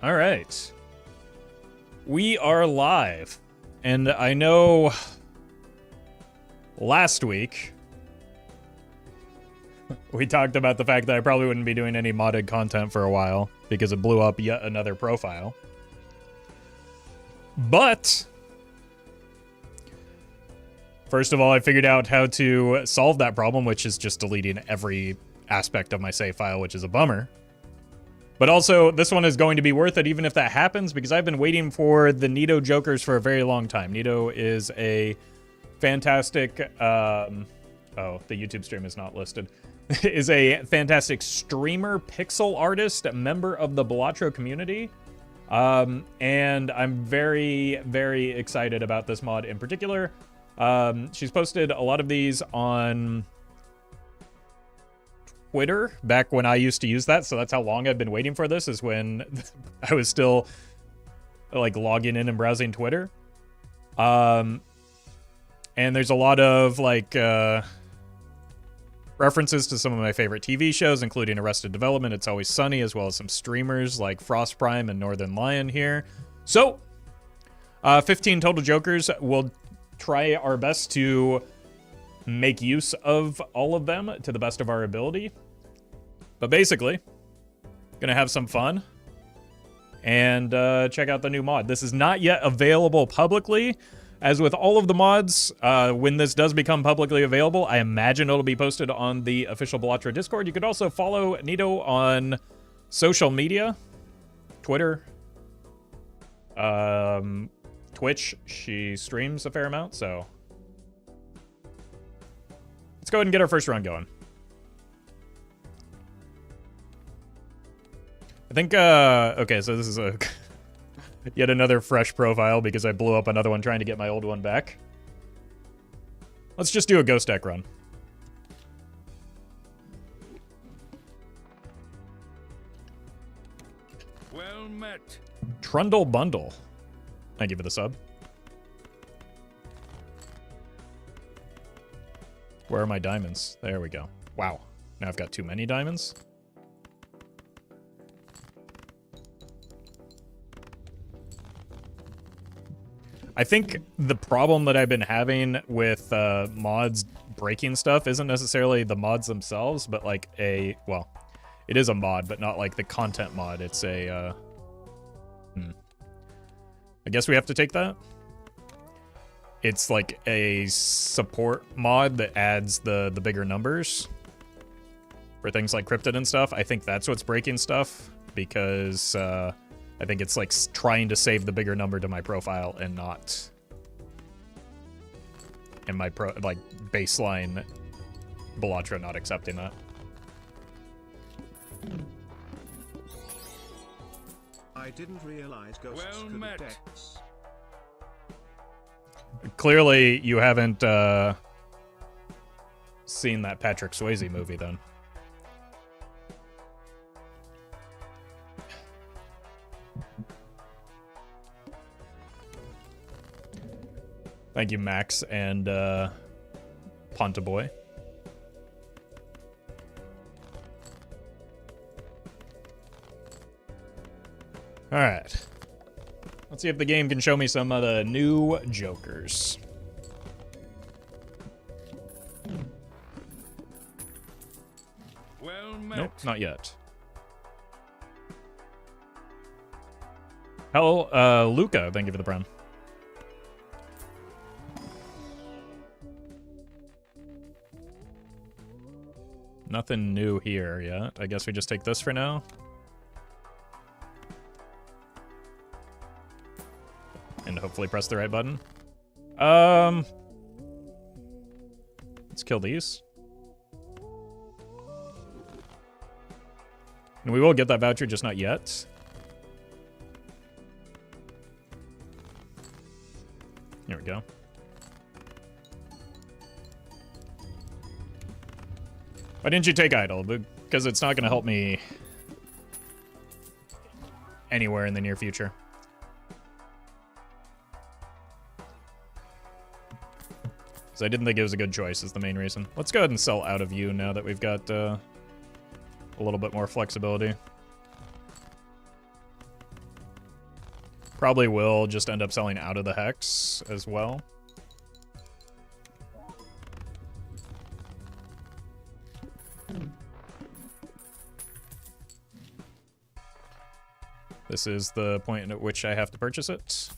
All right. We are live. And I know last week we talked about the fact that I probably wouldn't be doing any modded content for a while because it blew up yet another profile. But first of all, I figured out how to solve that problem, which is just deleting every aspect of my save file, which is a bummer. But also, this one is going to be worth it even if that happens, because I've been waiting for the Neato Jokers for a very long time. Neato is a fantastic, oh, the YouTube stream is not listed, is a fantastic streamer, pixel artist, member of the Balatro community. And I'm very, very excited about this mod in particular. She's posted a lot of these on Twitter back when I used to use that, so that's how long I've been waiting for this, is when I was still like logging in and browsing Twitter. And there's a lot of like references to some of my favorite TV shows, including Arrested Development, It's Always Sunny, as well as some streamers like Frost Prime and Northern Lion here. So 15 total Jokers. We'll try our best to make use of all of them to the best of our ability. But basically, gonna have some fun and check out the new mod. This is not yet available publicly. As with all of the mods, when this does become publicly available, I imagine it'll be posted on the official Balatro Discord. You could also follow Neato on social media, Twitter, Twitch. She streams a fair amount, so let's go ahead and get our first run going. I think, okay, so this is a yet another fresh profile because I blew up another one trying to get my old one back. Let's just do a ghost deck run. Well met. Trundle Bundle. Thank you for the sub. Where are my diamonds? There we go. Wow. Now I've got too many diamonds. I think the problem that I've been having with mods breaking stuff isn't necessarily the mods themselves, but like well, it is a mod, but not like the content mod. It's a, I guess we have to take that. It's like a support mod that adds the bigger numbers for things like cryptid and stuff. I think that's what's breaking stuff, because I think it's like trying to save the bigger number to my profile and not in my like baseline Balatro not accepting that. I didn't realize ghosts Well could met. decks. Clearly, you haven't seen that Patrick Swayze movie, then. Thank you, Max and Ponta Boy. All right. Let's see if the game can show me some of the new Jokers. Well met. Nope, not yet. Hello, Luca. Thank you for the prem. Nothing new here yet. I guess we just take this for now. And hopefully press the right button. Let's kill these. And we will get that voucher, just not yet. Here we go. Why didn't you take idle? Because it's not going to help me anywhere in the near future. Because I didn't think it was a good choice is the main reason. Let's go ahead and sell out of you now that we've got a little bit more flexibility. Probably will just end up selling out of the Hex as well. This is the point at which I have to purchase it.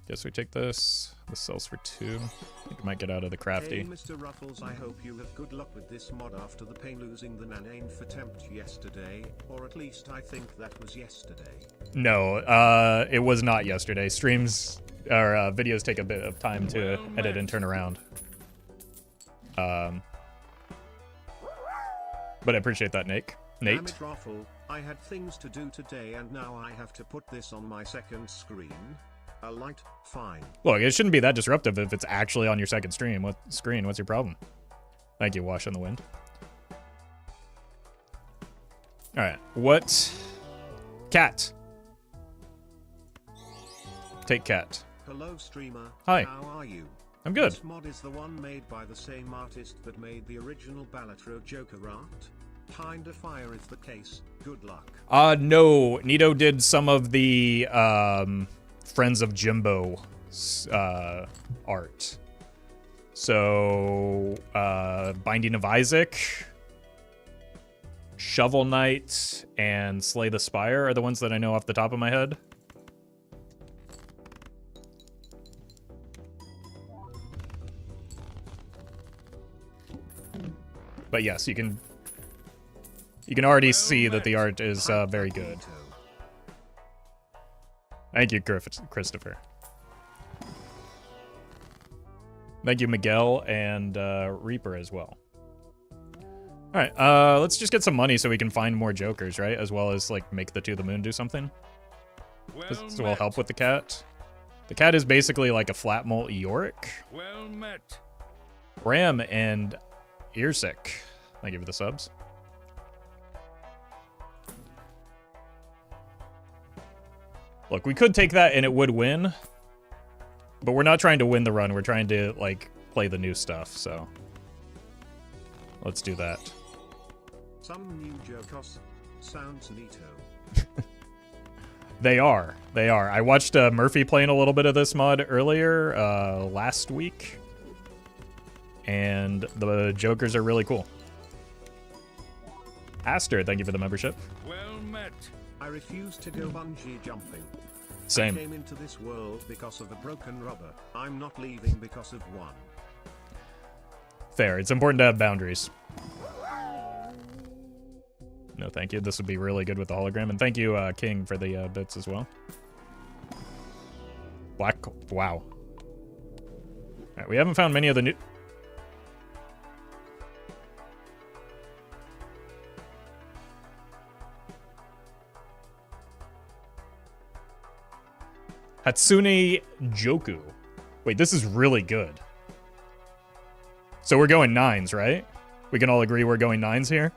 Guess we take this. This sells for 2. I think I might get out of the crafty. Hey, Mr. Ruffles, I hope you have good luck with this mod after the pain losing the Nanane for tempt yesterday, or at least I think that was yesterday. No, it was not yesterday. Streams or videos take a bit of time to edit and turn around. But I appreciate that, Nate. Damn it, Roffle, I had things to do today and now I have to put this on my second screen. A light, fine. Look, it shouldn't be that disruptive if it's actually on your second screen. What's your problem? Thank you, Wash on the Wind. All right, what? Cat. Take cat. Hello, streamer. Hi. How are you? I'm good. This mod is the one made by the same artist that made the original Balatro Joker art. Kinda fire if the case. Good luck. No. Neato did some of the Friends of Jimbo art. So, Binding of Isaac, Shovel Knight, and Slay the Spire are the ones that I know off the top of my head. But yes, you can already see that the art is very good. Thank you, Christopher. Thank you, Miguel, and Reaper as well. All right, let's just get some money so we can find more Jokers, right? As well as like make the To the Moon do something. This will help with the cat. The cat is basically like a flat molt Yorick. Well met. Ram and Earsick. Thank you for the subs. Look, we could take that and it would win. But we're not trying to win the run. We're trying to, like, play the new stuff, so. Let's do that. Some new Jokos. Sounds neato. They are. They are. I watched Murphy playing a little bit of this mod earlier, last week. And the Jokers are really cool. Aster, thank you for the membership. Well met. I refuse to go bungee jumping. Same. I came into this world because of a broken rubber. I'm not leaving because of one. Fair. It's important to have boundaries. No, thank you. This would be really good with the hologram. And thank you, King, for the bits as well. Black. Wow. All right, we haven't found many of the new... Hatsune Joku. Wait, this is really good. So we're going 9s, right? We can all agree we're going 9s here?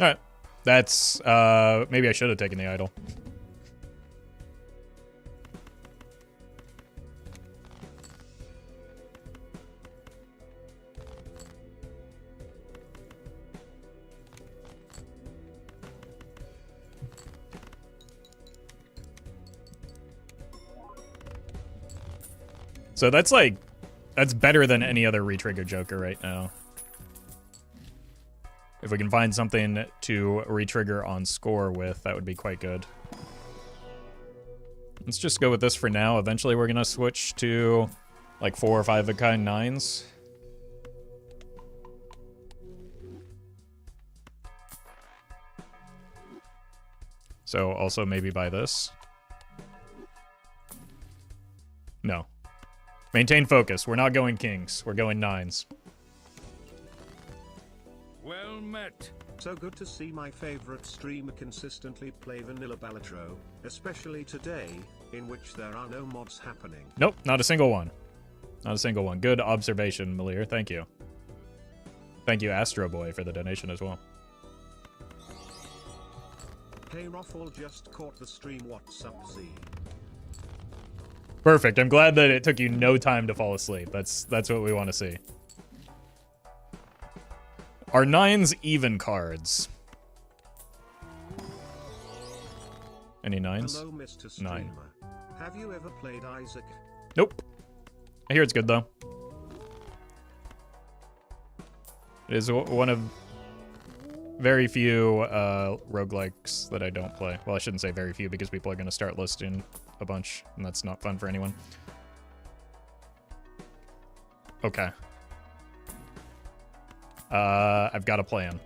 Alright. That's, maybe I should have taken the idol. So that's like, that's better than any other retrigger Joker right now. If we can find something to retrigger on score with, that would be quite good. Let's just go with this for now. Eventually we're gonna switch to like 4 or 5 of a kind 9s. So also maybe buy this. No. Maintain focus. We're not going kings. We're going 9s. Well met. So good to see my favorite streamer consistently play vanilla Balatro, especially today, in which there are no mods happening. Nope, not a single one. Not a single one. Good observation, Malir. Thank you. Thank you, Astro Boy, for the donation as well. Hey, Roffle just caught the stream. What's up, Z? Perfect. I'm glad that it took you no time to fall asleep. That's what we want to see. Are 9s even cards? Any 9s? Hello, Mr. Nine. Streamer. Have you ever played Isaac? Nope. I hear it's good, though. It is one of very few roguelikes that I don't play. Well, I shouldn't say very few because people are going to start listing a bunch, and that's not fun for anyone. Okay. I've got a plan.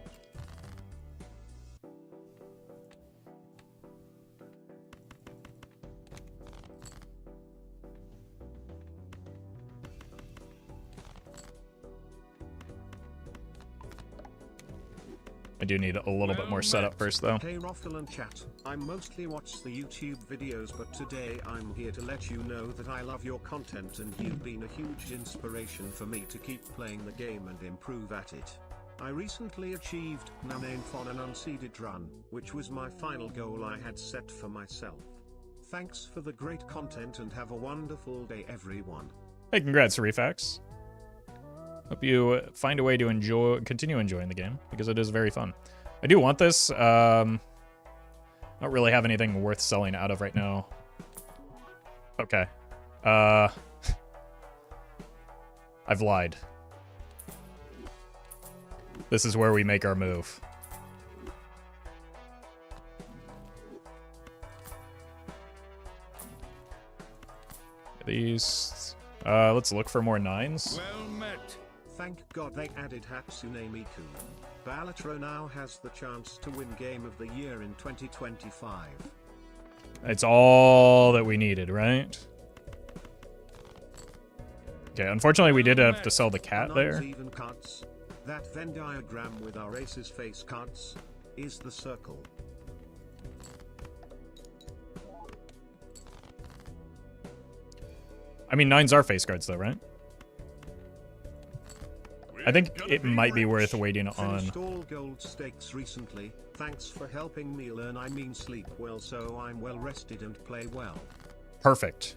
I do need a little bit more setup first, though. Hey Roffle and chat, I mostly watch the YouTube videos, but today I'm here to let you know that I love your content and you've been a huge inspiration for me to keep playing the game and improve at it. I recently achieved Nanain on an unseeded run, which was my final goal I had set for myself. Thanks for the great content and have a wonderful day, everyone. Hey, congrats, Refax. Hope you find a way to continue enjoying the game, because it is very fun. I do want this. Don't really have anything worth selling out of right now. Okay. I've lied. This is where we make our move. These... let's look for more 9s. Well met. Thank God they added Hatsune Miku. Balatro now has the chance to win Game of the Year in 2025. It's all that we needed, right? Okay, unfortunately we did have to sell the cat there. Even cards. That Venn diagram with our aces face cards is the circle. I mean, 9s are face cards though, right? I think it might be worth waiting on. Finished all gold stakes recently. Thanks for helping me learn. I mean sleep well, so I'm well rested and play well. Perfect.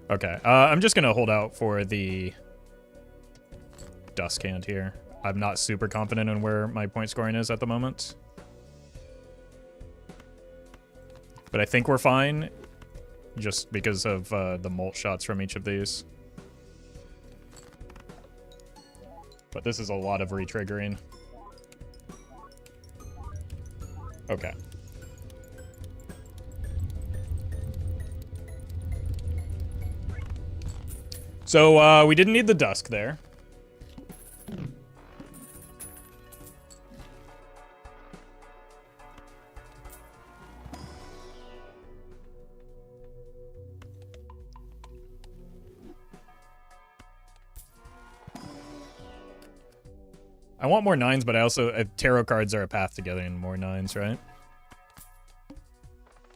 Okay, I'm just gonna hold out for the Dust Hand here. I'm not super confident in where my point scoring is at the moment. But I think we're fine, just because of the molt shots from each of these. But this is a lot of re-triggering. Okay. So, we didn't need the Dusk there. I want more 9s, but I also... tarot cards are a path to getting more 9s, right?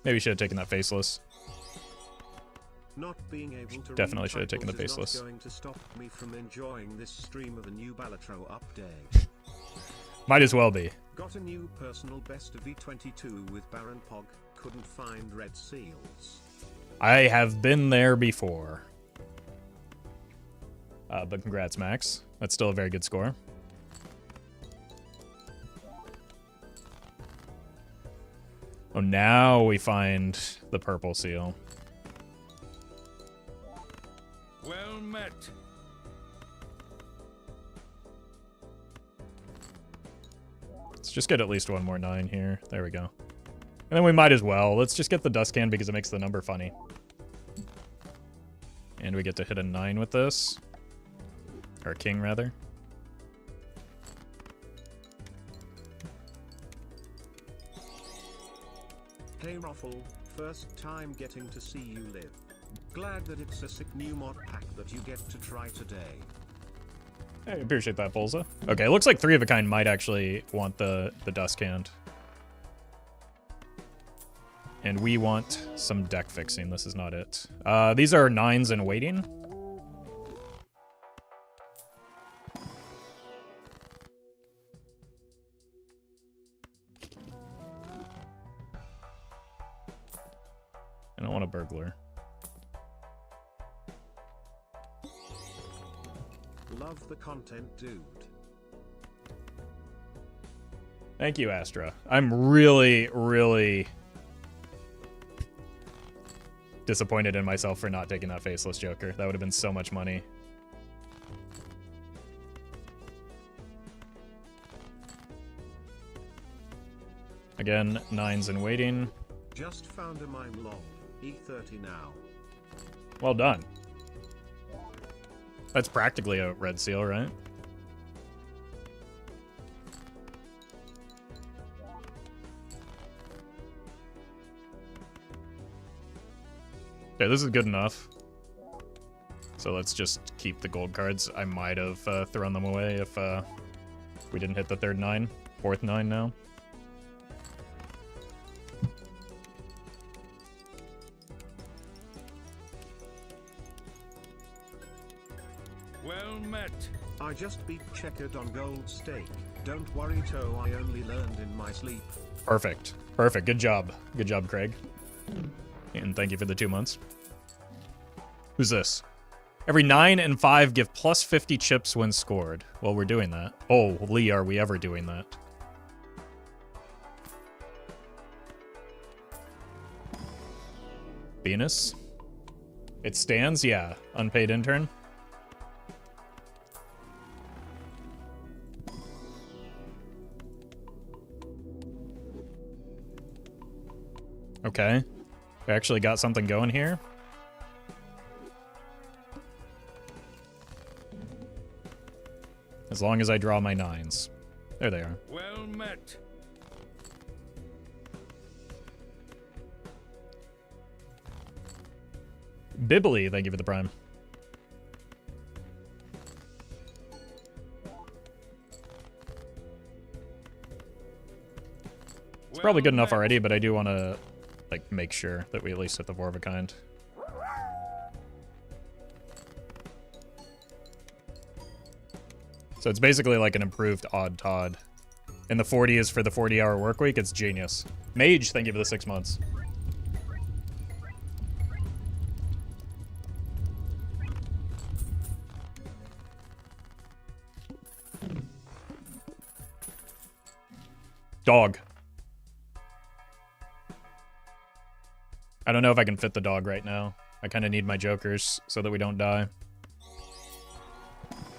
Maybe should have taken that faceless. Not being able to Definitely should have taken the read titles faceless. is not going to stop me from enjoying this stream of a new Balatro update. Might as well be. Got a new personal best of V22 with Baron Pog. Couldn't find red seals. I have been there before. But congrats, Max. That's still a very good score. Oh, now we find the purple seal. Well met. Let's just get at least one more 9 here. There we go. And then we might as well. Let's just get the Dust Can because it makes the number funny. And we get to hit a 9 with this. Or a king, rather. Hey Roffle, first time getting to see you live. Glad that it's a sick new mod pack that you get to try today. I appreciate that, Bolza. Okay, it looks like 3 of a kind might actually want the Dust Can. And we want some deck fixing. This is not it. These are 9s in waiting. I don't want a burglar. Love the content, dude. Thank you, Astra. I'm really, really disappointed in myself for not taking that faceless Joker. That would have been so much money. Again, 9s in waiting. Just found a mine lol. E30 now. Well done. That's practically a red seal, right? Okay, this is good enough. So let's just keep the gold cards. I might have thrown them away if we didn't hit the third 9. Fourth 9 now. Well met. I just beat Checkered on gold stake. Don't worry, Toe, I only learned in my sleep. Perfect. Perfect. Good job. Good job, Craig. And thank you for the 2 months. Who's this? Every 9 and 5 give plus 50 chips when scored. Well, we're doing that. Oh, Lee, are we ever doing that? Venus? It stands? Yeah. Unpaid intern. Okay. We actually got something going here. As long as I draw my 9s. There they are. Well met. Bibbly, thank you for the prime. It's probably good enough already, but I do want to like make sure that we at least hit the 4 of a kind. So it's basically like an improved Odd Todd. And the 40 is for the 40-hour work week. It's genius. Mage, thank you for the 6 months. Dog. I don't know if I can fit the dog right now. I kind of need my jokers so that we don't die.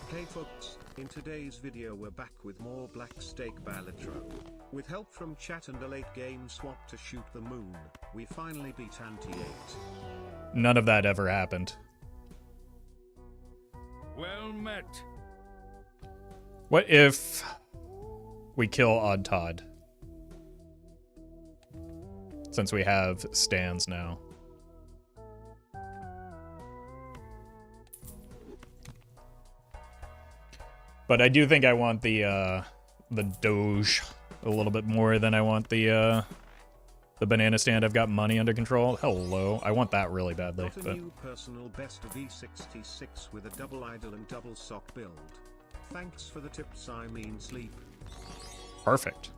Hey folks, in today's video we're back with more Black Stake Ballotro. With help from chat and a late game swap to shoot the moon, we finally beat Anti-8. None of that ever happened. Well met. What if we kill Odd Todd? Since we have stands now. But I do think I want the Doge a little bit more than I want the banana stand. I've got money under control. Hello. I want that really badly. Got a new personal best of E66 with a double idle and double sock build. Thanks for the tips, I mean sleep. Perfect.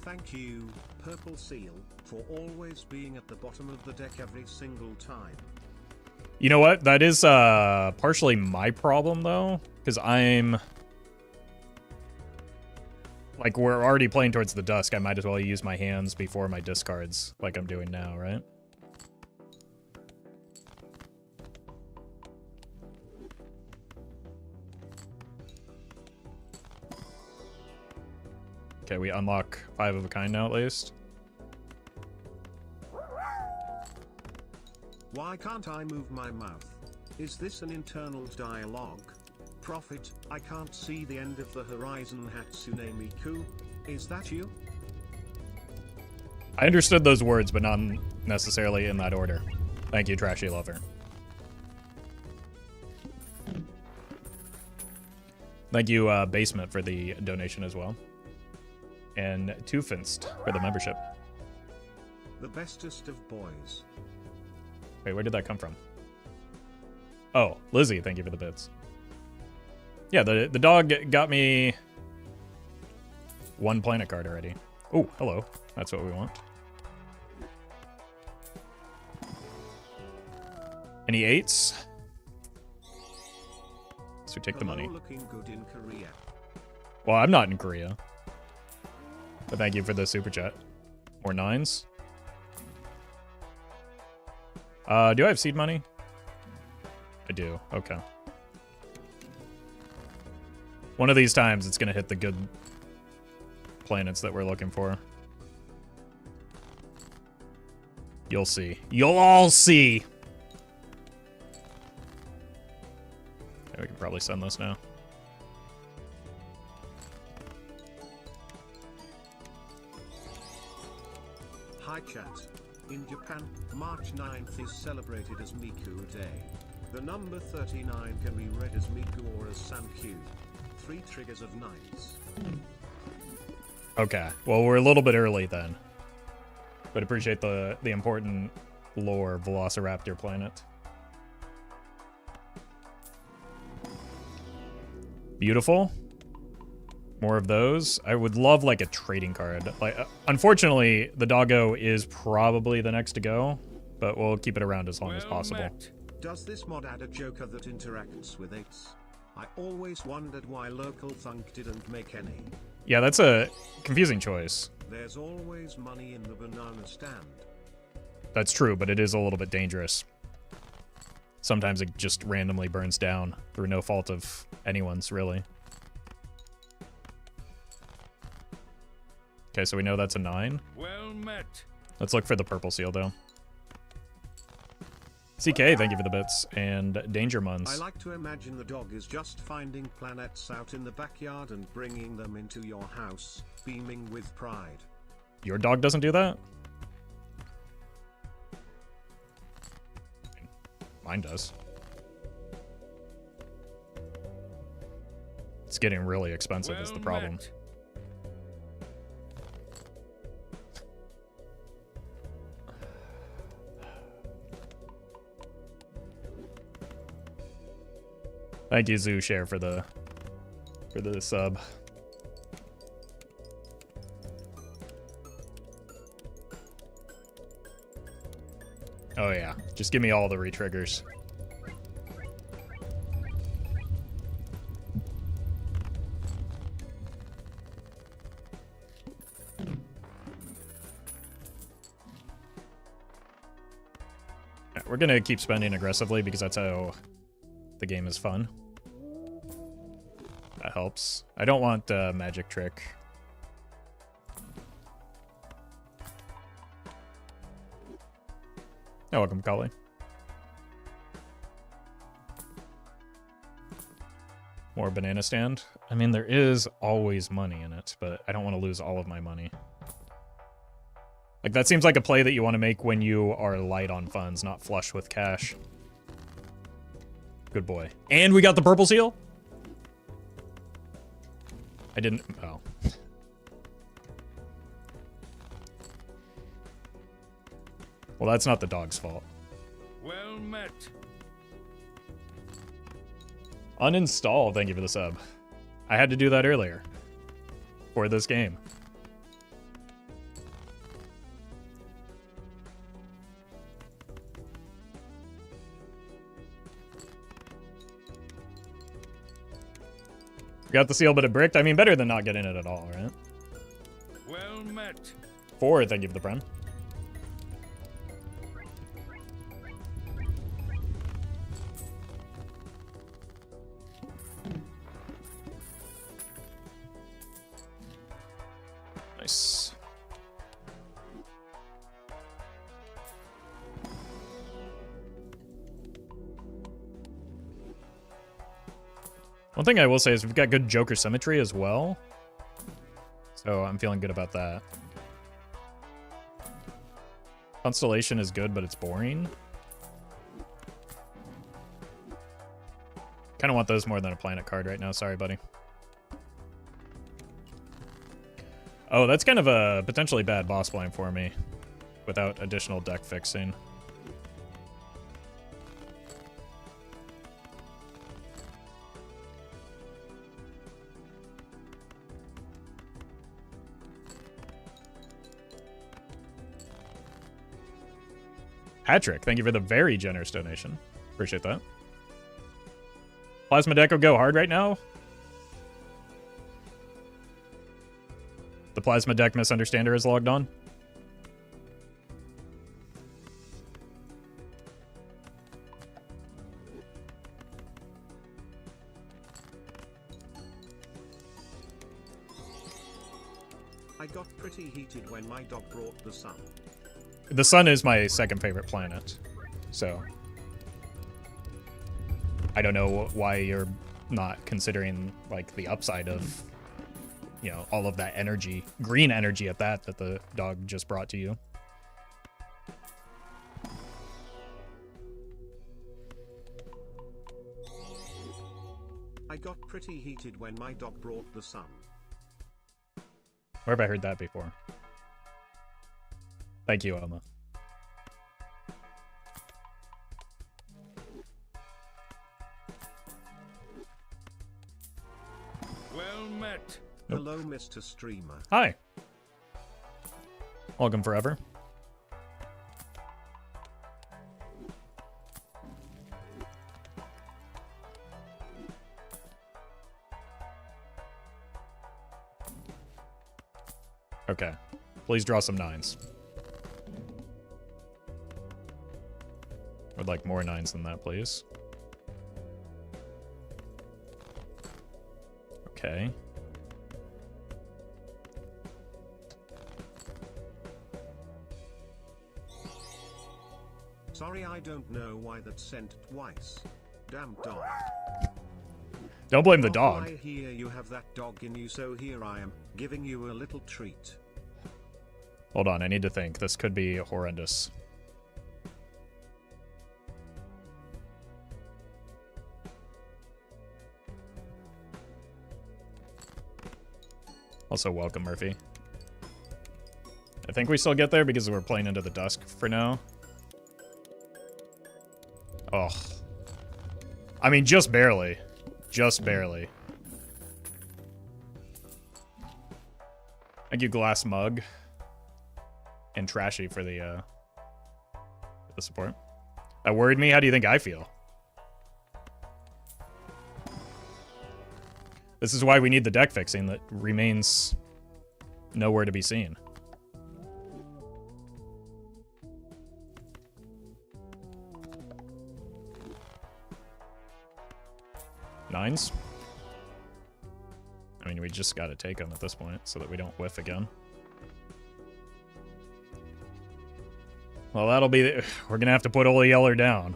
Thank you, Purple Seal, for always being at the bottom of the deck every single time. You know what? That is partially my problem, though. Because I'm... Like, we're already playing towards the dusk. I might as well use my hands before my discards, like I'm doing now, right? Okay, we unlock 5 of a kind now, at least. Why can't I move my mouth? Is this an internal dialogue? Prophet, I can't see the end of the horizon. Hatsune Miku, is that you? I understood those words, but not necessarily in that order. Thank you, Trashy Lover. Thank you, Basement, for the donation as well. And Twofinst for the membership. The bestest of boys. Wait, where did that come from? Oh, Lizzie, thank you for the bits. Yeah, the dog got me 1 planet card already. Oh, hello. That's what we want. Any 8s? So we take the money. Looking good in Korea. Well, I'm not in Korea. But thank you for the super chat. More 9s. Do I have seed money? I do. Okay. One of these times, it's going to hit the good planets that we're looking for. You'll see. You'll all see. Okay, we can probably send this now. Hi chat. In Japan, March 9th is celebrated as Miku Day. The number 39 can be read as Miku or as Sankyu. 3 triggers of 9s. Okay, well, we're a little bit early then. But appreciate the important lore Velociraptor planet. Beautiful. More of those. I would love like a trading card. Like, unfortunately, the doggo is probably the next to go, but we'll keep it around as long as possible. Met. Does this mod add a joker that interacts with 8s? I always wondered why Local Thunk didn't make any. Yeah, that's a confusing choice. There's always money in the banana stand. That's true, but it is a little bit dangerous. Sometimes it just randomly burns down through no fault of anyone's, really. Okay, so we know that's a 9. Well met. Let's look for the purple seal, though. CK, thank you for the bits. And Danger Muns. I like to imagine the dog is just finding planets out in the backyard and bringing them into your house, beaming with pride. Your dog doesn't do that? Mine does. It's getting really expensive is the problem. Met. Thank you, Zoo Share, for the sub. Oh yeah, just give me all the retriggers. Yeah, we're gonna keep spending aggressively because that's how the game is fun. That helps. I don't want magic trick. Oh, welcome, Kali. More banana stand. I mean, there is always money in it, but I don't want to lose all of my money. Like, that seems like a play that you want to make when you are light on funds, not flush with cash. Good boy. And we got the purple seal? I didn't... Oh. Well, that's not the dog's fault. Well met. Uninstall, thank you for the sub. I had to do that earlier. For this game. Got the seal, but it bricked. I mean, better than not getting it at all, right? Well met. 4, thank you for the prem. Nice. One thing I will say is we've got good Joker symmetry as well. So I'm feeling good about that. Constellation is good, but it's boring. Kind of want those more than a planet card right now. Sorry, buddy. Oh, that's kind of a potentially bad boss blind for me without additional deck fixing. Patrick, thank you for the very generous donation. Appreciate that. Plasma Deco go hard right now? The Plasma Deck Misunderstander is logged on. I got pretty heated when my dog brought the sun. The sun is my second favorite planet, so I don't know why you're not considering like the upside of, you know, all of that energy, green energy at that the dog just brought to you. I got pretty heated when my dog brought the sun. Where have I heard that before? Thank you, Elma. Well met. Nope. Hello, Mr. Streamer. Hi. Welcome forever. Okay. Please draw some 9s. Would like more 9s than that, please. Okay. Sorry, I don't know why that sent twice. Damn dog. Don't blame the Oh, dog. I hear you have that dog in you, so here I am, giving you a little treat. Hold on, I need to think. This could be horrendous. Also, welcome, Murphy. I think we still get there because we're playing into the dusk for now. Oh. I mean, just barely. Just barely. Thank you, Glass Mug. And Trashy for the support. That worried me. How do you think I feel? This is why we need the deck fixing that remains nowhere to be seen. Nines? I mean, we just gotta take them at this point so that we don't whiff again. Well, that'll be... We're gonna have to put Ole Yeller down.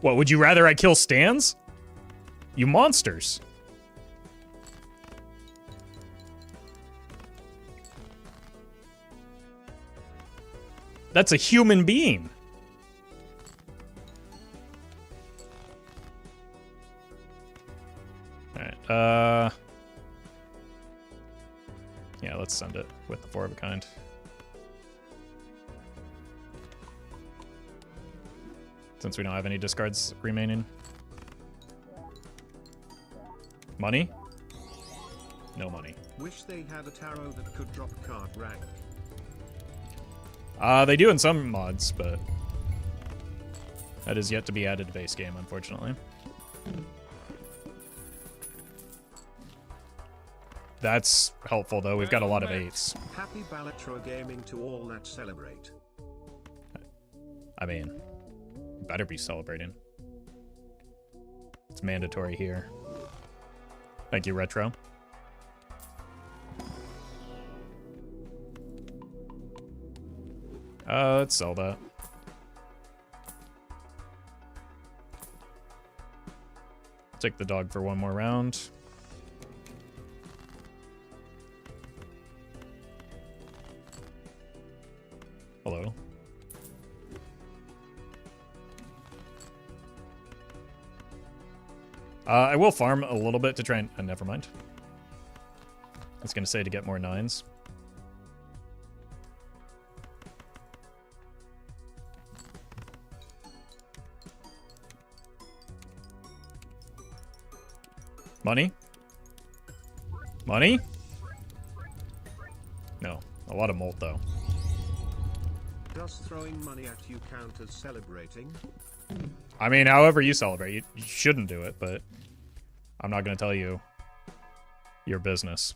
What, would you rather I kill Stans? You monsters. That's a human being. Alright, yeah, let's send it with the 4 of a kind. Since we don't have any discards remaining. Money? No money. Wish they had a tarot that could drop card rank. They do in some mods, but that is yet to be added to base game, unfortunately. That's helpful, though. We've got a lot of 8s. Happy Balatro gaming to all that celebrate. I mean, better be celebrating. It's mandatory here. Thank you, Retro. Let's sell that. Take the dog for one more round. Hello. I will farm a little bit to try and... never mind. I was going to say to get more 9s. Money? Money? lot of molt, though. Does throwing money at you count as celebrating? I mean, however you celebrate, you shouldn't do it, but I'm not going to tell you your business.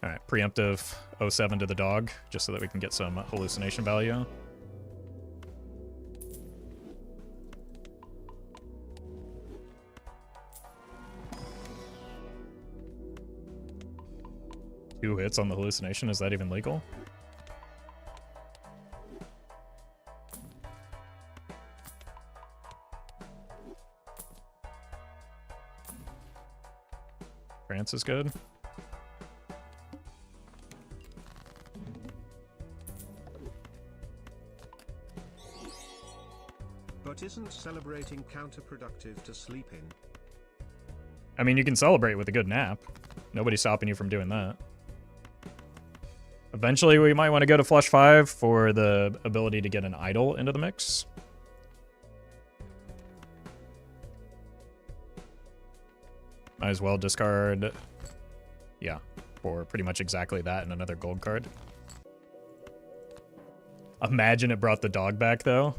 Alright, preemptive 07 to the dog, just so that we can get some hallucination value. Two hits on the hallucination, is that even legal? France is good. But isn't celebrating counterproductive to sleeping? I mean, you can celebrate with a good nap. Nobody's stopping you from doing that. Eventually, we might want to go to Flush 5 for the ability to get an idol into the mix. Might as well discard, yeah, for pretty much exactly that and another gold card. Imagine it brought the dog back, though.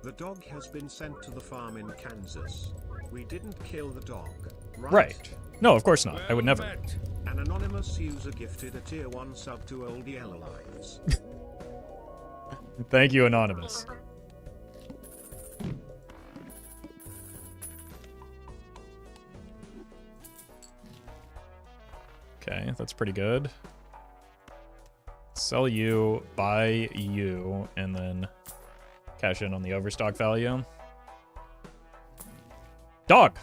The dog has been sent to the farm in Kansas. We didn't kill the dog, right? Right. No, of course not. I would never. met. An anonymous user gifted a tier 1 sub to Old Yellow Lives. Thank you, Anonymous. Okay, that's pretty good. Sell you, buy you, and then cash in on the overstock value. Dog!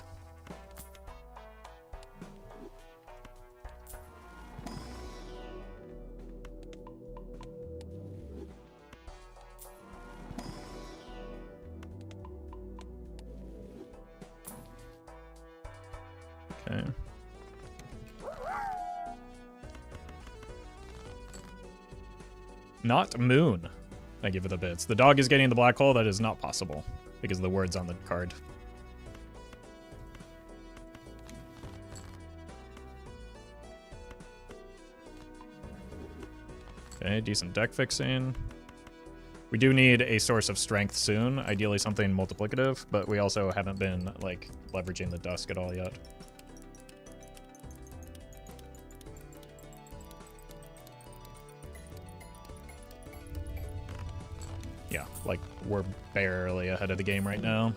Okay. Not Moon. Thank you for the bits. The dog is getting the black hole. That is not possible because of the words on the card. Okay, decent deck fixing. We do need a source of strength soon. Ideally something multiplicative, but we also haven't been, like, leveraging the dusk at all yet. Yeah, like, we're barely ahead of the game right now.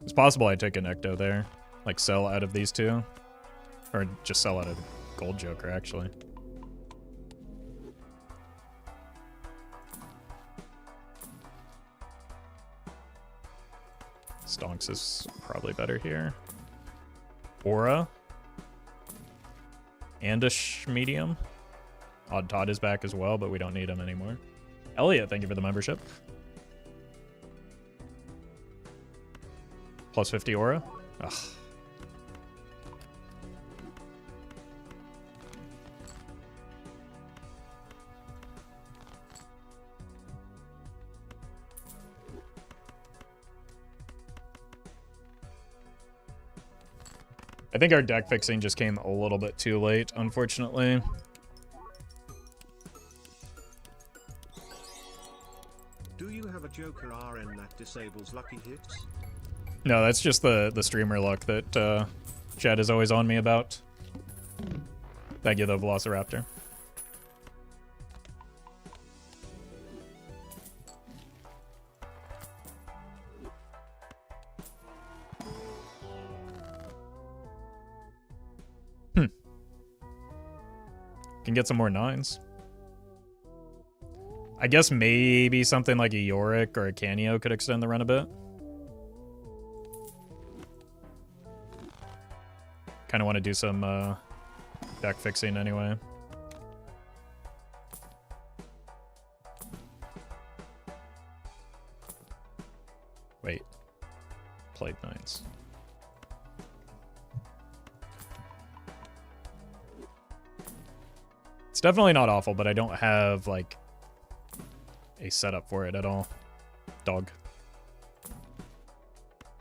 It's possible I take an Ecto there. Like, sell out of these two. Or just sell out of Gold Joker, actually. Stonks is probably better here. Aura. And a medium. Odd Todd is back as well, but we don't need him anymore. Elliot, thank you for the membership. Plus 50 aura. Ugh. I think our deck fixing just came a little bit too late, unfortunately. Do you have a Joker RN that disables lucky hits? No, that's just the streamer luck that Chad is always on me about. Thank you, though, Velociraptor. Can get some more 9s. I guess maybe something like a Yorick or a Canio could extend the run a bit. Kind of want to do some deck fixing anyway. Wait. Played 9s. definitely not awful, but I don't have, like, a setup for it at all. Dog.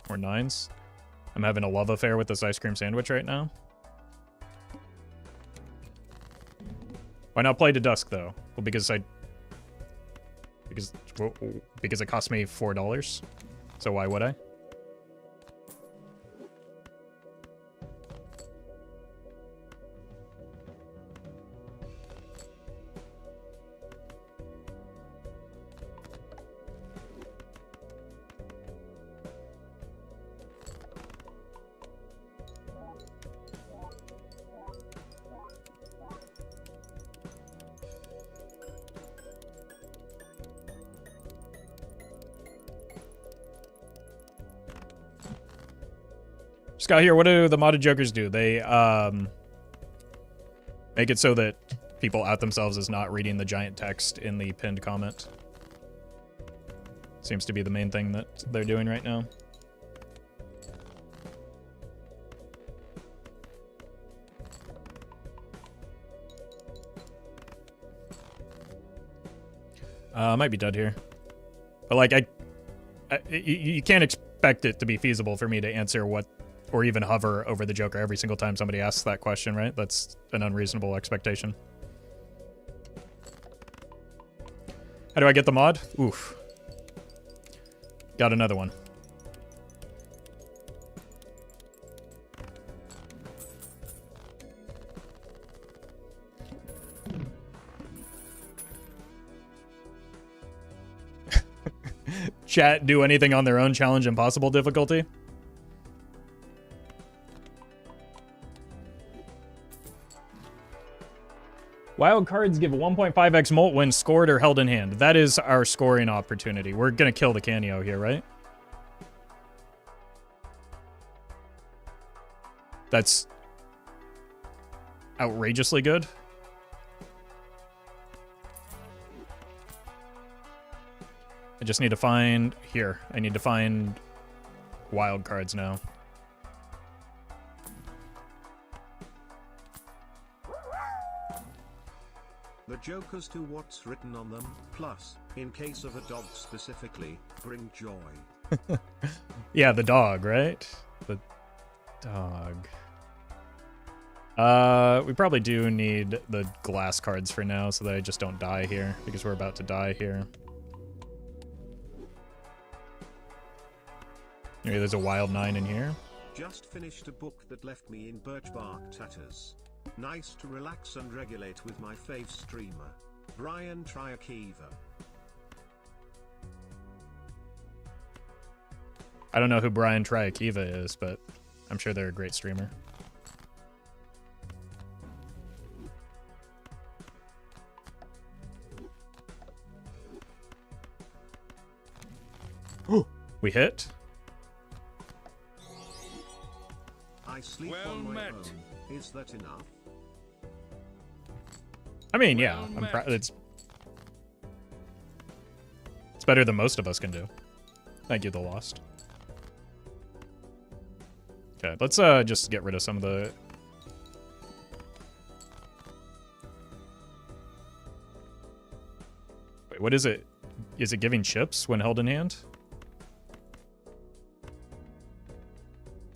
Or 9s. I'm having a love affair with this ice cream sandwich right now. Why not play to dusk, though? Well, because it cost me $4. So why would I? Scott here, what do the modded jokers do? They make it so that people out themselves as not reading the giant text in the pinned comment. Seems to be the main thing that they're doing right now. I might be dead here. But like, you can't expect it to be feasible for me to answer what, or even hover over the Joker every single time somebody asks that question, right? That's an unreasonable expectation. How do I get the mod? Oof. Got another one. Chat, do anything on their own, challenge impossible difficulty? Wild cards give 1.5x molt when scored or held in hand. That is our scoring opportunity. We're gonna kill the Canio here, right? That's outrageously good. I just need to find... Here. I need to find wild cards now. The jokers do what's written on them, plus, in case of a dog specifically, bring joy. Yeah, the dog, right? The dog. We probably do need the glass cards for now so that I just don't die here, because we're about to die here. Maybe there's a wild 9 in here. Just finished a book that left me in birch bark tatters. Nice to relax and regulate with my fave streamer, Brian Triakiva. I don't know who Brian Triakiva is, but I'm sure they're a great streamer. We hit. I sleep Well on my met. own. Is that enough? I mean, yeah, Well I'm met. proud. It's better than most of us can do. Thank you, The Lost. Okay, let's just get rid of some of the... Wait, what is it? Is it giving chips when held in hand?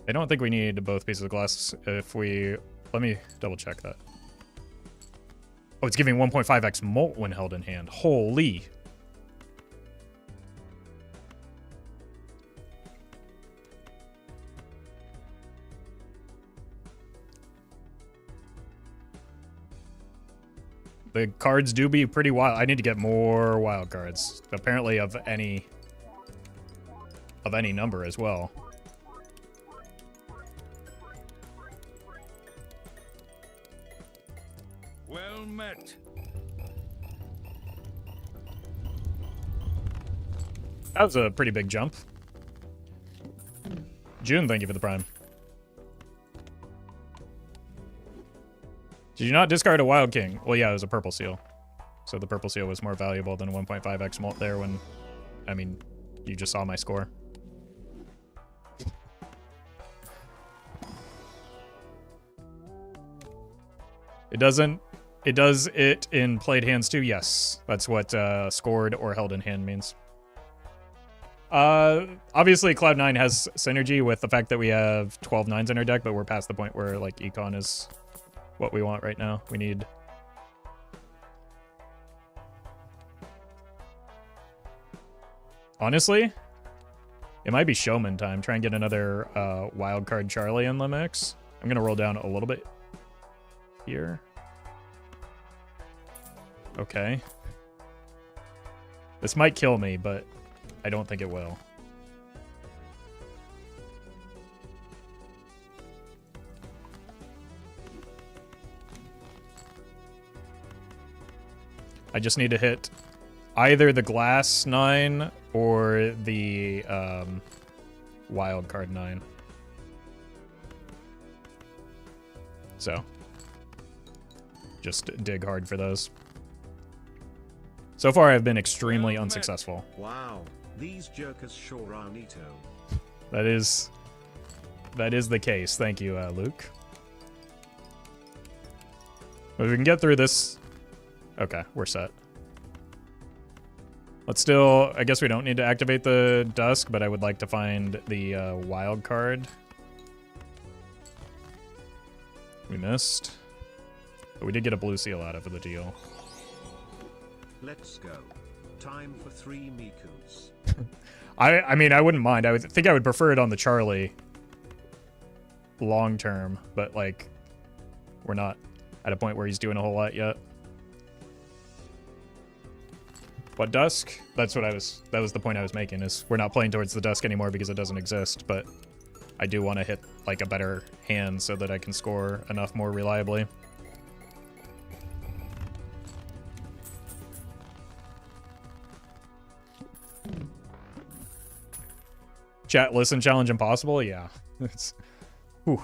I don't think we need both pieces of glass if we... Let me double check that. Oh, it's giving 1.5x molt when held in hand. Holy. The cards do be pretty wild. I need to get more wild cards. Apparently of any number as well. Well met. That was a pretty big jump. June, thank you for the prime. Did you not discard a Wild King? Well, yeah, it was a purple seal. So the purple seal was more valuable than 1.5x molt there when... I mean, you just saw my score. It doesn't It does it in played hands too? Yes. That's what scored or held in hand means. Obviously Cloud9 has synergy with the fact that we have 12 nines in our deck, but we're past the point where like econ is what we want right now. We need... Honestly, it might be showman time. Try and get another wild card Charlie in the mix. I'm gonna roll down a little bit here. Okay. This might kill me, but I don't think it will. I just need to hit either the glass 9 or the wild card 9. So, just dig hard for those. So far, I've been extremely unsuccessful. Wow, these jokers sure are Neato. That is the case. Thank you, Luke. But if we can get through this... Okay, we're set. Let's still... I guess we don't need to activate the Dusk, but I would like to find the wild card. We missed. But we did get a blue seal out of the deal. Let's go. Time for 3 Mikus. I mean, I wouldn't mind. I would think I would prefer it on the Charlie long term, but like we're not at a point where he's doing a whole lot yet. What Dusk? That was the point I was making, is we're not playing towards the Dusk anymore because it doesn't exist, but I do want to hit like a better hand so that I can score enough more reliably. Chat, listen, challenge impossible? Yeah. It's... Whew.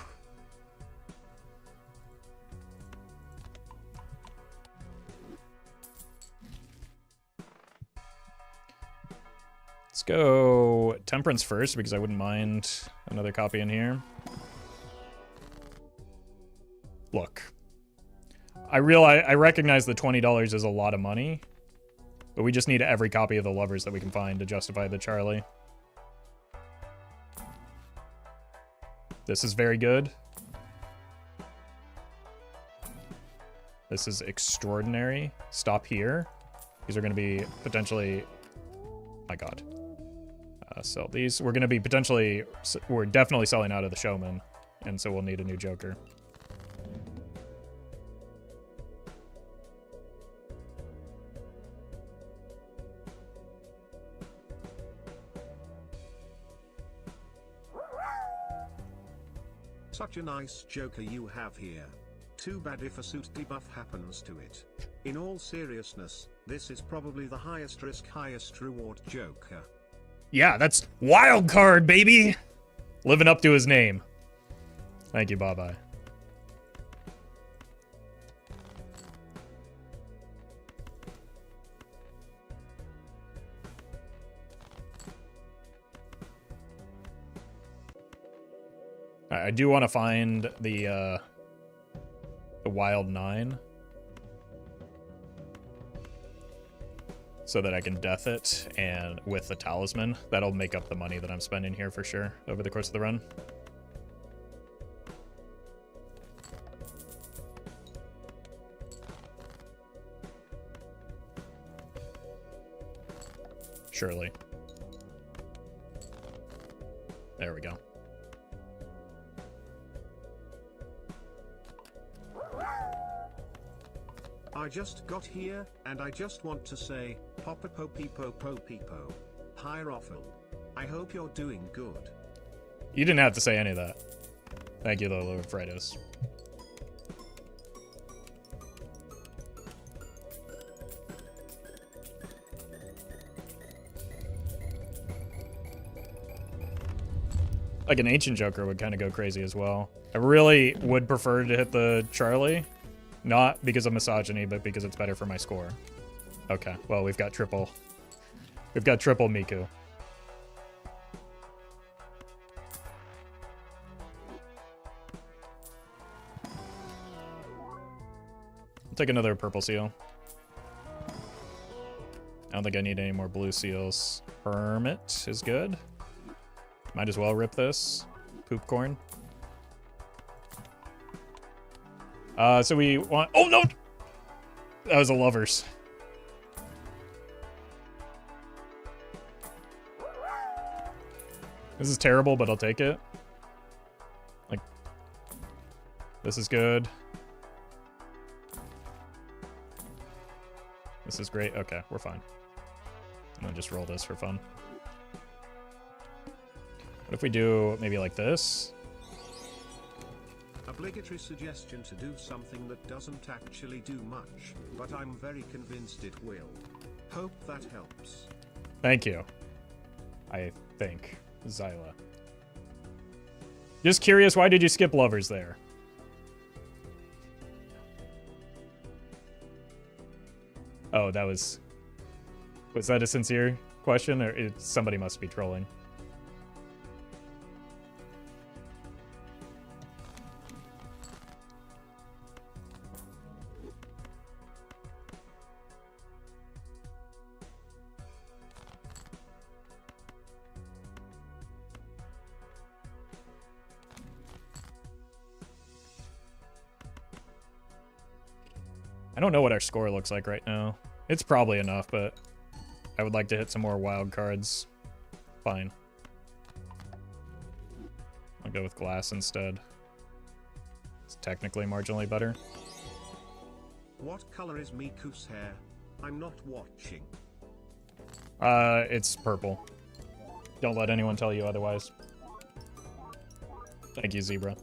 Let's go Temperance first, because I wouldn't mind another copy in here. Look. I recognize that $20 is a lot of money, but we just need every copy of the Lovers that we can find to justify the Charlie. This is very good. This is extraordinary. Stop here. These are going to be potentially... My god. Sell these. We're going to be potentially... We're definitely selling out of the Showman, and so we'll need a new Joker. Such a nice Joker you have here. Too bad if a suit debuff happens to it. In all seriousness, this is probably the highest risk, highest reward Joker. Yeah, that's wild card, baby! Living up to his name. Thank you, bye-bye. I do want to find the Wild 9. So that I can death it, and with the Talisman, that'll make up the money that I'm spending here for sure over the course of the run. Surely. There we go. I just got here, and I just want to say, Popo Peepo Po Peepo. Hi Roffle. I hope you're doing good. You didn't have to say any of that. Thank you, Lolo Fritos. Like an Ancient Joker would kind of go crazy as well. I really would prefer to hit the Charlie. Not because of misogyny, but because it's better for my score. Okay, well, we've got triple. We've got triple Miku. take another purple seal. I don't think I need any more blue seals. Hermit is good. Might as well rip this. Poop corn. So we want... Oh, no! That was a lovers. This is terrible, but I'll take it. Like, this is good. This is great. Okay, we're fine. I'm gonna just roll this for fun. What if we do maybe like this? Obligatory suggestion to do something that doesn't actually do much, but I'm very convinced it will. Hope that helps. Thank you. I think. Zyla. Just curious, why did you skip lovers there? Oh, that was... Was that a sincere question, or somebody must be trolling? I don't know what our score looks like right now. It's probably enough, but I would like to hit some more wild cards. Fine. I'll go with glass instead. It's technically marginally better. What color is Miku's hair? I'm not watching. It's purple. Don't let anyone tell you otherwise. Thank you, Zebra.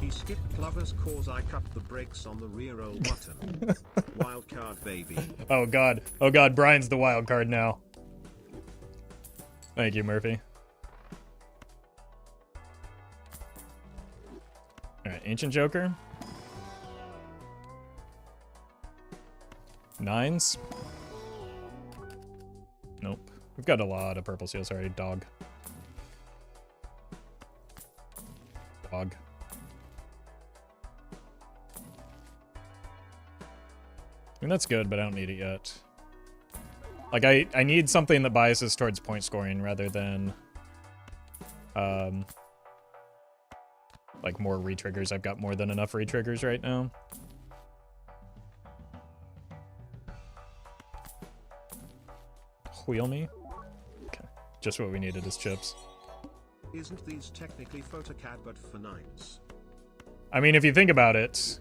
He skipped lovers cause I cut the brakes on the rear roll button. Wild card, baby. Oh god. Oh god, Brian's the wild card now. Thank you, Murphy. Alright, Ancient Joker. 9s. Nope. We've got a lot of purple seals already. Dog. Dog. I mean, that's good, but I don't need it yet. Like, I need something that biases towards point scoring rather than, like, more re-triggers. I've got more than enough re-triggers right now. Wheel me? Okay. Just what we needed is chips. Isn't these technically photocad but for 9s? I mean, if you think about it,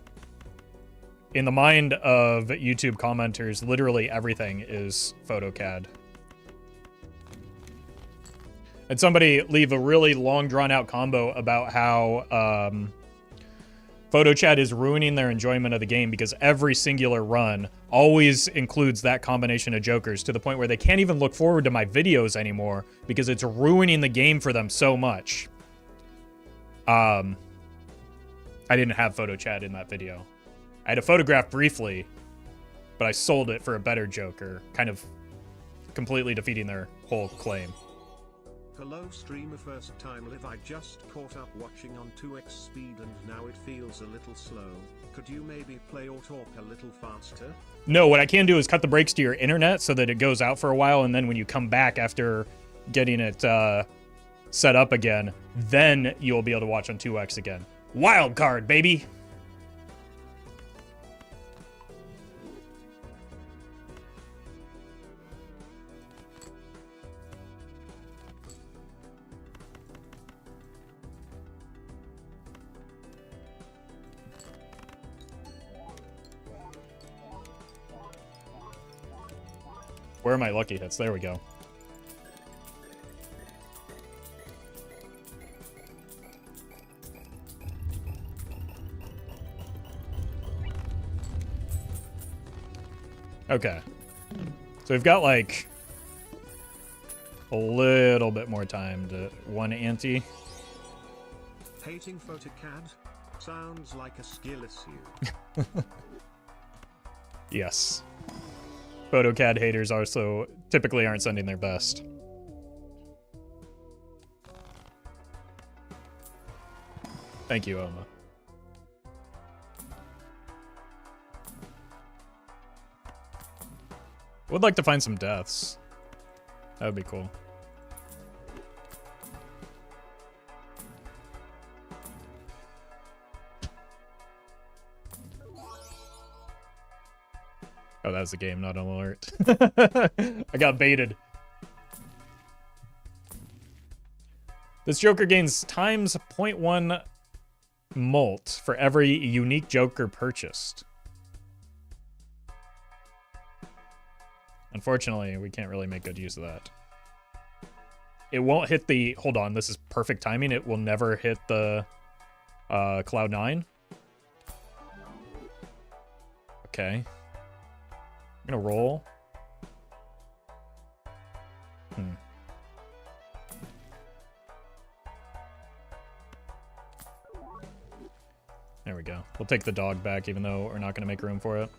in the mind of YouTube commenters, literally everything is photocad. And somebody leave a really long drawn-out combo about how PhotoChat is ruining their enjoyment of the game because every singular run always includes that combination of jokers to the point where they can't even look forward to my videos anymore because it's ruining the game for them so much. I didn't have PhotoChat in that video. I had a photograph briefly, but I sold it for a better joker, kind of completely defeating their whole claim. Hello streamer, first time live. I just caught up watching on 2x speed and now it feels a little slow. Could you maybe play or talk a little faster? No, what I can do is cut the brakes to your internet so that it goes out for a while, and then when you come back after getting it set up again, then you'll be able to watch on 2x again. Wild card, baby! Where are my lucky hits? There we go. Okay. So we've got like a little bit more time to one ante. Hating photocad? Sounds like a skill issue. Yes. PhotoCAD haters also typically aren't sending their best. Thank you, Oma. Would like to find some deaths. That would be cool. Oh, that was the game, not an alert. I got baited. This Joker gains times 0.1 molt for every unique Joker purchased. Unfortunately, we can't really make good use of that. It won't hit the... Hold on, this is perfect timing. It will never hit the Cloud 9. Okay. I'm gonna roll. There we go. We'll take the dog back, even though we're not gonna make room for it.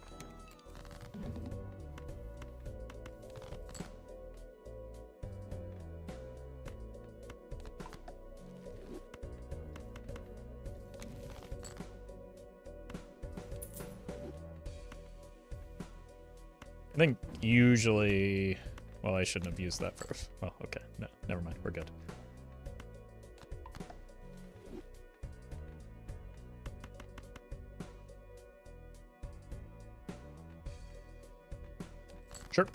I think usually... Well, I shouldn't have used that first. Well, okay. No, never mind. We're good. Sure.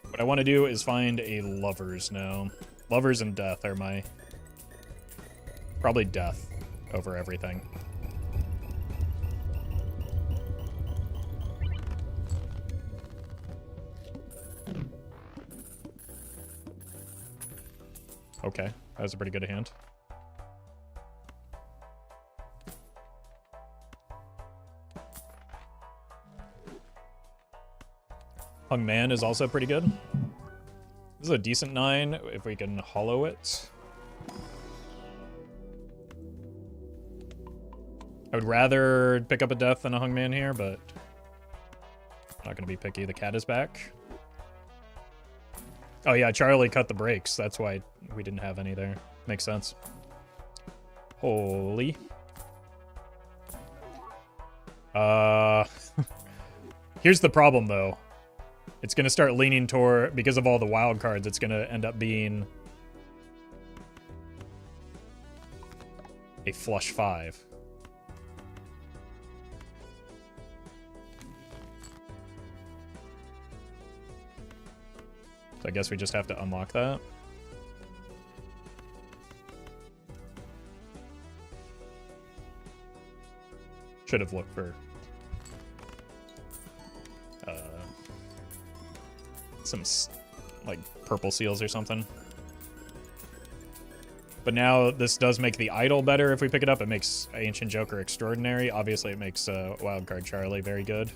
What I want to do is find a lovers now. Lovers and death are my... Probably death over everything. Okay, that was a pretty good hand. Hung Man is also pretty good. This is a decent 9 if we can hollow it. I would rather pick up a death than a Hung Man here, but I'm not going to be picky. The cat is back. Oh yeah, Charlie cut the brakes. That's why we didn't have any there. Makes sense. Holy. Here's the problem though. It's gonna start leaning toward, because of all the wild cards, it's gonna end up being a flush 5. So I guess we just have to unlock that. Should have looked for some like purple seals or something. But now this does make the idol better if we pick it up. It makes Ancient Joker extraordinary. Obviously it makes Wildcard Charlie very good.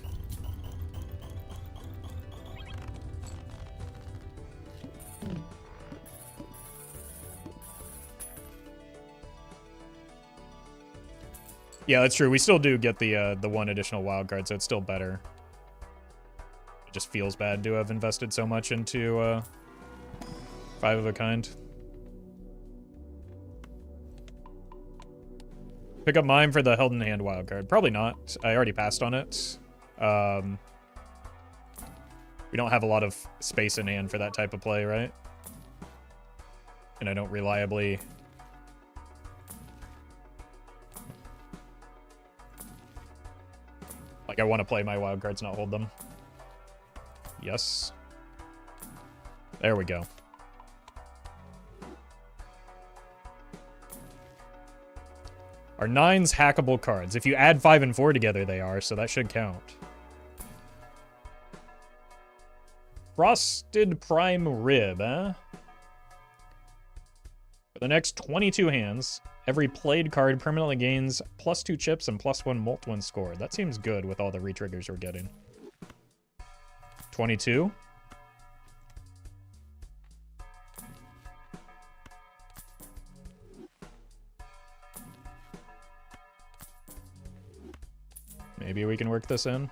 Yeah, that's true. We still do get the one additional wild card, so it's still better. It just feels bad to have invested so much into 5 of a kind. Pick up mine for the held in hand wild card. Probably not. I already passed on it. We don't have a lot of space in hand for that type of play, right? And I don't reliably... Like, I want to play my wild cards, not hold them. Yes. There we go. Our 9's hackable cards. If you add 5 and 4 together, they are, so that should count. Frosted Prime Rib, eh? For the next 22 hands, every played card permanently gains +2 chips and +1 molt when scored. That seems good with all the retriggers we're getting. 22. Maybe we can work this in.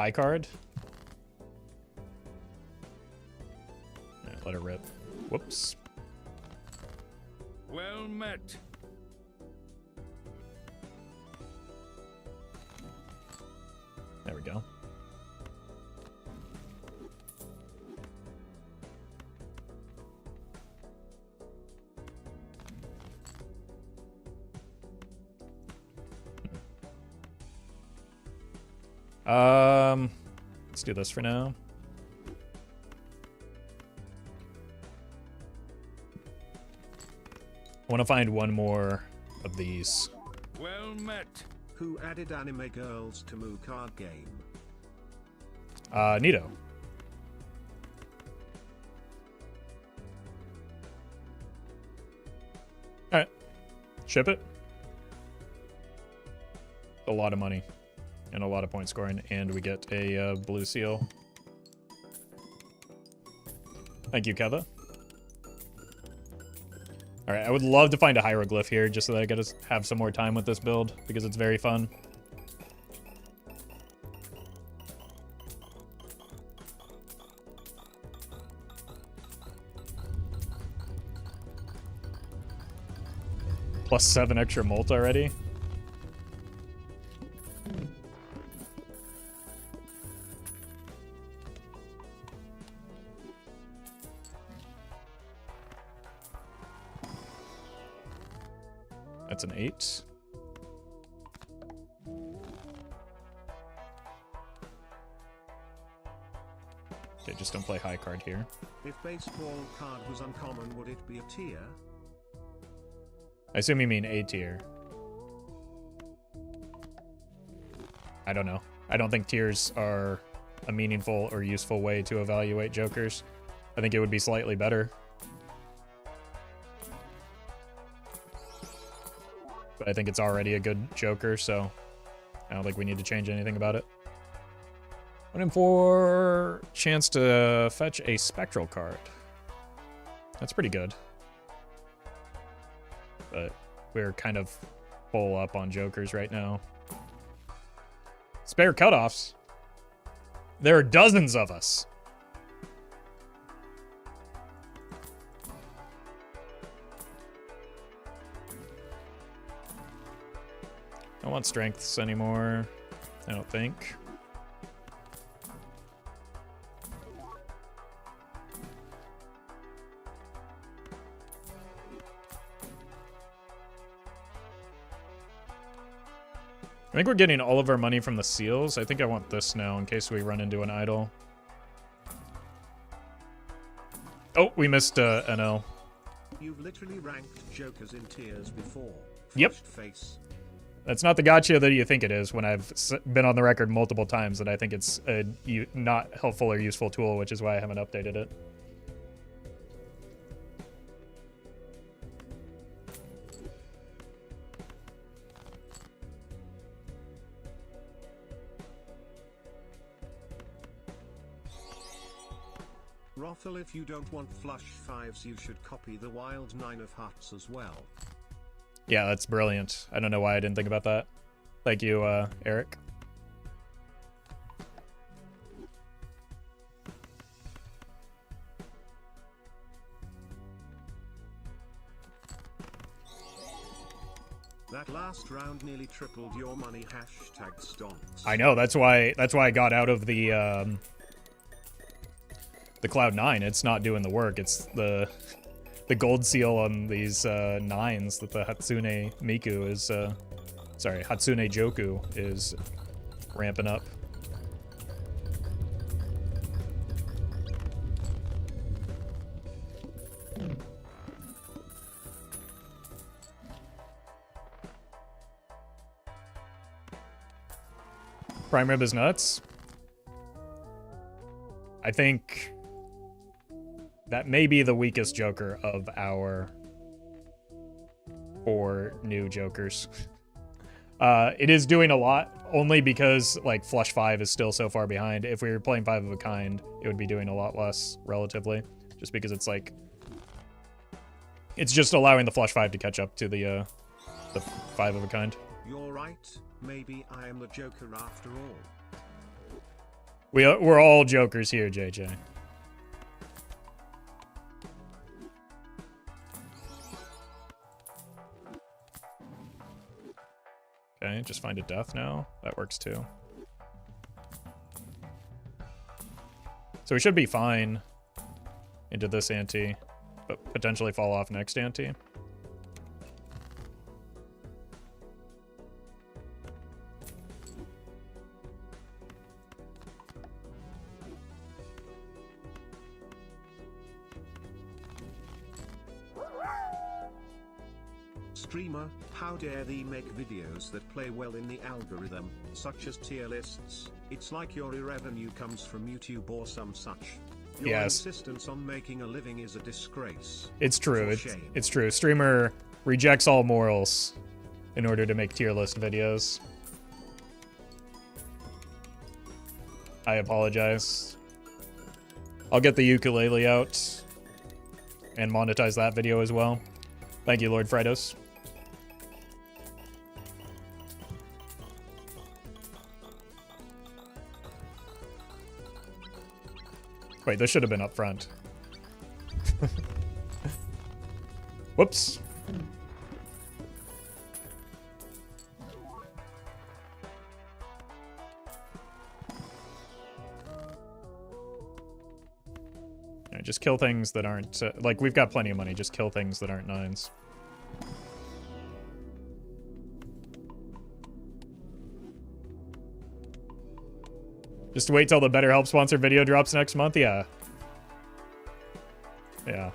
High card. Yeah, let her rip. Whoops. Well met. There we go. Let's do this for now. I want to find one more of these. Well met. Who added anime girls to Moo card game? Neato. Alright. Ship it. A lot of money. And a lot of point scoring. And we get a blue seal. Thank you, Keva. Alright, I would love to find a hieroglyph here just so that I get to have some more time with this build because it's very fun. Plus 7 extra molt already. That's an 8. Okay, just don't play high card here. If baseball card was uncommon, would it be a tier? I assume you mean A tier. I don't know. I don't think tiers are a meaningful or useful way to evaluate jokers. I think it would be slightly better. But I think it's already a good joker, so I don't think we need to change anything about it. Went in for chance to fetch a spectral card. That's pretty good. But we're kind of full up on jokers right now. Spare cutoffs. There are dozens of us. I don't want strengths anymore, I don't think. I think we're getting all of our money from the seals. I think I want this now in case we run into an idol. Oh, we missed NL. You've literally ranked jokers in tiers before. Yep. Flushed face. That's not the gotcha that you think it is when I've been on the record multiple times that I think it's a not helpful or useful tool, which is why I haven't updated it. Roffle, if you don't want flush fives, you should copy the wild 9 of hearts as well. Yeah, that's brilliant. I don't know why I didn't think about that. Thank you, Eric. That last round nearly tripled your money. Hashtag stonks. I know, that's why I got out of the Cloud 9. It's not doing the work. It's the gold seal on these 9s that the Hatsune Miku is sorry, Hatsune Joku is ramping up. Prime Rib is nuts. I think that may be the weakest Joker of our 4 new Jokers. It is doing a lot, only because like Flush 5 is still so far behind. If we were playing 5 of a kind, it would be doing a lot less, relatively. Just because it's like... It's just allowing the Flush 5 to catch up to the 5 of a kind. You're right, maybe I am the Joker after all. We're all jokers here, JJ. Okay, just find a death now. That works too. So we should be fine into this ante, but potentially fall off next ante. Streamer, how dare thee make videos that play well in the algorithm, such as tier lists? It's like your revenue comes from YouTube or some such. Your insistence on making a living is a disgrace. It's true. It's true. Streamer rejects all morals in order to make tier list videos. I apologize. I'll get the ukulele out and monetize that video as well. Thank you, Lord Fridos. Wait, this should have been up front. Whoops. Yeah, just kill things that aren't... like, we've got plenty of money. Just kill things that aren't 9s. Just wait till the BetterHelp sponsor video drops next month? Yeah. Yeah.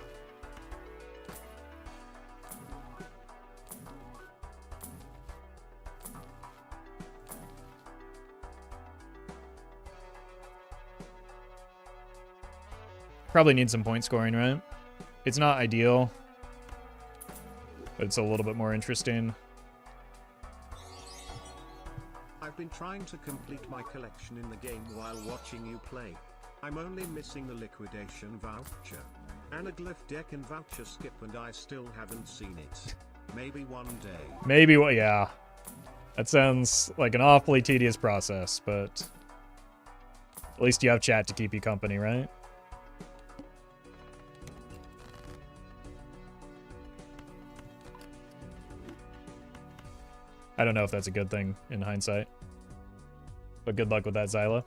Probably need some point scoring, right? It's not ideal, but it's a little bit more interesting. I've been trying to complete my collection in the game while watching you play. I'm only missing the liquidation voucher. Anaglyph deck and voucher skip, and I still haven't seen it. Maybe one day. Maybe, well, yeah. That sounds like an awfully tedious process, but at least you have chat to keep you company, right? I don't know if that's a good thing in hindsight. But good luck with that, Zyla.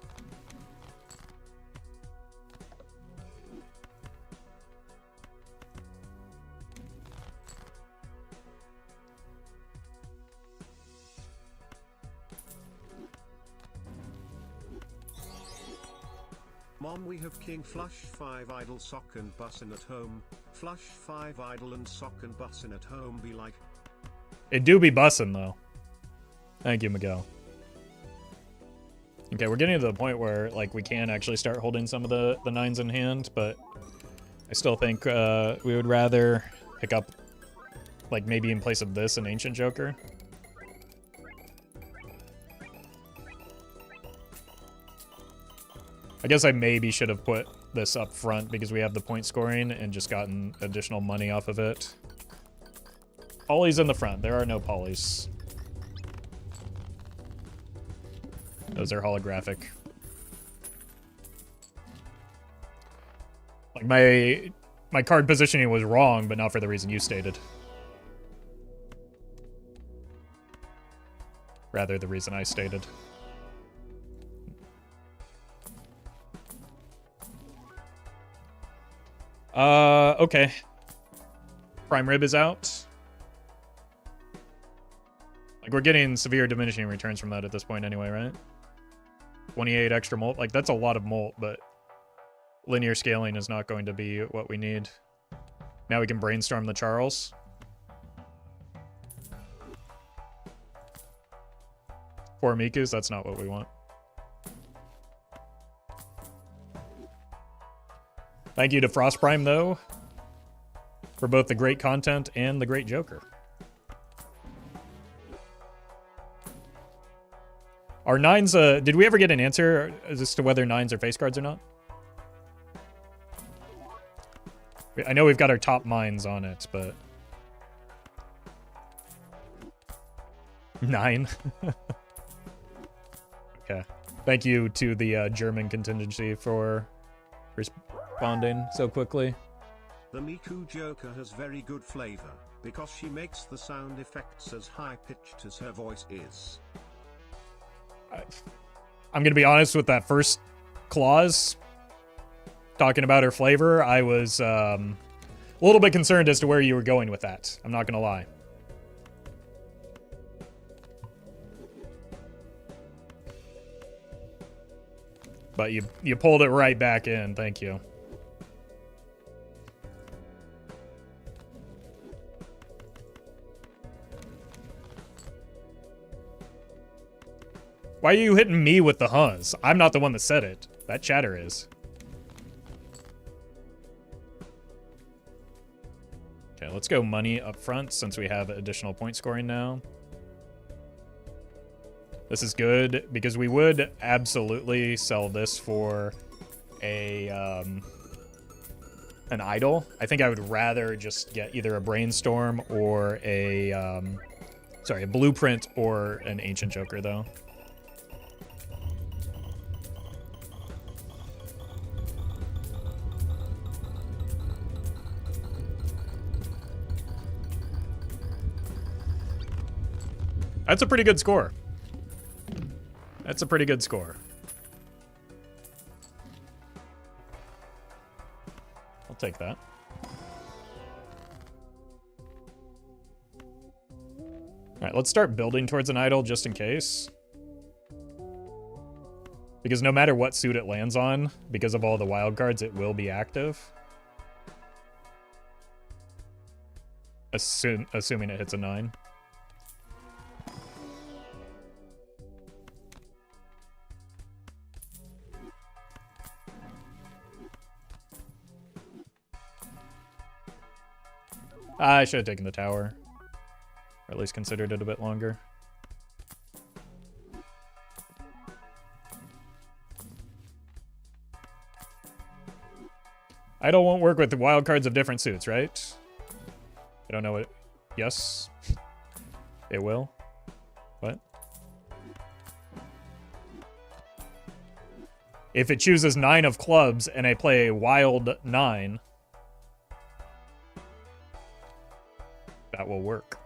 Mom, we have King Flush 5 idle sock and bussin' at home. Flush 5 idle and sock and bussin' at home be like. It do be bussin' though. Thank you, Miguel. Okay, we're getting to the point where, like, we can actually start holding some of the 9s in hand, but I still think we would rather pick up, like, maybe in place of this, an Ancient Joker. I guess I maybe should have put this up front because we have the point scoring and just gotten additional money off of it. Polly's in the front. There are no polys. Those are holographic. Like, my card positioning was wrong, but not for the reason you stated. Rather, the reason I stated. Okay. Prime Rib is out. Like, we're getting severe diminishing returns from that at this point anyway, right? 28 extra molt. Like, that's a lot of molt, but linear scaling is not going to be what we need. Now we can brainstorm the Charles. Four Mikus, that's not what we want. Thank you to Frost Prime, though, for both the great content and the great Joker. Are 9s, did we ever get an answer as to whether 9s are face cards or not? I know we've got our top mines on it, but... 9? Okay. Thank you to the German contingency for responding so quickly. The Miku Joker has very good flavor, because she makes the sound effects as high-pitched as her voice is. I'm going to be honest with that first clause. Talking about her flavor, I was a little bit concerned as to where you were going with that. I'm not going to lie. But you pulled it right back in. Thank you. Why are you hitting me with the huzz? I'm not the one that said it. That chatter is. Okay, let's go money up front since we have additional point scoring now. This is good because we would absolutely sell this for a an idol. I think I would rather just get either a brainstorm or a a blueprint or an ancient joker though. That's a pretty good score. That's a pretty good score. I'll take that. All right, let's start building towards an idol just in case. Because no matter what suit it lands on, because of all the wild cards, it will be active. Assuming it hits a 9. I should have taken the tower. Or at least considered it a bit longer. Idol won't work with the wild cards of different suits, right? I don't know what... Yes. It will. What? If it chooses 9 of clubs and I play a wild 9... that will work.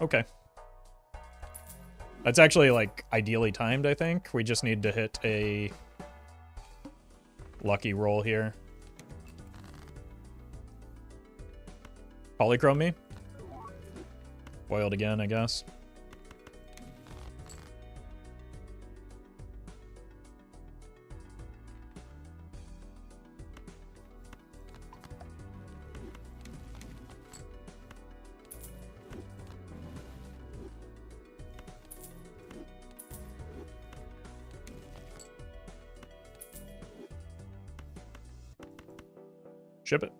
Okay. That's actually, like, ideally timed, I think. We just need to hit a lucky roll here. Polychrome me? Foiled again, I guess. Ship it.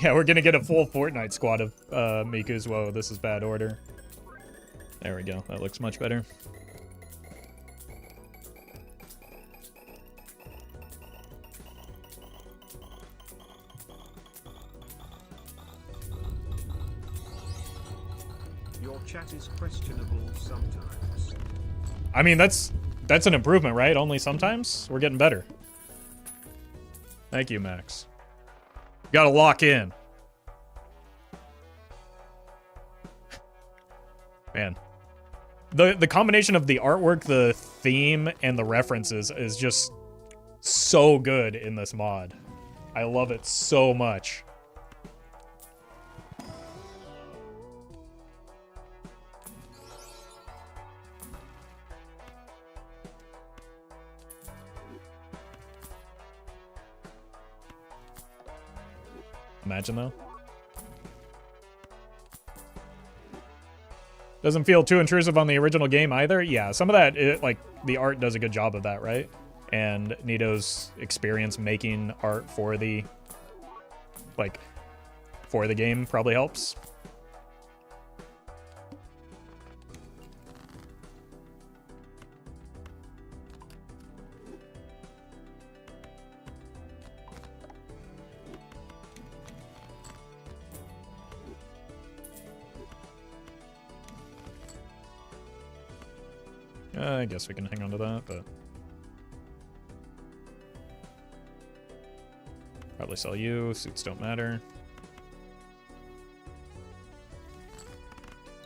Yeah, we're gonna get a full Fortnite squad of Mikus. Whoa, this is bad order. There we go. That looks much better. Your chat is questionable sometimes. I mean, that's an improvement, right? Only sometimes? We're getting better. Thank you, Max. Gotta lock in. Man. The combination of the artwork, the theme, and the references is just so good in this mod. I love it so much. Imagine though. Doesn't feel too intrusive on the original game either. Yeah, some of that, like, the art does a good job of that, right? And Neato's experience making art for the, like, for the game probably helps. I guess we can hang on to that, but... Probably sell you. Suits don't matter.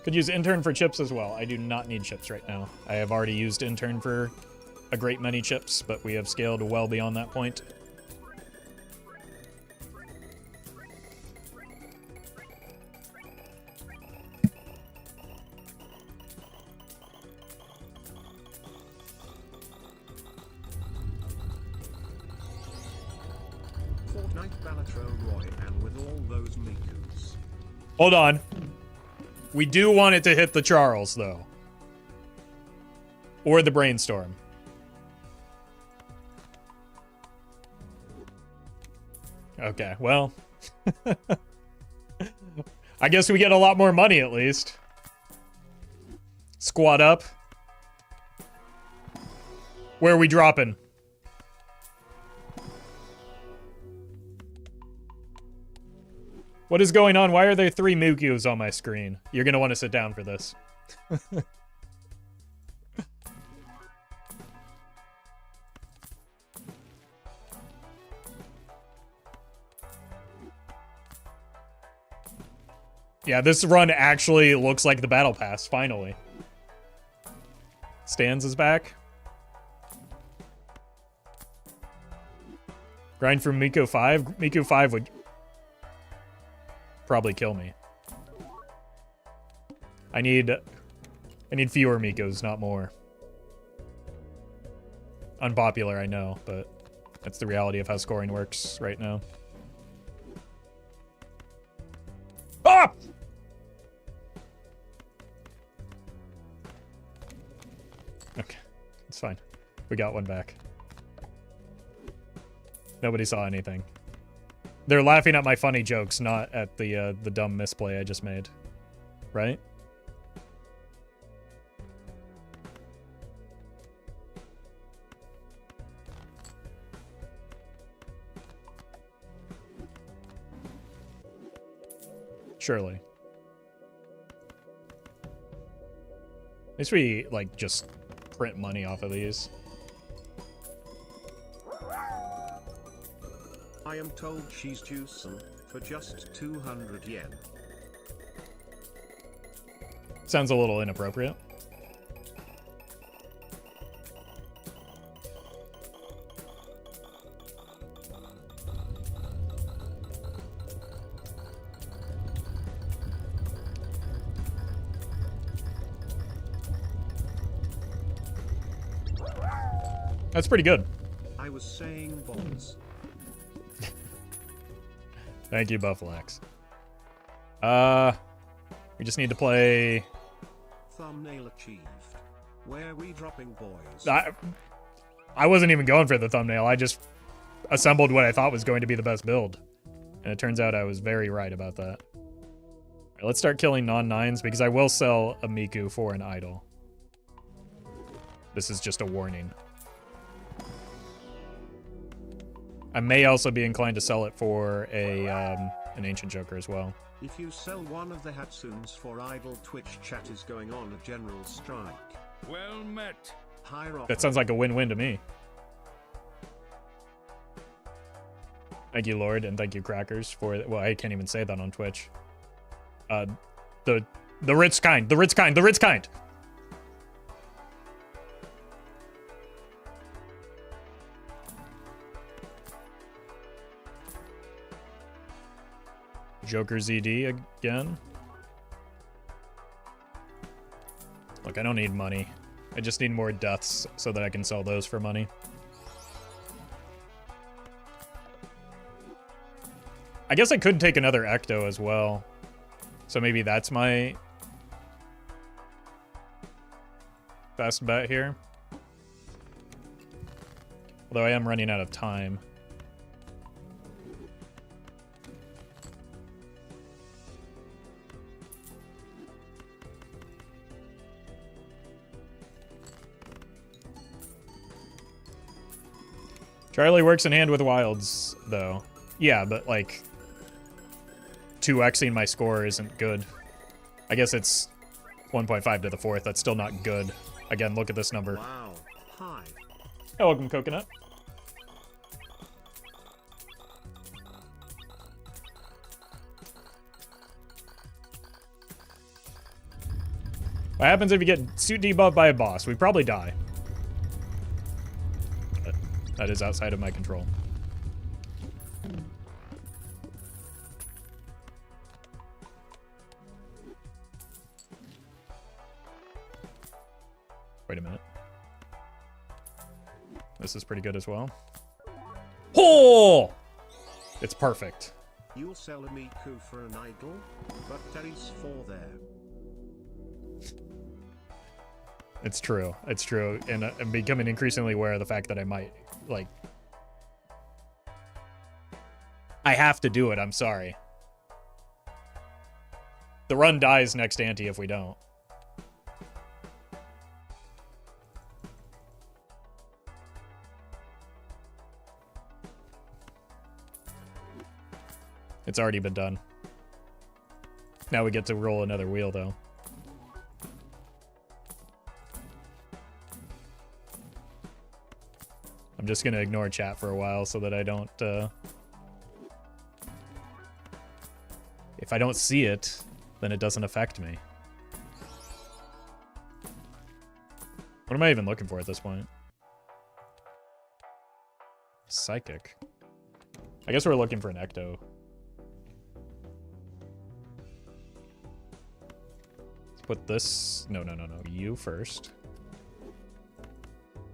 Could use intern for chips as well. I do not need chips right now. I have already used intern for a great many chips, but we have scaled well beyond that point. Fortnite Balatro Roy and with all those Mikus. Hold on. We do want it to hit the Charles, though. Or the Brainstorm. Okay, well. I guess we get a lot more money, at least. Squad up. Where are we dropping? What is going on? Why are there 3 Mukyus on my screen? You're gonna want to sit down for this. Yeah, this run actually looks like the Battle Pass, finally. Stans is back. Grind for Miko 5? Miko 5 would probably kill me. I need fewer Mikos, not more. Unpopular, I know, but that's the reality of how scoring works right now. Ah! Okay, it's fine. We got one back. Nobody saw anything. They're laughing at my funny jokes, not at the dumb misplay I just made. Right? Surely. At least we, like, just print money off of these. I am told she's juicing for just 200 yen. Sounds a little inappropriate. That's pretty good. I was saying balls. Thank you, Buffalax. We just need to play... Thumbnail achieved. Where are we dropping, boys? I wasn't even going for the thumbnail. I just assembled what I thought was going to be the best build. And it turns out I was very right about that. All right, let's start killing non-9s because I will sell a Miku for an idol. This is just a warning. I may also be inclined to sell it for a an Ancient Joker as well. If you sell one of the Hatsuns for idle, Twitch chat is going on a general strike. Well met. Hi, Roffle. That sounds like a win-win to me. Thank you, Lord, and thank you, Crackers, for... Well, I can't even say that on Twitch. The rich kind, the rich kind, the rich kind! Joker ZD again. Look, I don't need money. I just need more deaths so that I can sell those for money. I guess I could take another Ecto as well. So maybe that's my best bet here. Although I am running out of time. Charlie works in hand with Wilds, though. Yeah, but, like, 2xing my score isn't good. I guess it's 1.5 to the 4th. That's still not good. Again, look at this number. Wow. Hi. Hey, welcome, Coconut. What happens if you get suit debuffed by a boss? We probably die. But that is outside of my control. Wait a minute. This is pretty good as well. Oh! It's perfect. You'll sell a Miku for an idol, but there is 4 there. It's true. It's true. And I'm becoming increasingly aware of the fact that I might, like... I have to do it. I'm sorry. The run dies next ante if we don't. It's already been done. Now we get to roll another wheel, though. I'm just gonna ignore chat for a while so that I don't, if I don't see it, then it doesn't affect me. What am I even looking for at this point? Psychic. I guess we're looking for an ecto. Let's put this... No. You first.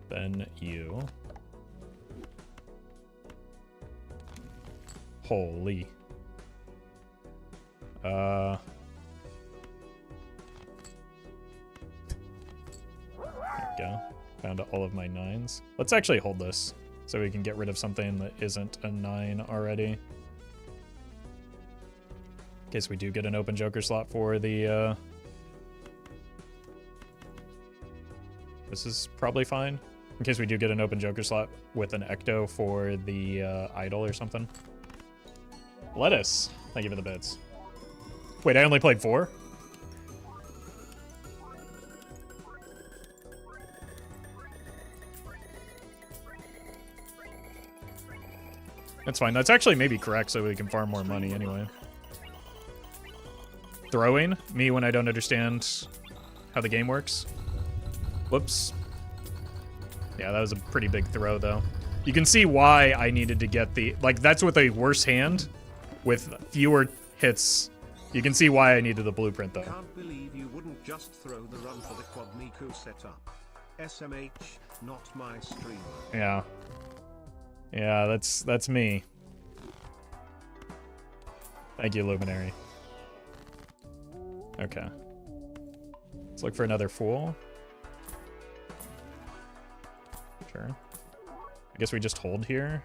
Then you. Holy. There we go. Found all of my 9s. Let's actually hold this so we can get rid of something that isn't a 9 already. In case we do get an open Joker slot for the, This is probably fine. In case we do get an open Joker slot with an Ecto for the, Idol or something. Lettuce. Thank you for the bits. Wait, I only played 4? That's fine. That's actually maybe correct, so we can farm more money anyway. Throwing? Me when I don't understand how the game works. Whoops. Yeah, that was a pretty big throw, though. You can see why I needed to get the... Like, that's with a worse hand, with fewer hits. You can see why I needed the blueprint, though. Can't believe you wouldn't just throw the run for the quad Miku setup. SMH, not my streamer. Yeah. Yeah, that's me. Thank you, Luminary. Okay. Let's look for another Fool. Sure. I guess we just hold here.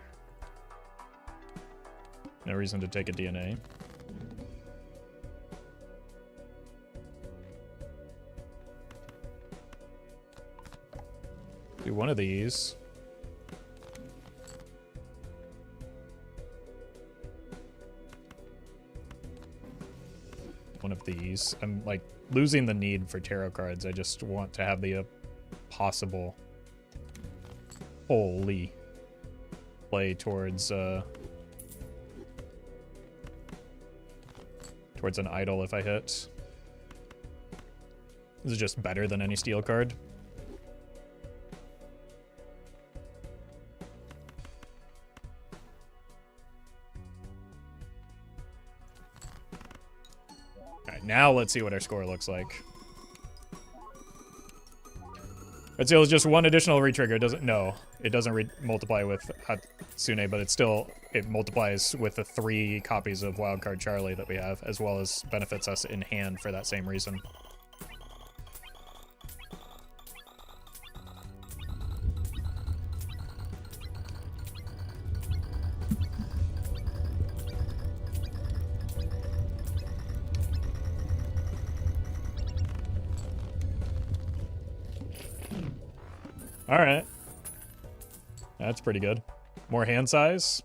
No reason to take a DNA. Do one of these. One of these. I'm like losing the need for tarot cards. I just want to have the possible holy play towards towards an idol if I hit. This is just better than any steel card. Alright, now let's see what our score looks like. Red Seal is just one additional retrigger. It doesn't multiply with Hatsune, but it multiplies with the 3 copies of Wildcard Charlie that we have, as well as benefits us in hand for that same reason. All right. That's pretty good. More hand size.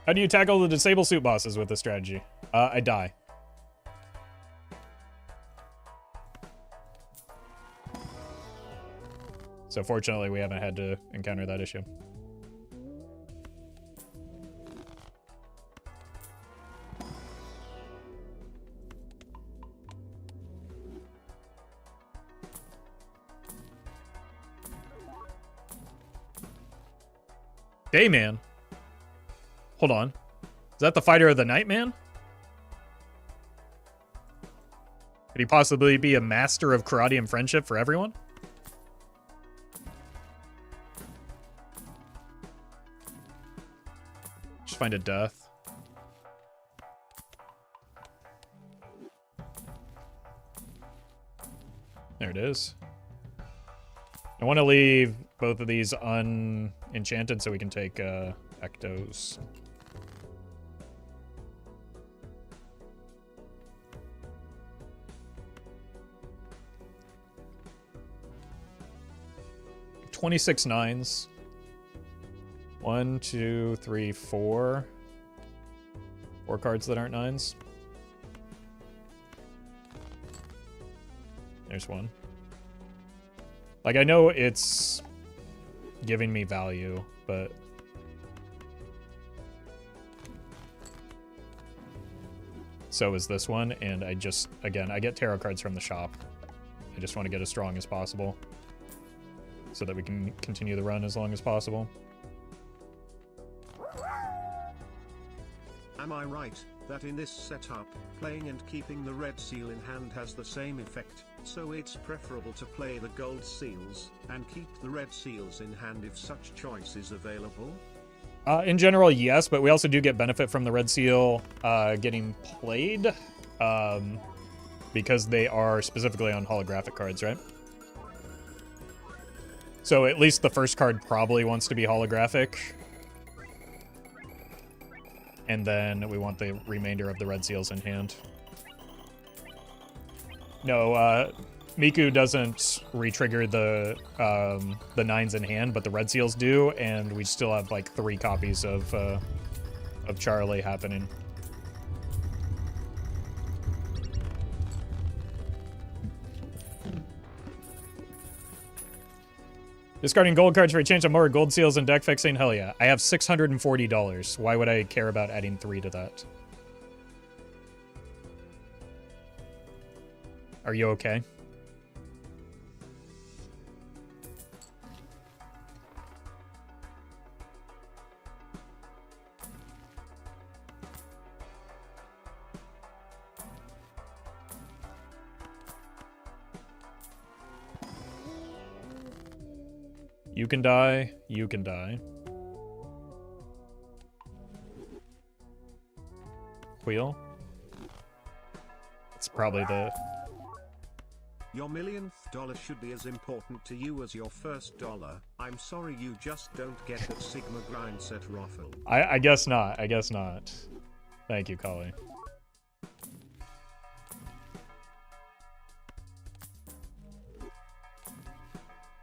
How do you tackle the disable suit bosses with this strategy? I die. So fortunately, we haven't had to encounter that issue. Dayman? Hold on. Is that the fighter of the night, man? Could he possibly be a master of karate and friendship for everyone? Just find a death. There it is. I want to leave both of these unenchanted so we can take Ectos. $26 nines. 1, 2, 3, 4. 4 cards that aren't nines. There's one. Like, I know it's giving me value, but... So is this one, and I just, again, I get tarot cards from the shop. I just want to get as strong as possible, so that we can continue the run as long as possible. Am I right, that in this setup, playing and keeping the red seal in hand has the same effect, so it's preferable to play the gold seals, and keep the red seals in hand if such choice is available? In general, yes, but we also do get benefit from the red seal getting played, because they are specifically on holographic cards, right? So at least the first card probably wants to be holographic. And then we want the remainder of the red seals in hand. No, Miku doesn't re-trigger the nines in hand, but the red seals do, and we still have like 3 copies of Charlie happening. Discarding gold cards for a change of more gold seals and deck fixing? Hell yeah. I have $640. Why would I care about adding 3 to that? Are you okay? You can die. You can die. Wheel. It's probably the... Your millionth dollar should be as important to you as your first dollar. I'm sorry you just don't get that Sigma grind set Roffle. I guess not. I guess not. Thank you, Collie.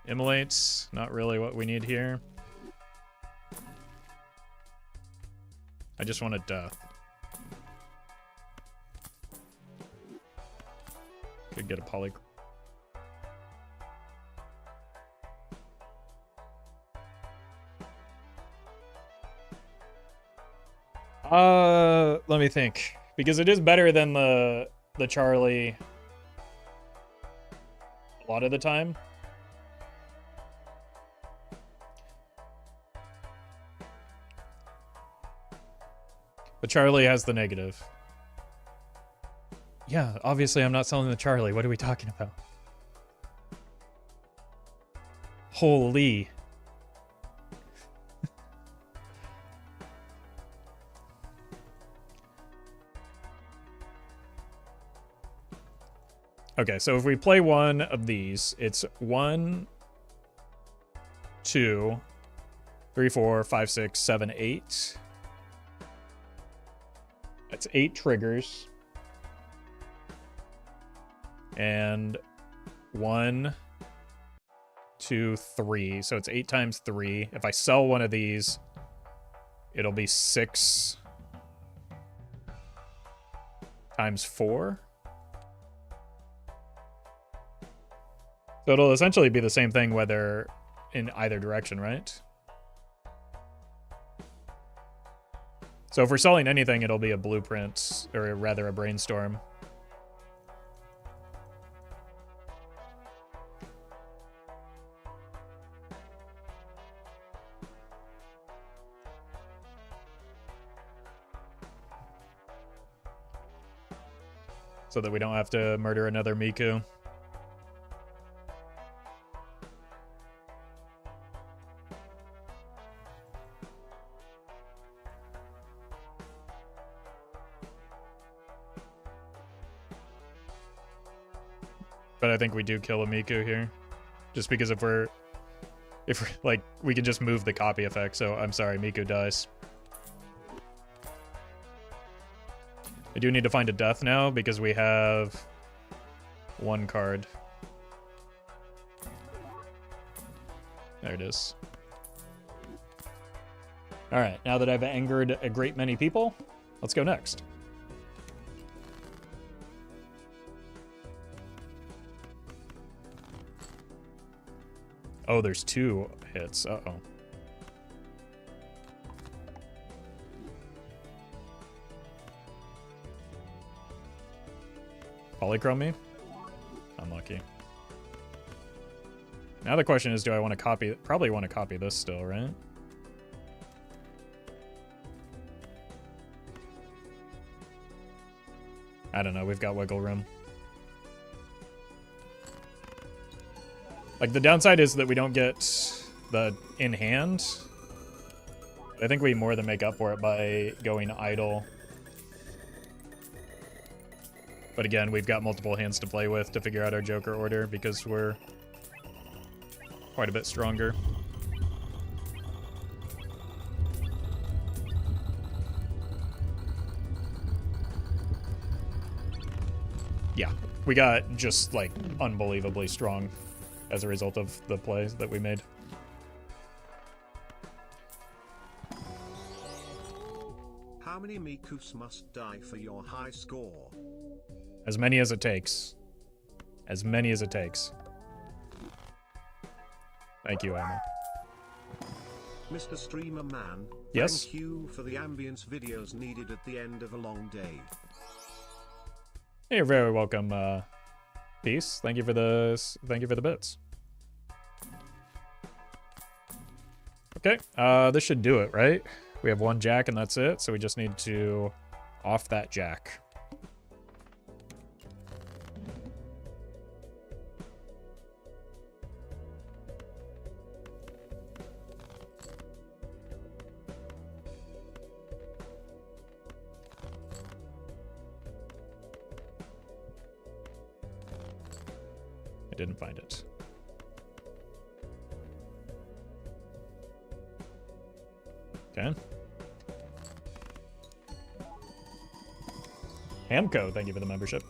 Immolates, not really what we need here. I just want a death. Could get a poly. Let me think. Because it is better than the Charlie a lot of the time. But Charlie has the negative. Yeah, obviously I'm not selling the Charlie. What are we talking about? Holy. Okay, so if we play one of these, it's 1, 2, 3, 4, 5, 6, 7, 8. That's 8 triggers. And 1, 2, 3. So it's 8 times 3. If I sell one of these, it'll be 6 times 4. So it'll essentially be the same thing whether in either direction, right? So if we're selling anything, it'll be a blueprint, or rather a brainstorm. So that we don't have to murder another Miku. But I think we do kill a Miku here. Just because if we're like, we can just move the copy effect. So I'm sorry, Miku dies. I do need to find a death now because we have one card. There it is. All right, now that I've angered a great many people, let's go next. Oh, there's 2 hits. Uh-oh. Polychrome me? Unlucky. Now the question is, do I want to copy? Probably want to copy this still, right? I don't know. We've got wiggle room. Like, the downside is that we don't get the in hand. I think we more than make up for it by going idle. But again, we've got multiple hands to play with to figure out our Joker order because we're quite a bit stronger. Yeah, we got just, like, unbelievably strong as a result of the plays that we made. How many Mikus must die for your high score? As many as it takes. As many as it takes. Thank you, Emma. Mr. Streamer Man, yes? Thank you for the ambience videos needed at the end of a long day. Hey, you're very welcome, Peace. Thank you for the bits. Okay, this should do it, right? We have 1 jack and that's it, so we just need to off that jack. I didn't find it. Okay. Hamco, thank you for the membership.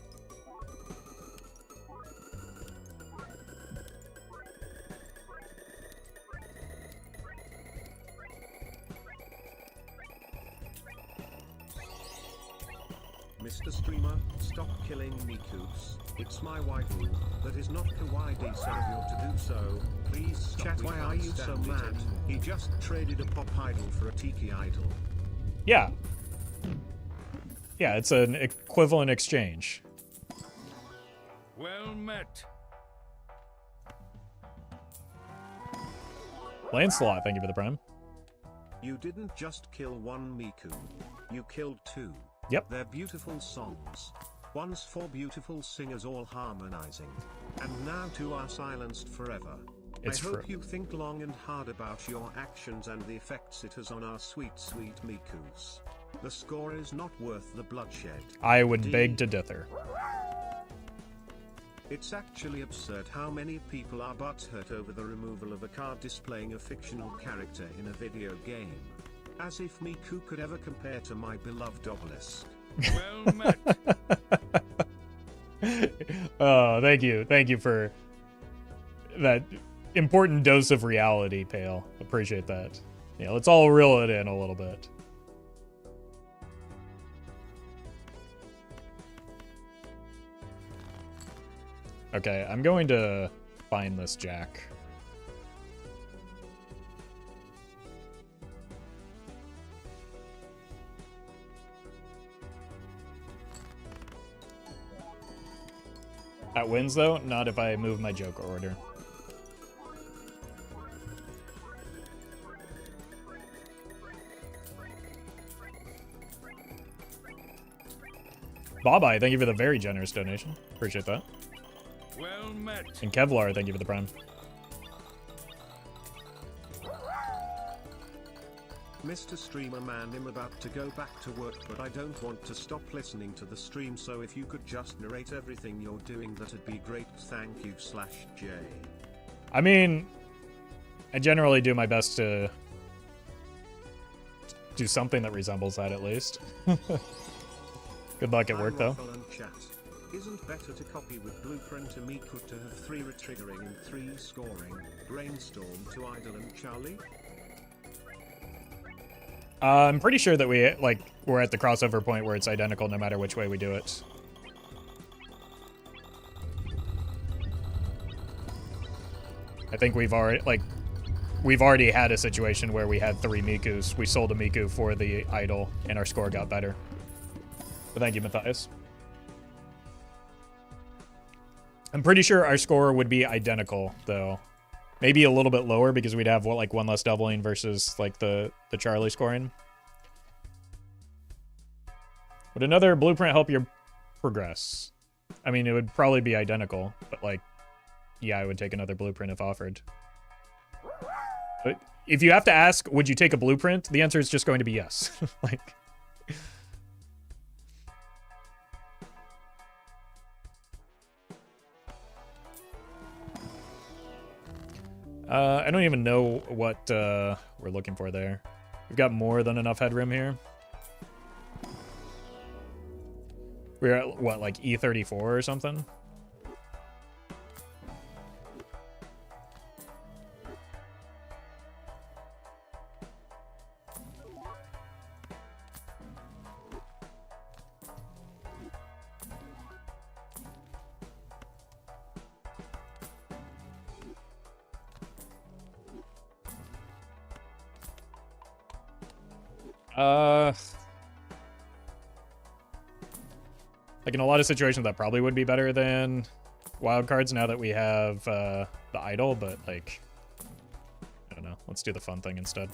Mr. Streamer, stop killing Mikus. It's my white rule. That is not kawaii son of your to do so. Please stop. Chat, why are you so mad? He just traded a pop idol for a tiki idol. Yeah. Yeah, it's an equivalent exchange. Well met. Lancelot, thank you for the prime. You didn't just kill 1 Miku. You killed 2. Yep. They're beautiful songs. Once 4 beautiful singers all harmonizing. And now 2 are silenced forever. It's I hope true. you think long and hard about your actions and the effects it has on our sweet, sweet Mikus. The score is not worth the bloodshed. I would beg to differ. It's actually absurd how many people are butthurt over the removal of a card displaying a fictional character in a video game. As if Miku could ever compare to my beloved Obelisk. Well met. Oh, thank you. Thank you for that important dose of reality, Pale. Appreciate that. Yeah, let's all reel it in a little bit. Okay, I'm going to find this jack. That wins, though. Not if I move my Joker order. Bye-bye, thank you for the very generous donation. Appreciate that. Well met. And Kevlar, thank you for the prime. Mr. Streamer Man, I'm about to go back to work, but I don't want to stop listening to the stream, so if you could just narrate everything you're doing, that'd be great. Thank you, /J. I mean, I generally do my best to do something that resembles that at least. Good luck at work, though. Roffle and chat. Isn't better to copy with Blueprint and Miku to have 3 retriggering and 3 scoring, Brainstorm to Idle and Charlie? I'm pretty sure that we're at the crossover point where it's identical no matter which way we do it. I think we've already had a situation where we had 3 Mikus. We sold a Miku for the idol, and our score got better. But thank you, Matthias. I'm pretty sure our score would be identical, though. Maybe a little bit lower because we'd have, what, 1 less doubling versus, the Charlie scoring. Would another blueprint help your progress? I mean, it would probably be identical, but, yeah, I would take another blueprint if offered. But if you have to ask, would you take a blueprint? The answer is just going to be yes. I don't even know what we're looking for there. We've got more than enough headroom here. We're at, what, E34 or something? In a lot of situations, that probably would be better than wild cards now that we have the idol, but, I don't know. Let's do the fun thing instead.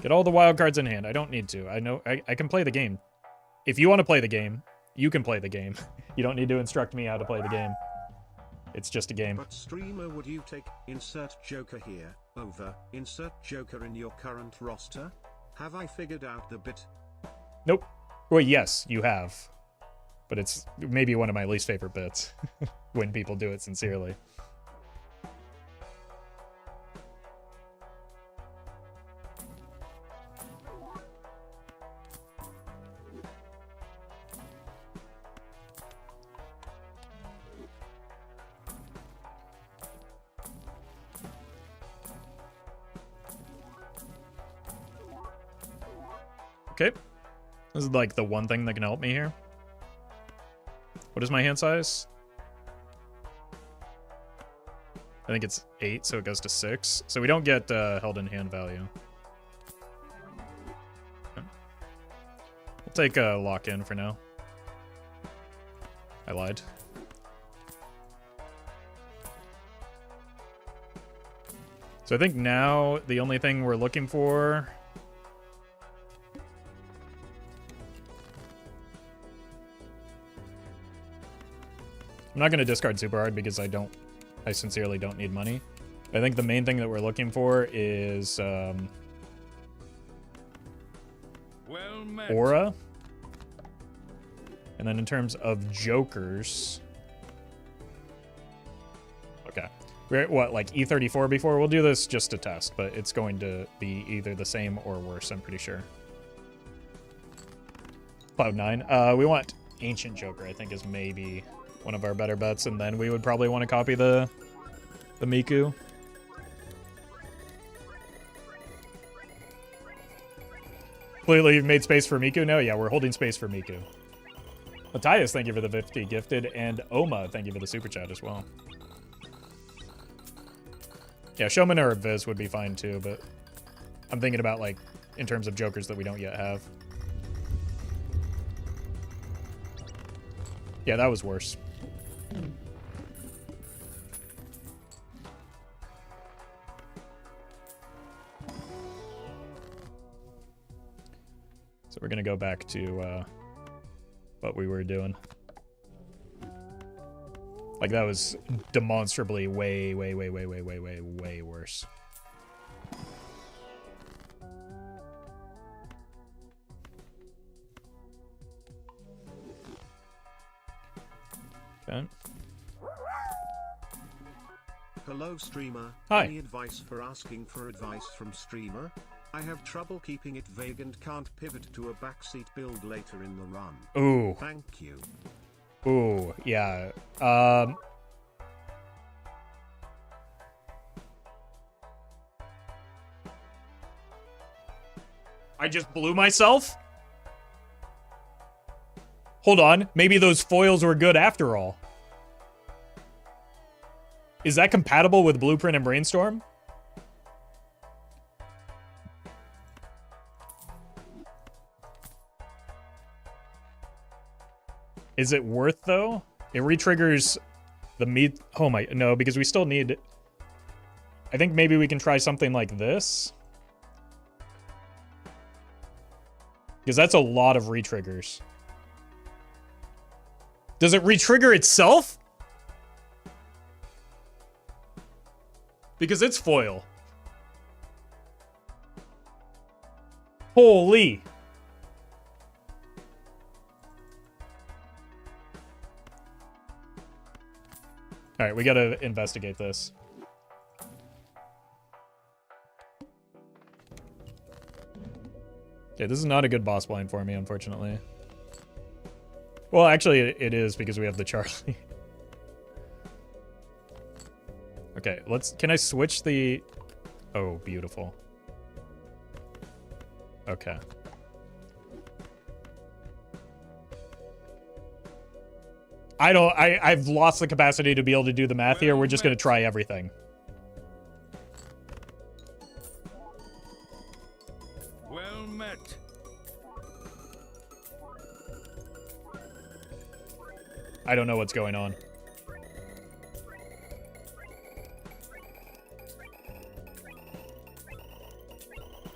Get all the wild cards in hand. I don't need to. I know I can play the game. If you want to play the game, you can play the game. You don't need to instruct me how to play the game. It's just a game. But streamer, would you take insert Joker here over insert Joker in your current roster? Have I figured out the bit? Nope. Well, yes, you have. But it's maybe one of my least favorite bits when people do it sincerely. Okay. This is the one thing that can help me here. What is my hand size? I think it's 8, so it goes to 6. So we don't get held in hand value. Okay. We'll take a lock in for now. I lied. So I think now the only thing we're looking for... I'm not going to discard super hard because I sincerely don't need money. I think the main thing that we're looking for is Well met. Aura. And then in terms of jokers... Okay. We're at what, E34 before? We'll do this just to test, but it's going to be either the same or worse, I'm pretty sure. Cloud9. We want Ancient Joker, I think, is maybe one of our better bets, and then we would probably want to copy the Miku. Clearly you've made space for Miku now? Yeah, we're holding space for Miku. Matthias, thank you for the 50 gifted, and Oma, thank you for the super chat as well. Yeah, Showman or Viz would be fine too, but I'm thinking about, like, in terms of jokers that we don't yet have. Yeah, that was worse. So we're gonna go back to what we were doing. Like, that was demonstrably way worse. Okay. Hello streamer. Hi. Any advice for asking for advice from streamer? I have trouble keeping it vague and can't pivot to a backseat build later in the run. Ooh. Thank you. Ooh, yeah. I just blew myself? Hold on. Maybe those foils were good after all. Is that compatible with Blueprint and Brainstorm? Is it worth, though? It re-triggers the meat. Oh my, no, because we still need... I think maybe we can try something like this. Because that's a lot of re-triggers. Does it re-trigger itself? Because it's foil. Holy. Alright, we gotta investigate this. Okay, this is not a good boss blind for me, unfortunately. Well, actually, it is because we have the Charlie. Okay, let's... Can I switch the... Oh, beautiful. Okay. I've lost the capacity to be able to do the math here. We're just gonna try everything. Well met. I don't know what's going on.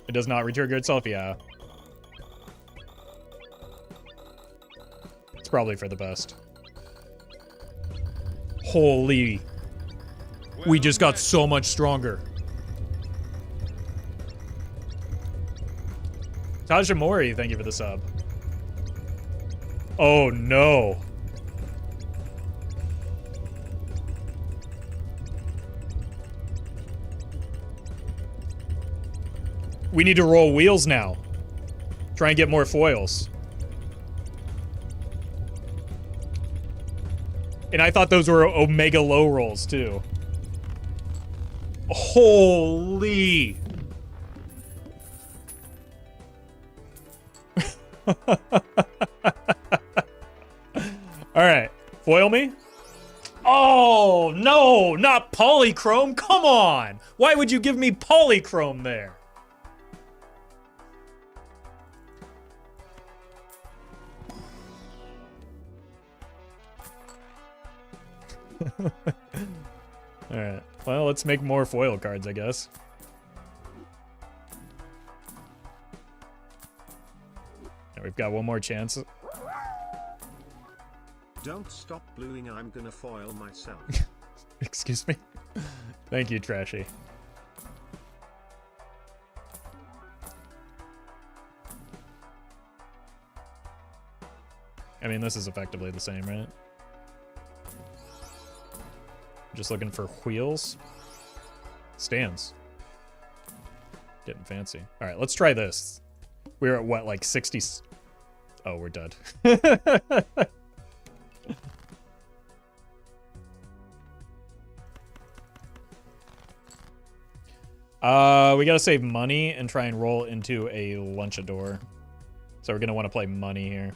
It does not retrigger itself, yeah. It's probably for the best. Holy. We just got so much stronger. Tajamori, thank you for the sub. Oh no. We need to roll wheels now. Try and get more foils. And I thought those were Omega low rolls, too. Holy! Alright. Foil me? Oh, no! Not polychrome! Come on! Why would you give me polychrome there? Alright. Well, let's make more foil cards, I guess. Yeah, we've got one more chance. Don't stop bluing, I'm gonna foil myself. Excuse me? Thank you, Trashy. I mean, this is effectively the same, right? Just looking for wheels. Stands. Getting fancy. All right, let's try this. We're at what, like 60? Oh, we're dead. We gotta save money and try and roll into a lunchador. So we're gonna want to play money here.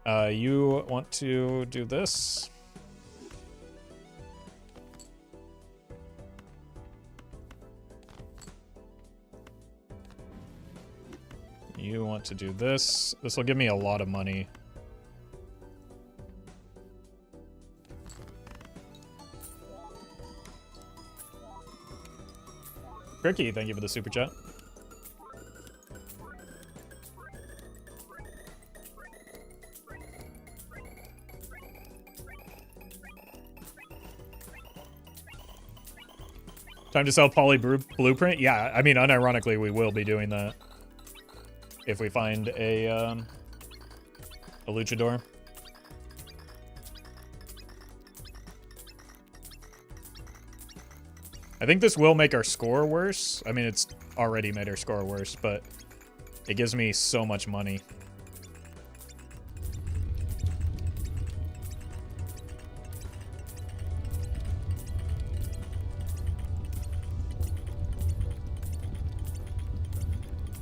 You want to do this. You want to do this. This will give me a lot of money. Cricky, thank you for the super chat. Time to sell Poly Blueprint? Yeah, I mean, unironically, we will be doing that. If we find a luchador. I think this will make our score worse. I mean, it's already made our score worse, but it gives me so much money.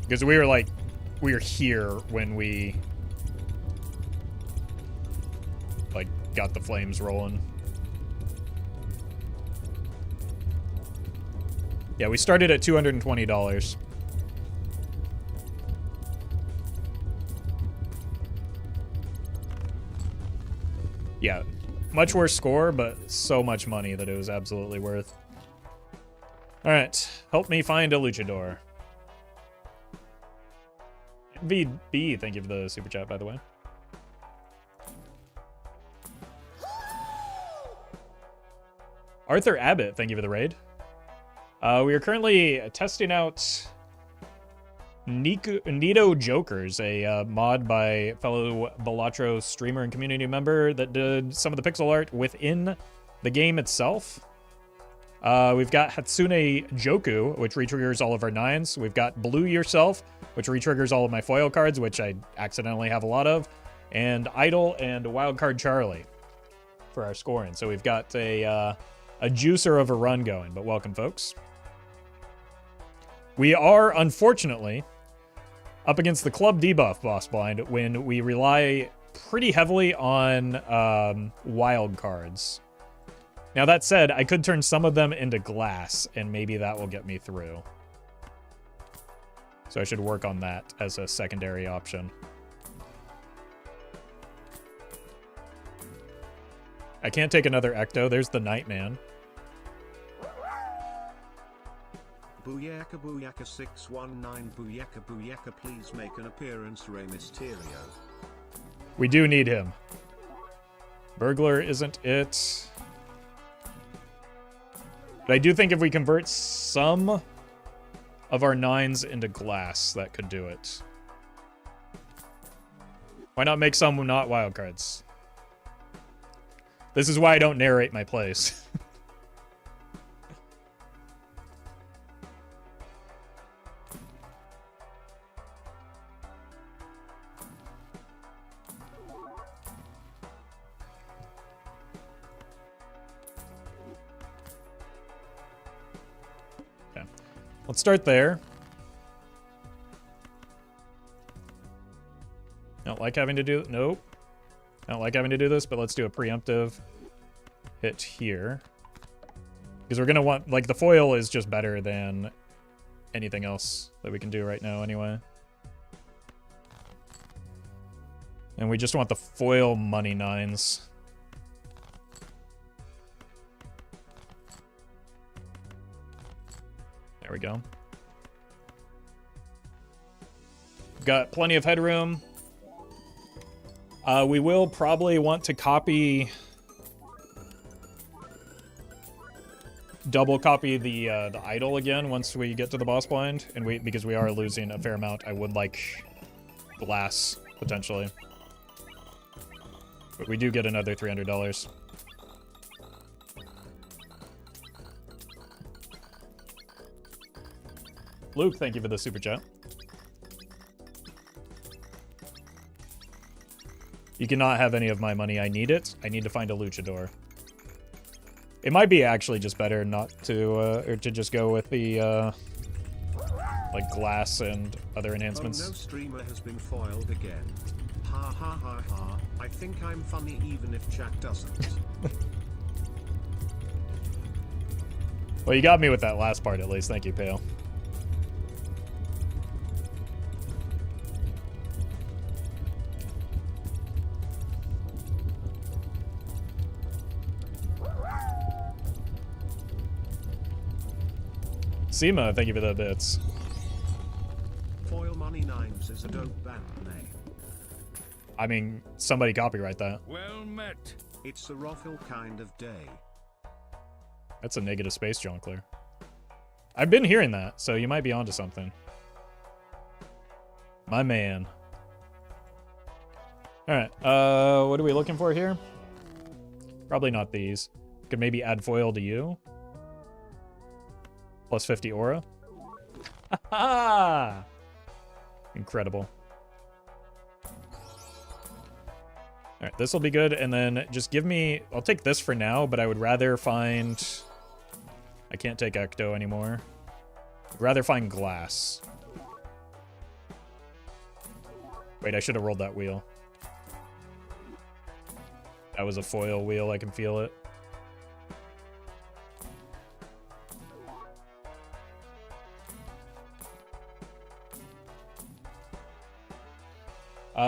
Because we were here when we like got the flames rolling. Yeah, we started at $220. Yeah, much worse score, but so much money that it was absolutely worth. All right, help me find a luchador. VB, thank you for the super chat, by the way. Arthur Abbott, thank you for the raid. We are currently testing out Neato Jokers, a mod by fellow Balatro streamer and community member that did some of the pixel art within the game itself. We've got Hatsune Joku, which retriggers all of our 9s. We've got Blue Yourself, which retriggers all of my foil cards, which I accidentally have a lot of. And Idol and Wildcard Charlie for our scoring. So we've got a juicer of a run going, but welcome, folks. We are, unfortunately, up against the club debuff boss blind when we rely pretty heavily on wild cards. Now, that said, I could turn some of them into glass, and maybe that will get me through. So I should work on that as a secondary option. I can't take another Ecto. There's the Nightman. Booyaka Booyaka 619 Booyaka Booyaka, please make an appearance, Rey Mysterio. We do need him. Burglar isn't it. But I do think if we convert some of our 9s into glass, that could do it. Why not make some not wild cards? This is why I don't narrate my plays. Okay. Let's start there. I don't like having to do... Nope. I don't like having to do this, but let's do a preemptive hit here. Because we're going to want... Like, the foil is just better than anything else that we can do right now anyway. And we just want the foil money 9s. There we go. Got plenty of headroom. We will probably want to copy... Double copy the idol again once we get to the boss blind. And because we are losing a fair amount, I would like glass, potentially. But we do get another $300. Luke, thank you for the super chat. You cannot have any of my money. I need it. I need to find a luchador. It might be actually just better not to, or to just go with the, like glass and other enhancements. Oh, no streamer has been foiled again. Ha ha ha ha. I think I'm funny even if chat doesn't. Well, you got me with that last part at least. Thank you, Pale. Seema, thank you for the bits. Foil Money Nines is a dope band name. I mean, somebody copyright that. Well met. It's a Roffle kind of day. That's a negative space jongleur. I've been hearing that, so you might be onto something. My man. Alright, what are we looking for here? Probably not these. Could maybe add foil to you. Plus 50 aura. Ha! Incredible. Alright, this will be good, and then just give me... I'll take this for now, but I would rather find... I can't take Ecto anymore. I'd rather find glass. Wait, I should have rolled that wheel. That was a foil wheel, I can feel it.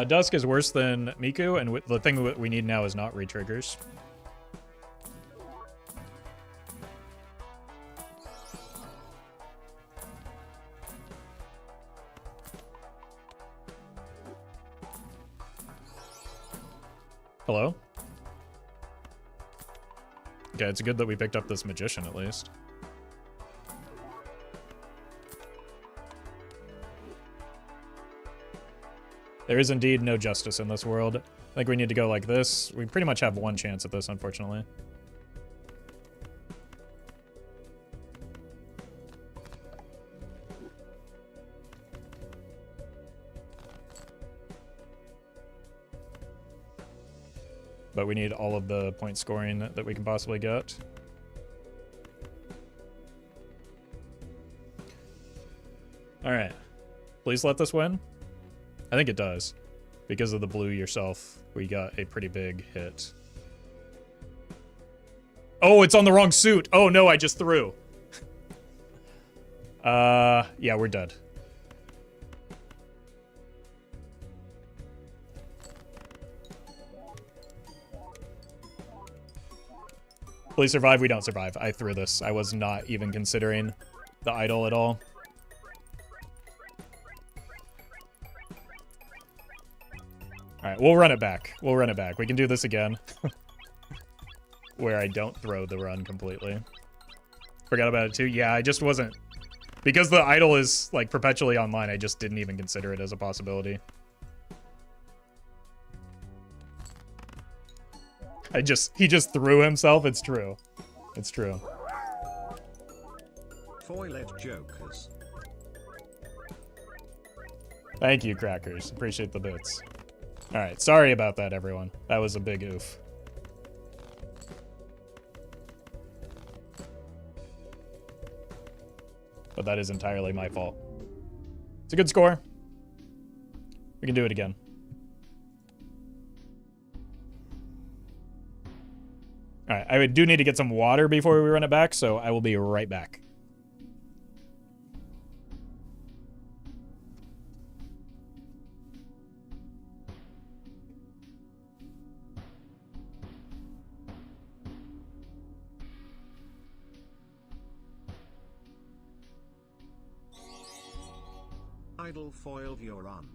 Dusk is worse than Miku, and the thing we need now is not re-triggers. Hello? Okay, it's good that we picked up this magician at least. There is indeed no justice in this world. I think we need to go like this. We pretty much have one chance at this, unfortunately. But we need all of the point scoring that we can possibly get. Alright. Please let this win. I think it does. Because of the blue yourself, we got a pretty big hit. Oh, it's on the wrong suit. Oh no, I just threw. Yeah, we're dead. Please survive. We don't survive. I threw this. I was not even considering the idol at all. Alright, we'll run it back. We'll run it back. We can do this again. Where I don't throw the run completely. Forgot about it too. Yeah, I just wasn't... Because the idol is, like, perpetually online, I just didn't even consider it as a possibility. He just threw himself. It's true. It's true. Foil-edge jokers. Thank you, Crackers. Appreciate the bits. Alright, sorry about that, everyone. That was a big oof. But that is entirely my fault. It's a good score. We can do it again. Alright, I do need to get some water before we run it back, so I will be right back. Idol foiled your run.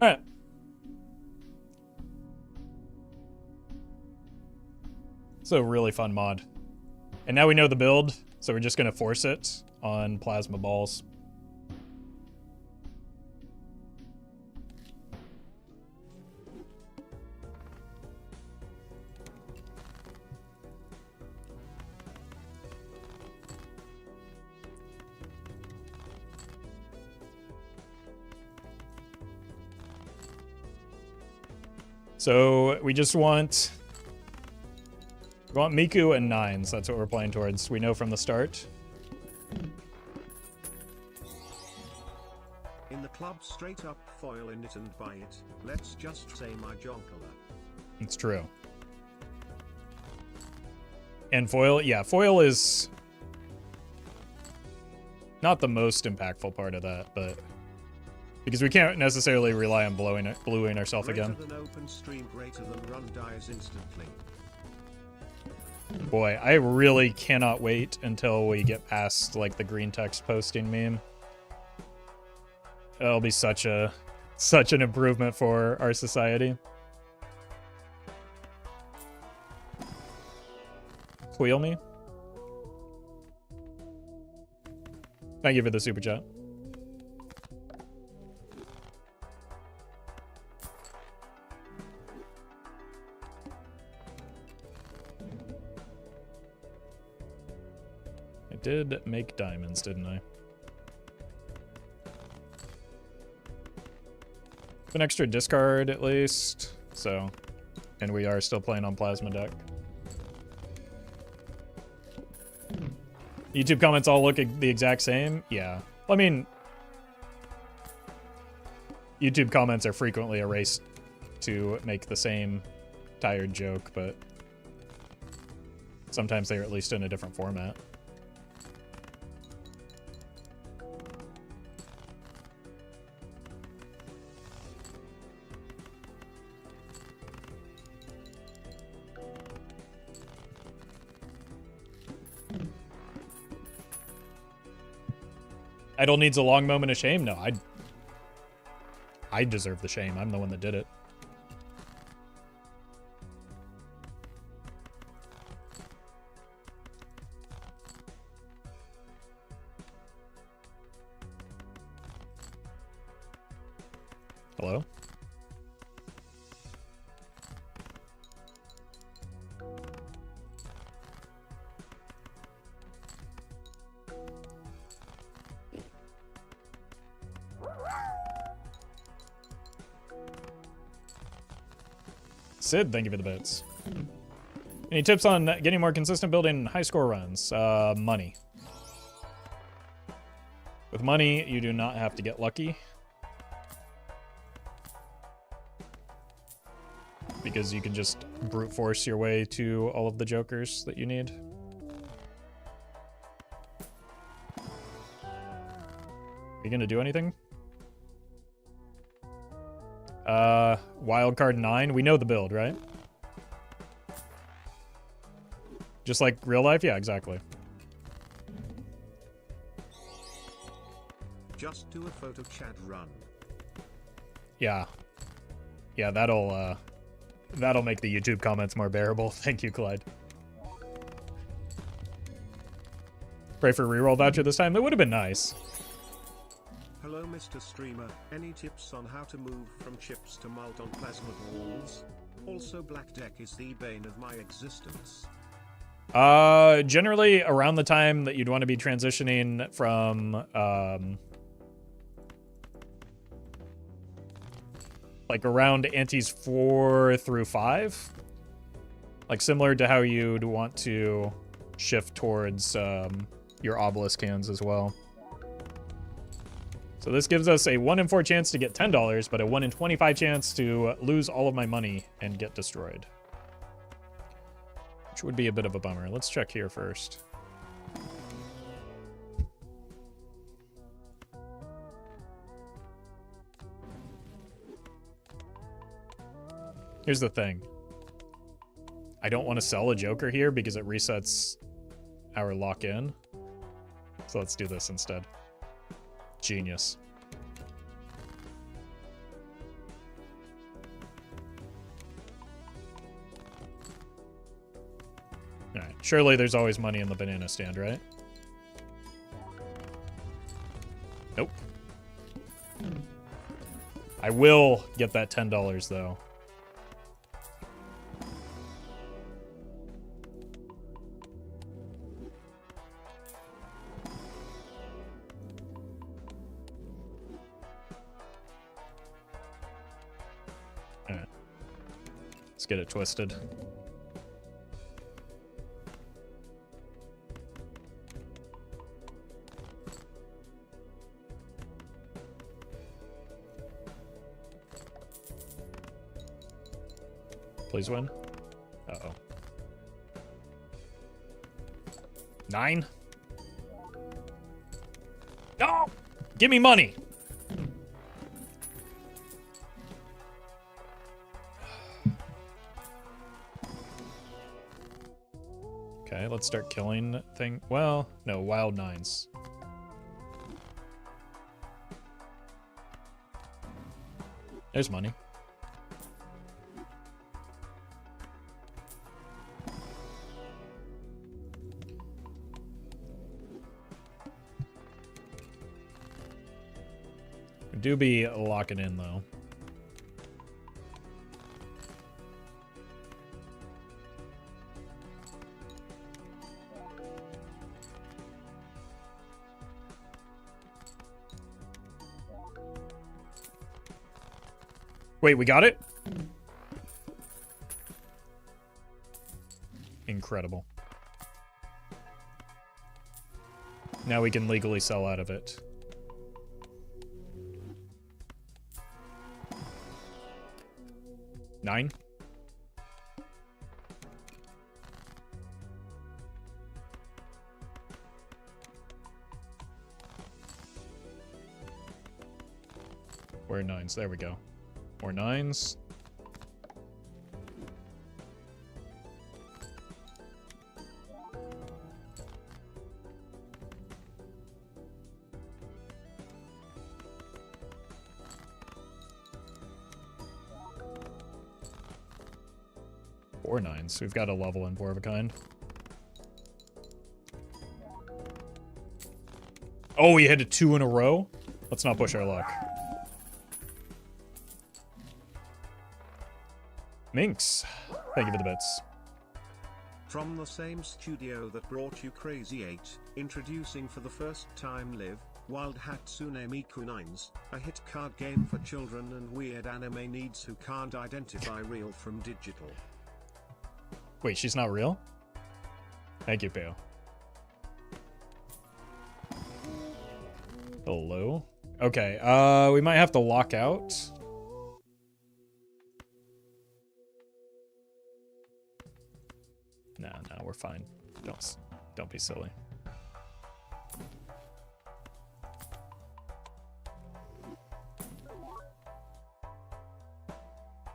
Alright. It's a really fun mod. And now we know the build, so we're just going to force it on plasma balls. So we just want... We want Miku and 9s. That's what we're playing towards. We know from the start. In the club, straight up foil in it and buy it. Let's just say my jonkler. It's true. And foil, yeah, foil is not the most impactful part of that, but because we can't necessarily rely on bluing ourselves again. Greater than open stream, greater than run dies instantly. Boy, I really cannot wait until we get past like the green text posting meme. That'll be such an improvement for our society. Wheel me. Thank you for the super chat. I did make diamonds, didn't I? An extra discard at least, so, and we are still playing on plasma deck. YouTube comments all look the exact same? Yeah. I mean, YouTube comments are frequently erased to make the same tired joke, but sometimes they're at least in a different format. Idle needs a long moment of shame? No, I deserve the shame. I'm the one that did it. Hello? Sid, thank you for the bits. Any tips on getting more consistent building high score runs? Money. With money, you do not have to get lucky. Because you can just brute force your way to all of the jokers that you need. Are you gonna do anything? Wildcard 9. We know the build, right? Just like real life? Yeah, exactly. Just do a photo chat run. Yeah. Yeah, that'll make the YouTube comments more bearable. Thank you, Clyde. Pray for reroll voucher this time. That would have been nice. Hello Mr. Streamer, any tips on how to move from chips to mult on plasma balls? Also black deck is the bane of my existence. Generally around the time that you'd want to be transitioning from, like around antes 4 through 5. Like similar to how you'd want to shift towards, your obelisk hands as well. So this gives us a 1 in 4 chance to get $10, but a 1 in 25 chance to lose all of my money and get destroyed. Which would be a bit of a bummer. Let's check here first. Here's the thing. I don't want to sell a Joker here because it resets our lock-in. So let's do this instead. Genius. Surely there's always money in the banana stand, right? Nope. I will get that $10 though. Alright. Let's get it twisted. Please win. Uh-oh. 9. No! Give me money! Okay, let's start killing thing. Well, no, wild 9s. There's money. We do be locking in though. Wait, we got it? Incredible. Now we can legally sell out of it. Nine. Where are 9s? There we go. More 9s. Four 9s. We've got a level in 4 of a kind. Oh, we hit a 2 in a row? Let's not push our luck. Minx, thank you for the bits. From the same studio that brought you Crazy 8, introducing for the first time Live, Wild Hatsune Miku 9s, a hit card game for children and weird anime needs who can't identify real from digital. Wait, she's not real? Thank you, Peo. Hello? Okay, we might have to lock out. No, we're fine. Don't be silly.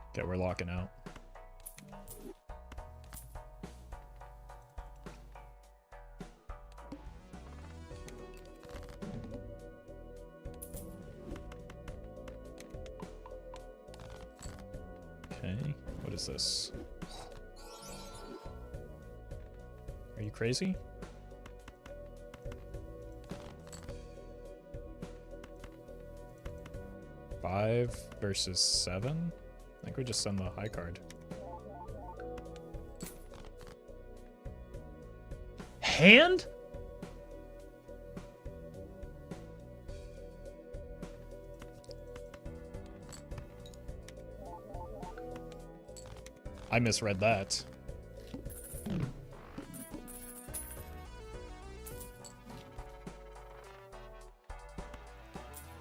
Okay, we're locking out. Okay, what is this? Are you crazy? Five versus 7? I think we just send the high card. Hand? I misread that.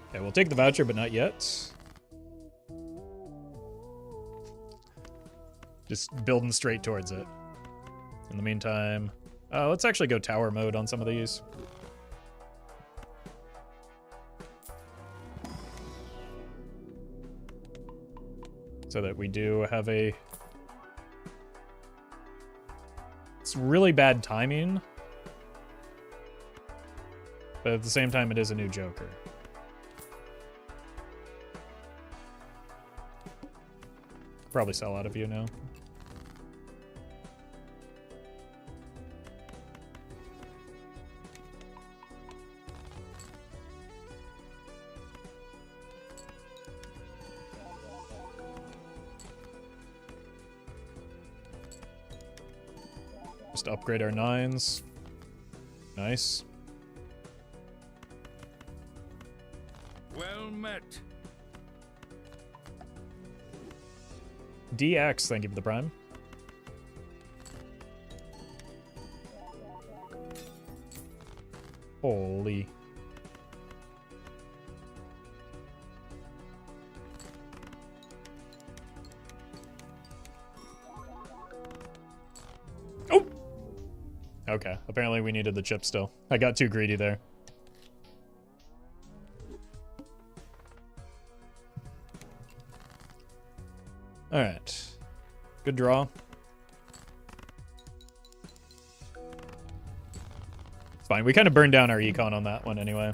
Okay, we'll take the voucher, but not yet. Just building straight towards it. In the meantime, let's actually go tower mode on some of these. So that we do have a... It's really bad timing. But at the same time, it is a new Joker. Probably sell out of you now. Just upgrade our 9s. Nice. Well met. DX, thank you for the prime. Holy. Oh! Okay, apparently we needed the chip still. I got too greedy there. Alright. Good draw. It's fine. We kind of burned down our econ on that one anyway.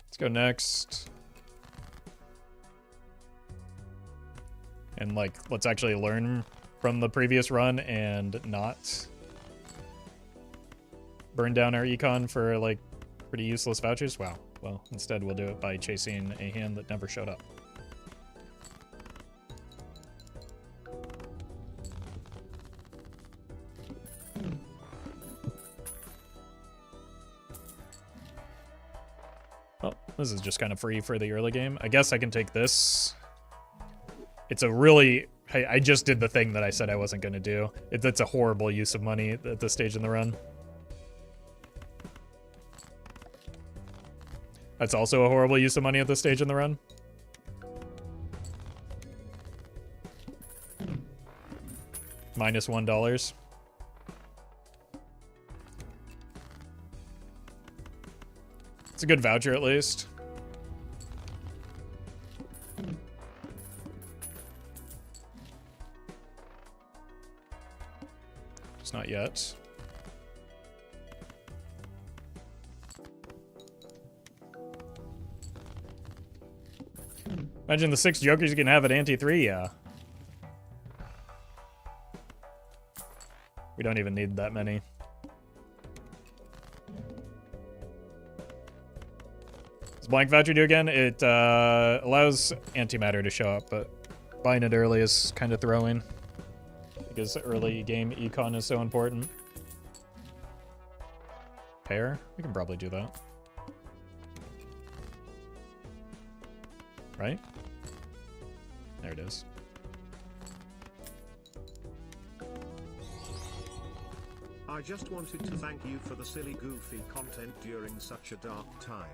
Let's go next. And, like, let's actually learn from the previous run and not burn down our econ for, like, pretty useless vouchers. Wow. Well, instead we'll do it by chasing a hand that never showed up. Oh, this is just kind of free for the early game. I guess I can take this. It's a really... I just did the thing that I said I wasn't going to do. That's a horrible use of money at this stage in the run. That's also a horrible use of money at this stage in the run. Minus $1. It's a good voucher at least. Just not yet. Imagine the 6 jokers you can have at ante 3, yeah. We don't even need that many. Does blank voucher do again? It allows antimatter to show up, but buying it early is kind of throwing. Because early game econ is so important. Pair? We can probably do that. Right? There it is. I just wanted to thank you for the silly goofy content during such a dark time.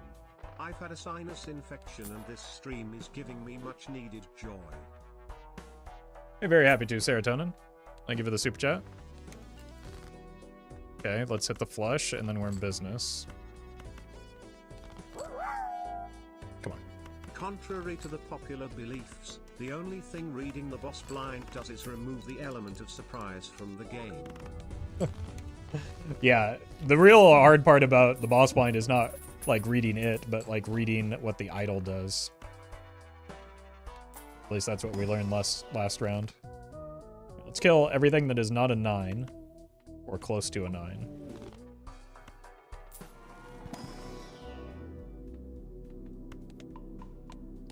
I've had a sinus infection and this stream is giving me much needed joy. Hey, very happy to, Serotonin. Thank you for the super chat. Okay, let's hit the flush and then we're in business. Come on. Contrary to the popular beliefs, the only thing reading the boss blind does is remove the element of surprise from the game. Yeah, the real hard part about the boss blind is not like reading it, but like reading what the idol does. At least that's what we learned last round. Let's kill everything that is not a 9 or close to a 9.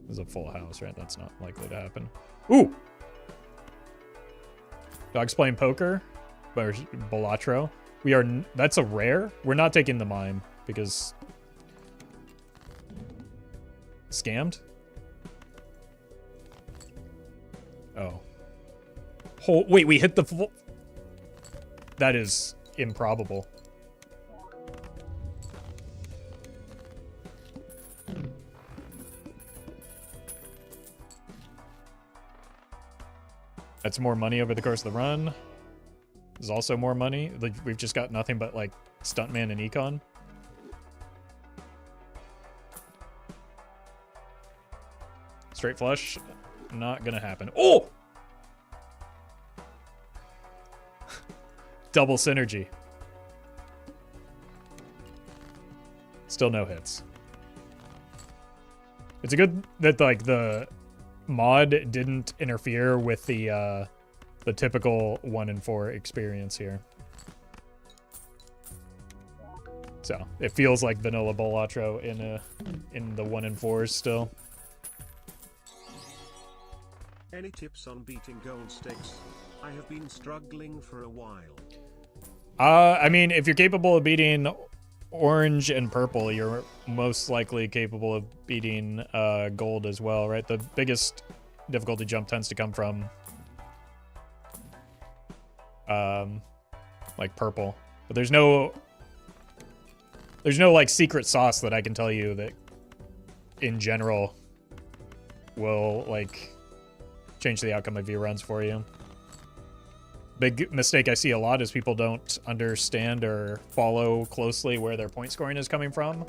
This is a full house, right? That's not likely to happen. Ooh! Dogs playing poker by Bolatro. We are... That's a rare. We're not taking the mime because... Scammed? Oh. Oh, wait, we hit the full... That is improbable. That's more money over the course of the run. There's also more money. Like, we've just got nothing but, like, Stuntman and Econ. Straight flush. Not gonna happen. Oh! Double synergy. Still no hits. It's a good that like the mod didn't interfere with the typical 1 in 4 experience here. So it feels like vanilla Bolatro in the 1 in 4s still. Any tips on beating gold stakes? I have been struggling for a while. I mean, if you're capable of beating orange and purple, you're most likely capable of beating gold as well, right? The biggest difficulty jump tends to come from like purple, but there's no like secret sauce that I can tell you that in general will like change the outcome of your runs for you. Big mistake I see a lot is people don't understand or follow closely where their point scoring is coming from,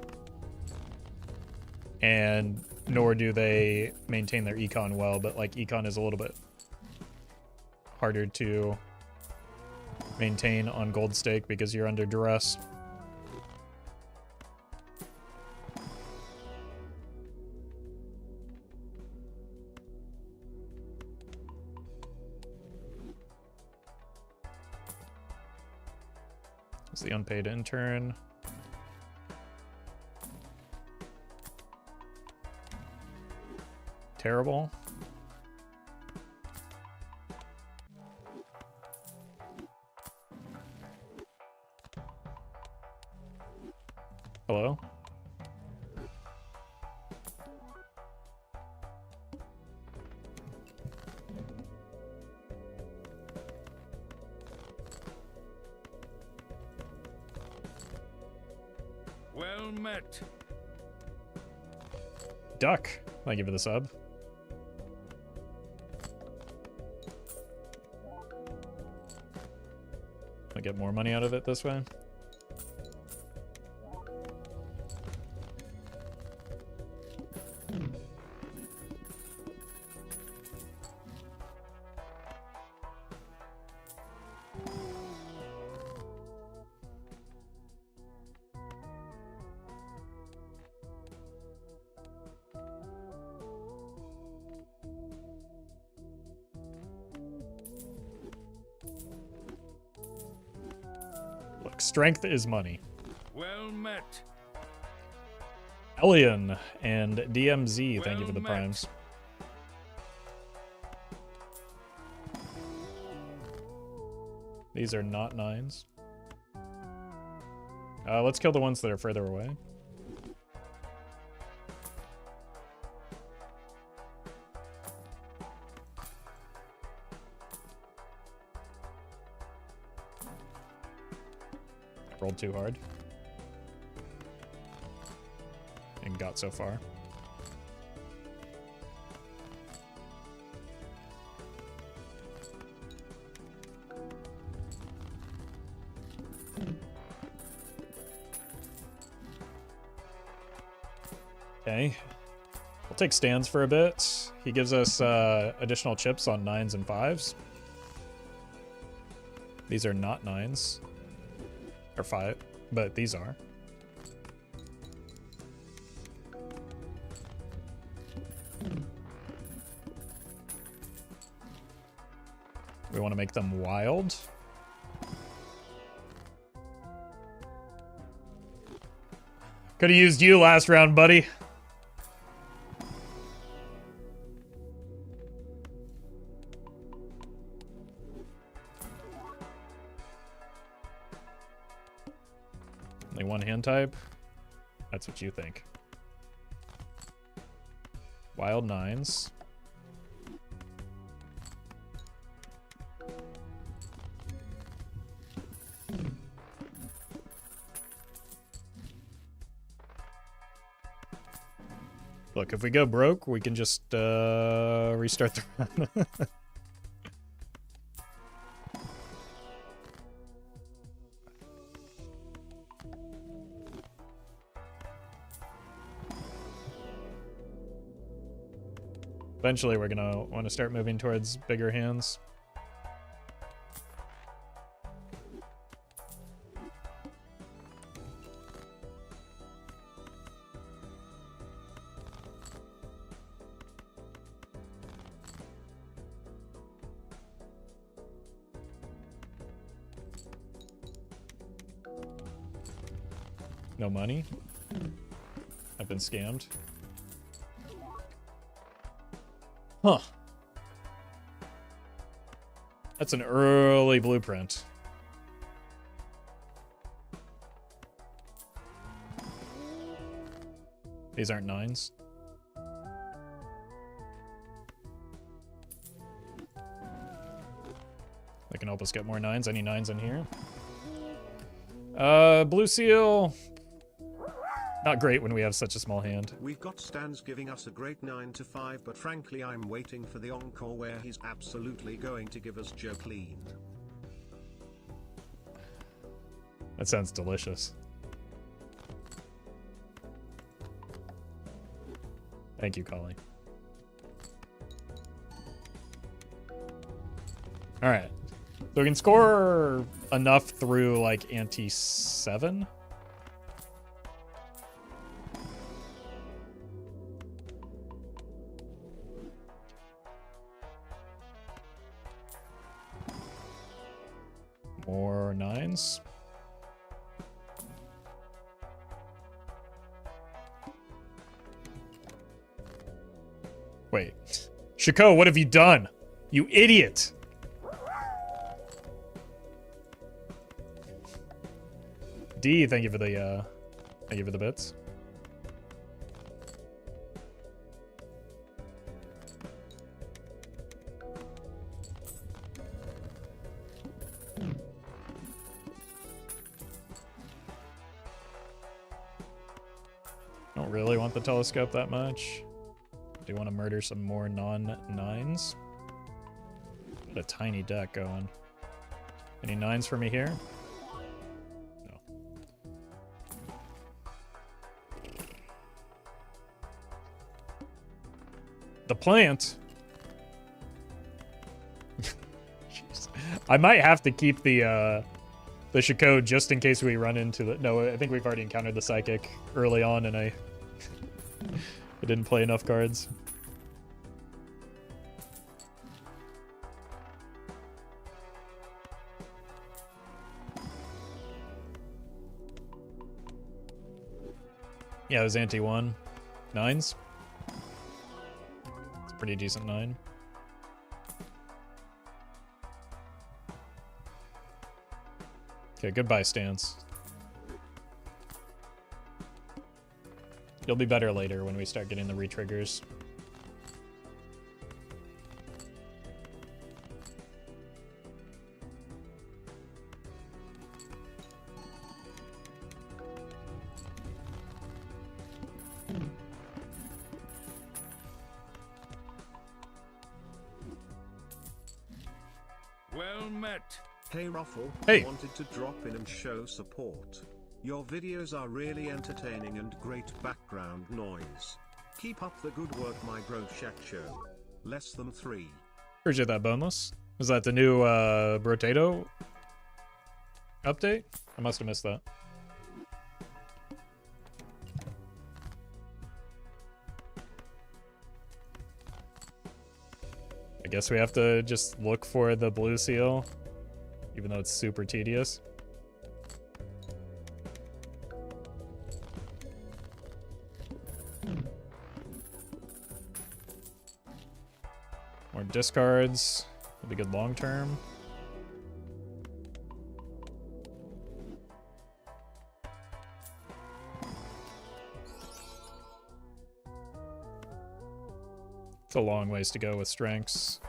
and nor do they maintain their econ well. But like econ is a little bit harder to maintain on gold stake because you're under duress. It's the unpaid intern. Terrible. Hello? Well met. Duck. Thank you for the sub. I get more money out of it this way. Look, strength is money. Well met. Elian and DMZ, thank you for the Well met. primes. These are not nines. Let's kill the ones that are further away. Rolled too hard. And got so far. Okay. We'll take stands for a bit. He gives us additional chips on 9s and 5s. These are not 9s. Or 5, but these are. We want to make them wild. Could have used you last round, buddy. Only one hand type? That's what you think. Wild 9s. Look, if we go broke, we can just restart the run. Eventually, we're gonna want to start moving towards bigger hands. No money. I've been scammed. Huh. That's an early blueprint. These aren't 9s. They can help us get more 9s. Any 9s in here? Blue seal. Not great when we have such a small hand. We've got Stans giving us a great 9 to 5, but frankly I'm waiting for the encore where he's absolutely going to give us Joe clean. That sounds delicious. Thank you, Collie. Alright. So we can score enough through, like, ante 7? More 9s. Wait. Shiko, what have you done? You idiot! D, thank you for the bits. Don't really want the telescope that much. Do want to murder some more non-9s. Got a tiny deck going. Any 9s for me here? No. The plant. Jeez. I might have to keep the Shiko just in case we run into the... No, I think we've already encountered the Psychic early on and I didn't play enough cards. Yeah, it was ante 1. 9s. It's a pretty decent 9. Okay, goodbye, stance. You'll be better later when we start getting the re-triggers. Well met. Hey Roffle, Hey. wanted to drop in and show support. Your videos are really entertaining and great background noise. Keep up the good work, my bro Shack Show. Less than 3. Appreciate that, Boneless. Is that the new Brotato update? I must have missed that. I guess we have to just look for the blue seal, even though it's super tedious. More discards will be good long term. It's a long ways to go with strengths.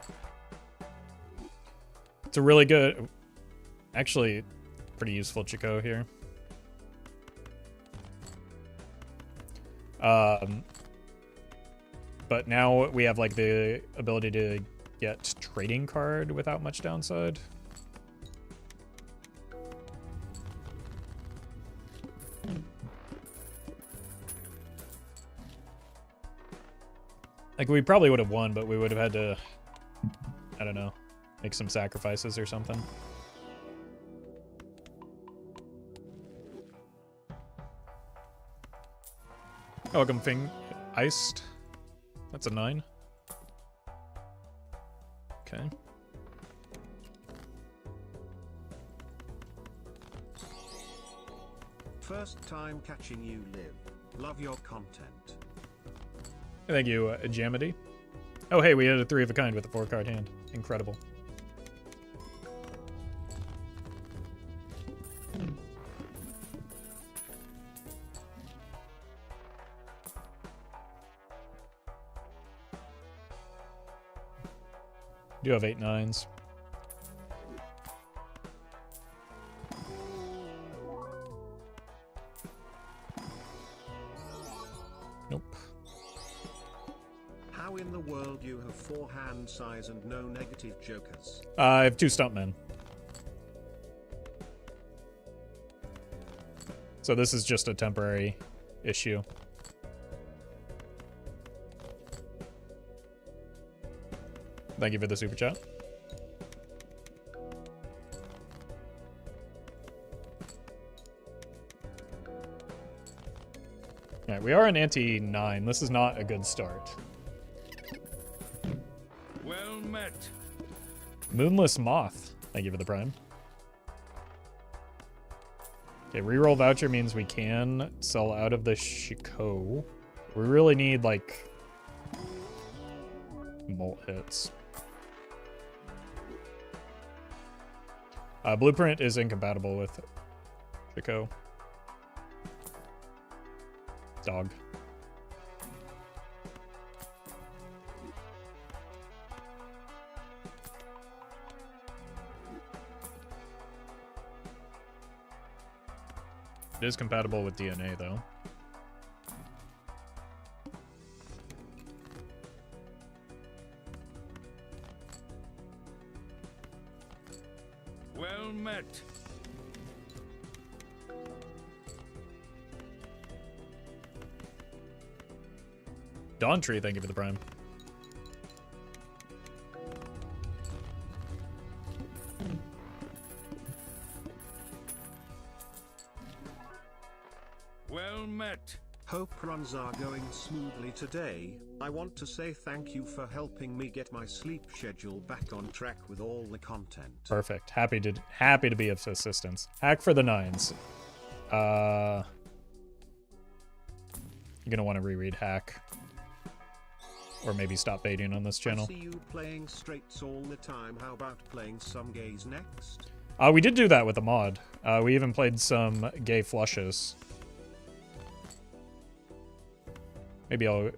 It's a really good, actually pretty useful Chico here. But now we have like the ability to get trading card without much downside. Like we probably would have won, but we would have had to, I don't know, make some sacrifices or something. Welcome, Fing. Iced. That's a 9. Okay. First time catching you live. Love your content. Thank you, Jamity. Oh, hey, we had a 3 of a kind with a 4-card hand. Incredible. Do have 8 9s. Nope. How in the world you have 4 hand size and no negative jokers? I have 2 stuntmen. So this is just a temporary issue. Thank you for the super chat. Alright, we are an anti-9. This is not a good start. Well met. Moonless Moth. Thank you for the prime. Okay, reroll voucher means we can sell out of the Shiko. We really need, like, molt hits. Blueprint is incompatible with Shiko. Dog. It is compatible with DNA, though. Well met. Dawn Tree, thank you for the prime. Well met. Hope runs are going smoothly today. I want to say thank you for helping me get my sleep schedule back on track with all the content. Perfect. Happy to be of assistance. Hack for the 9s. You're gonna want to reread Hack. Or maybe stop baiting on this channel. I see you playing straights all the time. How about playing some gays next? We did do that with the mod. We even played some gay flushes. Maybe I'll...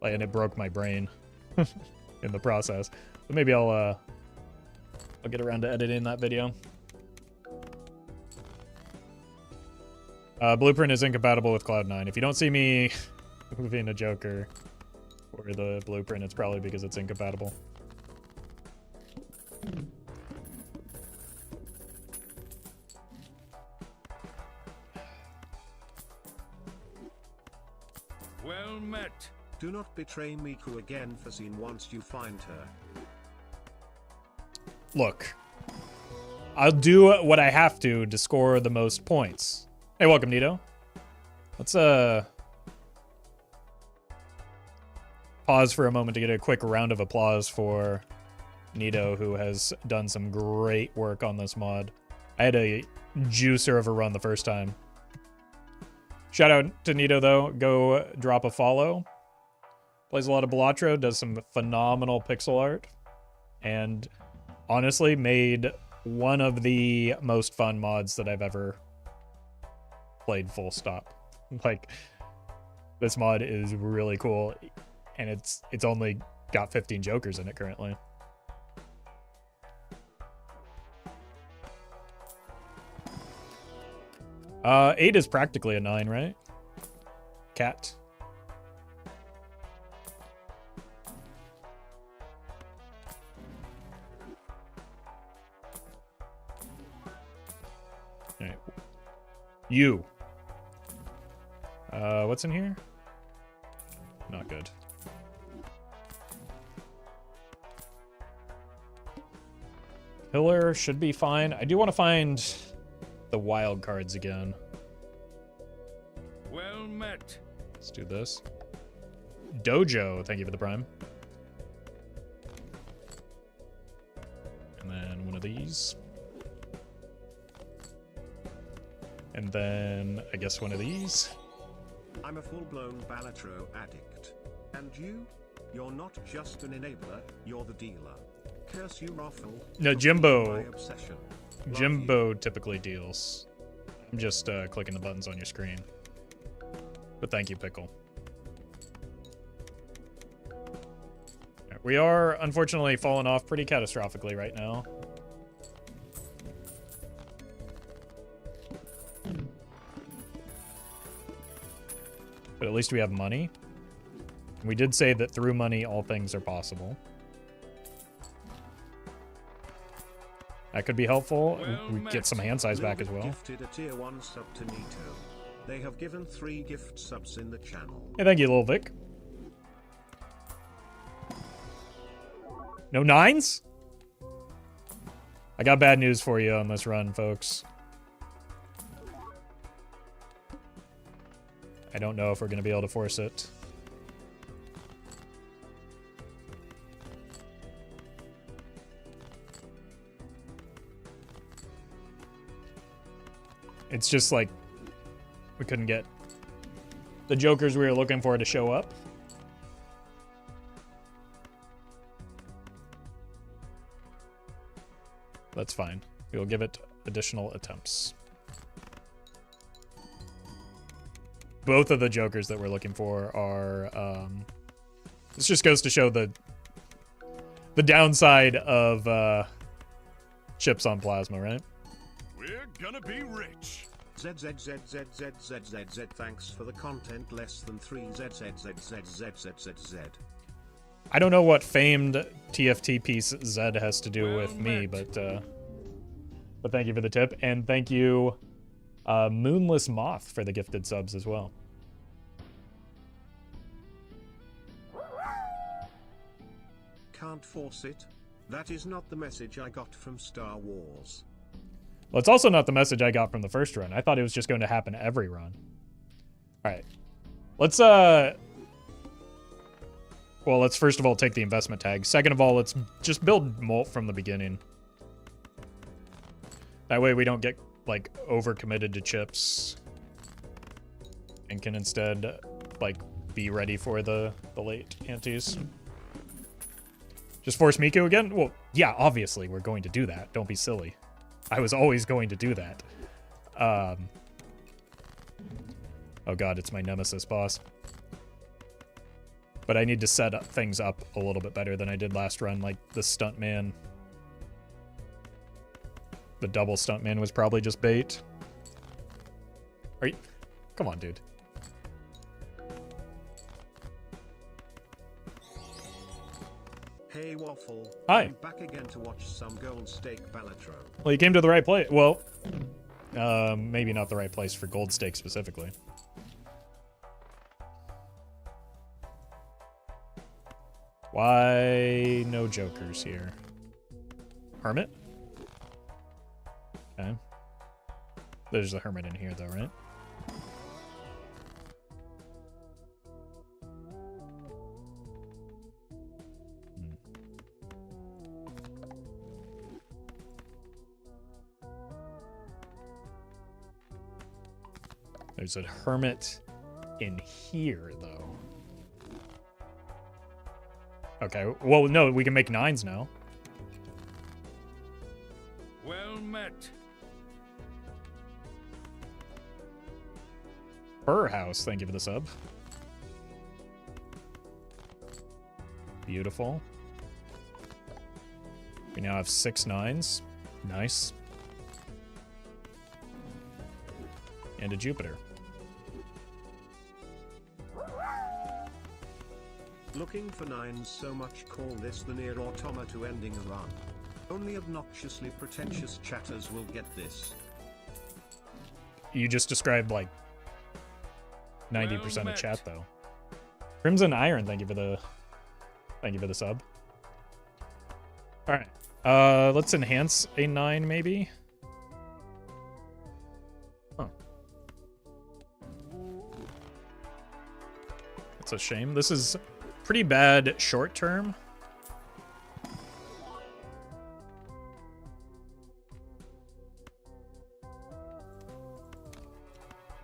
And it broke my brain in the process. But maybe I'll get around to editing that video. Blueprint is incompatible with Cloud9. If you don't see me moving a Joker or the Blueprint, it's probably because it's incompatible. Well met. Do not betray Miku again, Fasin, once you find her. Look, I'll do what I have to score the most points. Hey, welcome, Neato. Let's pause for a moment to get a quick round of applause for Neato, who has done some great work on this mod. I had a juicer of a run the first time. Shout out to Neato, though. Go drop a follow. Plays a lot of Balatro, does some phenomenal pixel art, and honestly made one of the most fun mods that I've ever played, full stop. Like, this mod is really cool, and it's only got 15 Jokers in it currently. Eight is practically a 9, right? Cat. All right. You. What's in here? Not good. Pillar should be fine. I do want to find the wild cards again. Well met. Let's do this. Dojo, thank you for the prime. And then one of these. And then, I guess one of these. I'm a full-blown Balatro addict. And you? You're not just an enabler, you're the dealer. Curse you, Roffle. No, for Jimbo. my obsession. Love Jimbo typically deals. I'm just clicking the buttons on your screen. But thank you, Pickle. We are unfortunately falling off pretty catastrophically right now. But at least we have money. We did say that through money, all things are possible. That could be helpful. We get some hand size back as well. Gifted a tier 1 sub to Neato. They have given 3 gift subs in the channel. Hey, thank you, Lil Vic. No 9s? I got bad news for you on this run, folks. I don't know if we're going to be able to force it. It's just like we couldn't get the jokers we were looking for to show up. That's fine. We'll give it additional attempts. Both of the jokers that we're looking for are this just goes to show the downside of chips on plasma, right? We're gonna be rich. ZZZZZZZZ, thanks for the content. Less than 3 ZZZZZZZZ. I don't know what famed TFT piece Zed has to do with me, but thank you for the tip, and thank you Moonless Moth for the gifted subs as well. Can't force it. That is not the message I got from Star Wars. Well, it's also not the message I got from the first run. I thought it was just going to happen every run. All right. Let's let's first of all take the investment tag. Second of all, let's just build Molt from the beginning. That way we don't get, like, overcommitted to chips. And can instead, like, be ready for the late antes. Just force Miku again? Well, yeah, obviously we're going to do that. Don't be silly. I was always going to do that. Oh god, it's my nemesis boss. But I need to set up things up a little bit better than I did last run, like the stuntman. The double stuntman was probably just bait. Are you... Come on, dude. Hey Waffle. Hi. I'm back again to watch some Gold Steak Balatro. Well, you came to the right place. Well, maybe not the right place for gold steak specifically. Why no jokers here? Hermit? Okay. There's a hermit in here though, right? There's a hermit in here, though. Okay, well, no, we can make 9s now. Well met. Fur House, thank you for the sub. Beautiful. We now have 6 9s. Nice. And a Jupiter. Looking for 9s so much, call this the near automata ending a run. Only obnoxiously pretentious chatters will get this. You just described like 90% of chat though. Crimson Iron, thank you for the sub. Alright. Let's enhance a 9 maybe. Huh. That's a shame. This is pretty bad short term.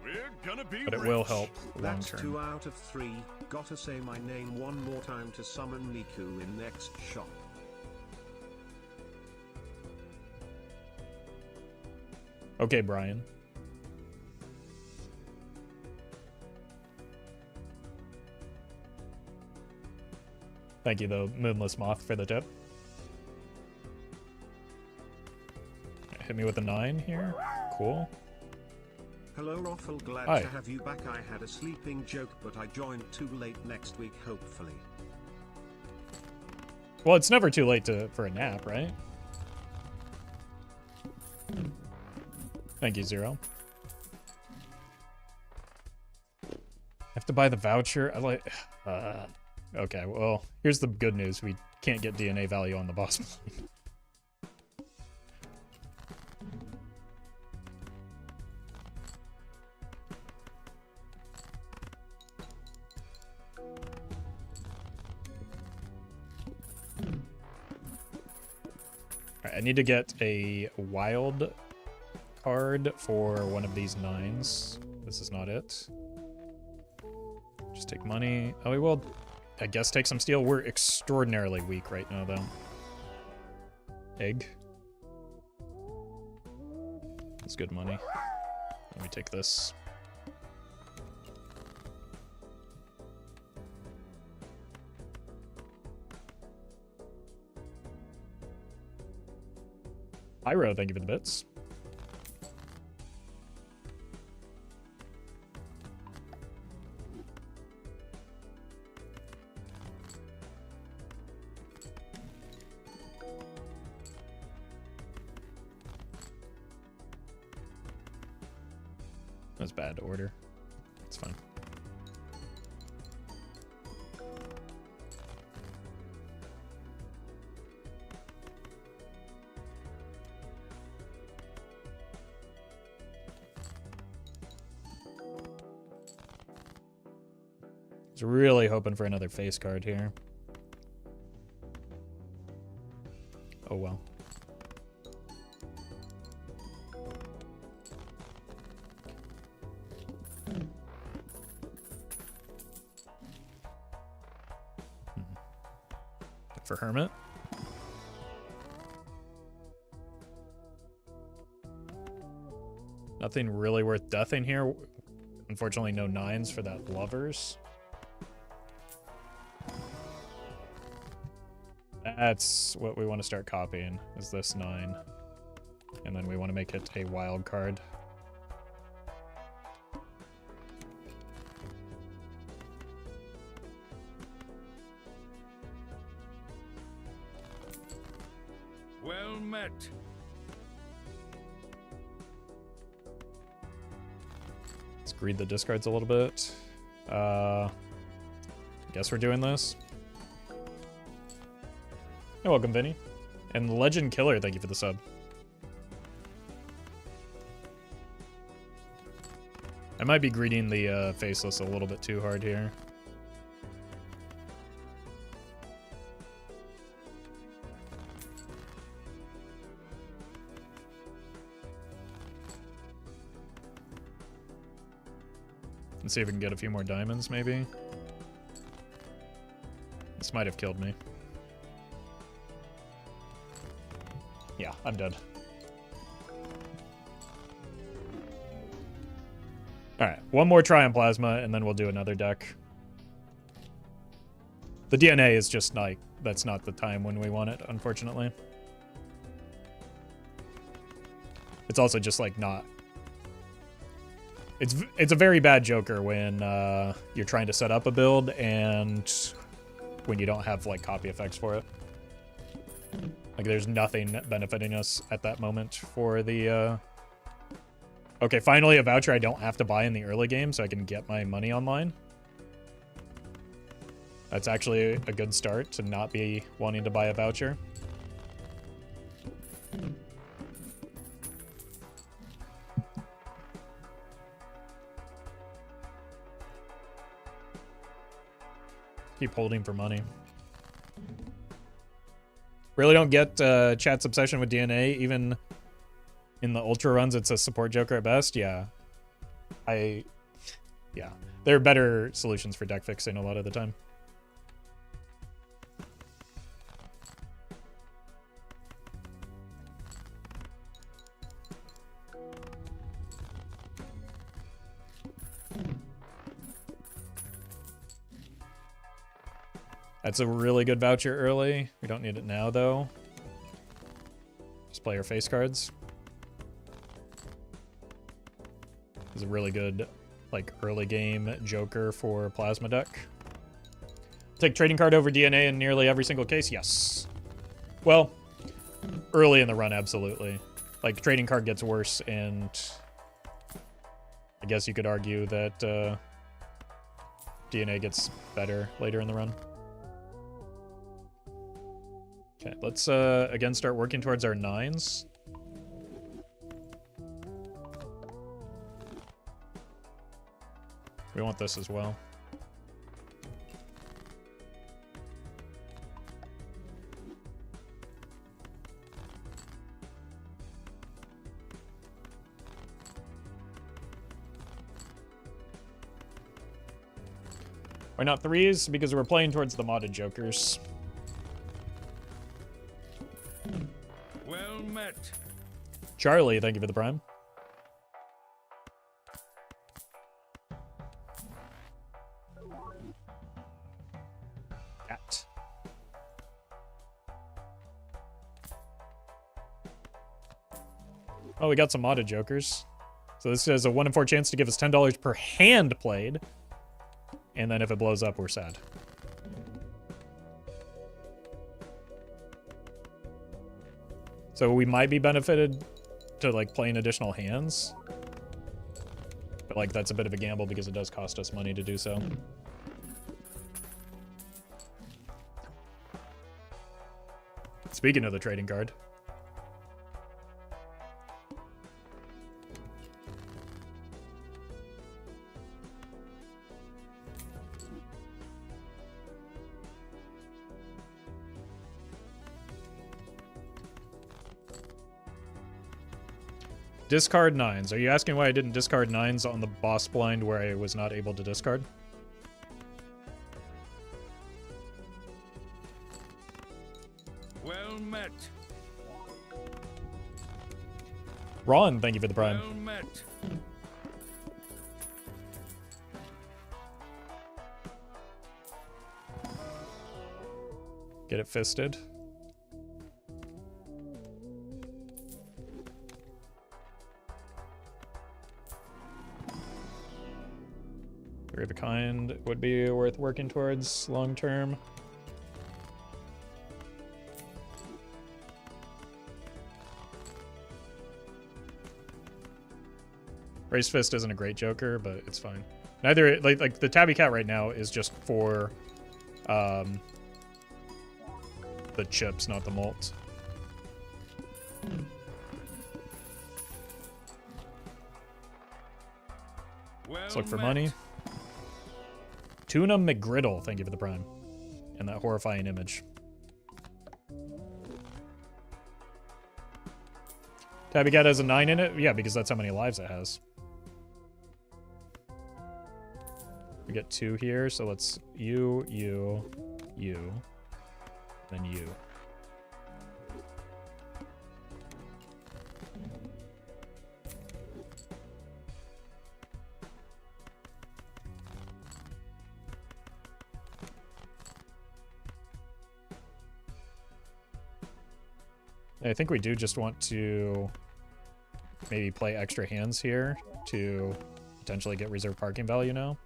We're gonna be But it rich. will help long That's term. 2 out of 3. Gotta say my name one more time to summon Miku in next shop. Okay, Brian. Thank you, though, Moonless Moth, for the tip. Hit me with a 9 here. Cool. Hello Roffle, glad Hi. to have you back. I had a sleeping joke, but I joined too late. Next week, hopefully. Well, it's never too late for a nap, right? Thank you, Zero. I have to buy the voucher. I like... okay, well, here's the good news. We can't get DNA value on the boss mine. Alright, I need to get a wild card for one of these 9s. This is not it. Just take money. Oh, we will, I guess, take some steel. We're extraordinarily weak right now, though. Egg. That's good money. Let me take this. Pyro, thank you for the bits. That's bad order. It's fine. I was really hoping for another face card here. Oh well. For Hermit. Nothing really worth deathing here. Unfortunately, no 9s for that Lovers. That's what we want to start copying, is this 9. And then we want to make it a wild card. Well met. Let's greed the discards a little bit. Guess we're doing this. You're welcome, Vinny. And Legend Killer, thank you for the sub. I might be greeting the Faceless a little bit too hard here. Let's see if we can get a few more diamonds, maybe. This might have killed me. Yeah, I'm dead. Alright, one more try on Plasma, and then we'll do another deck. The DNA is just like, that's not the time when we want it, unfortunately. It's also just like not... It's a very bad Joker when you're trying to set up a build and when you don't have like copy effects for it. Like there's nothing benefiting us at that moment for the Okay, finally a voucher I don't have to buy in the early game so I can get my money online. That's actually a good start to not be wanting to buy a voucher. Keep holding for money. Really don't get chat's obsession with DNA. Even in the ultra runs, it's a support Joker at best. Yeah. Yeah. There are better solutions for deck fixing a lot of the time. That's a really good voucher early. We don't need it now, though. Just play our face cards. This is a really good, like, early game joker for Plasma deck. Take trading card over DNA in nearly every single case? Yes. Well, early in the run, absolutely. Like, trading card gets worse, and I guess you could argue that DNA gets better later in the run. Okay, let's again start working towards our 9s. We want this as well. Why not 3s? Because we're playing towards the modded jokers. Well met. Charlie, thank you for the prime. Cat. Oh, we got some modded jokers. So this has a 1 in 4 chance to give us $10 per hand played. And then if it blows up, we're sad. So we might be benefited to, like, playing additional hands. But, like, that's a bit of a gamble because it does cost us money to do so. Speaking of the trading card. Discard 9s. Are you asking why I didn't discard 9s on the boss blind where I was not able to discard? Well met. Ron, thank you for the prime. Well met. Get it fisted. Three of a kind would be worth working towards long term. Raised Fist isn't a great joker, but it's fine. Neither, like the Tabby Cat right now is just for the chips, not the malt. Well Let's look for met. money. Tuna McGriddle, thank you for the prime. And that horrifying image. Tabby Cat has a 9 in it? Yeah, because that's how many lives it has. We get 2 here, so let's you, then you. I think we do just want to maybe play extra hands here to potentially get reserve parking value now.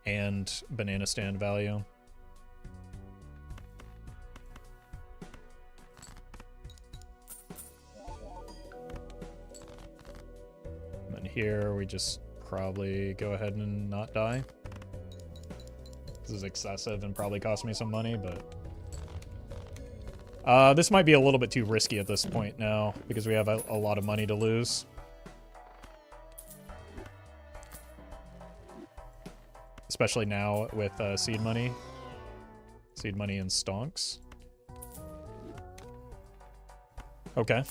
And banana stand value. And then here we just probably go ahead and not die. This is excessive and probably cost me some money, but this might be a little bit too risky at this point now because we have a lot of money to lose. Especially now with seed money and stonks. Okay.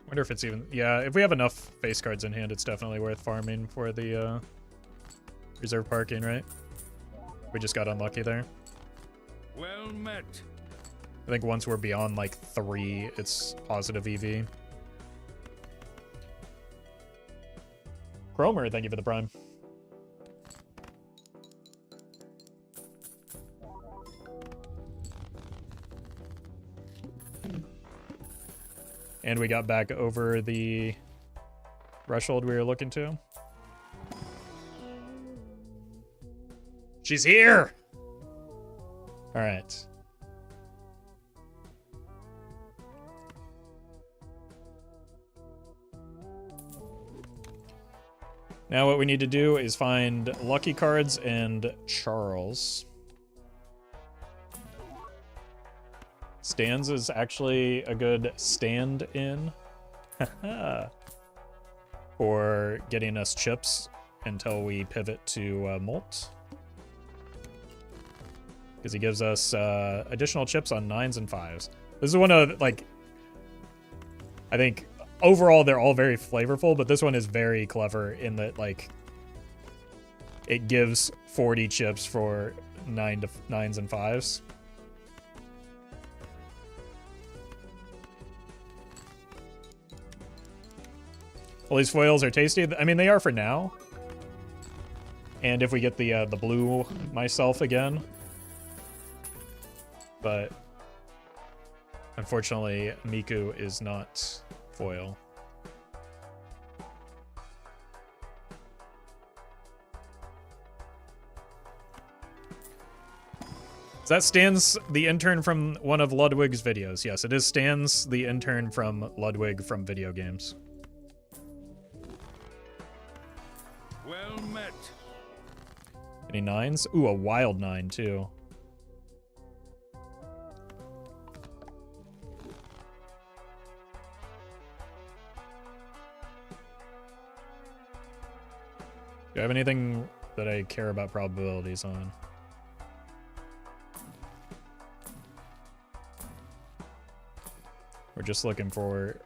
Wonder if it's even... Yeah, if we have enough face cards in hand, it's definitely worth farming for the reserve parking, right? We just got unlucky there. Well met. I think once we're beyond like 3, it's positive EV. Cromer, thank you for the prime. And we got back over the threshold we were looking to. She's here! All right. Now what we need to do is find lucky cards and Charles. Stands is actually a good stand-in for getting us chips until we pivot to Molt. Because he gives us additional chips on 9s and 5s. This is one of, like, I think overall they're all very flavorful, but this one is very clever in that, like, it gives 40 chips for 9s and 5s. Well, these foils are tasty. I mean, they are for now. And if we get the blue myself again. But unfortunately, Miku is not foil. Is that Stan's the intern from one of Ludwig's videos? Yes, it is Stan's the intern from Ludwig from video games. Well met. Any 9s? Ooh, a wild 9 too. Do I have anything that I care about probabilities on? We're just looking for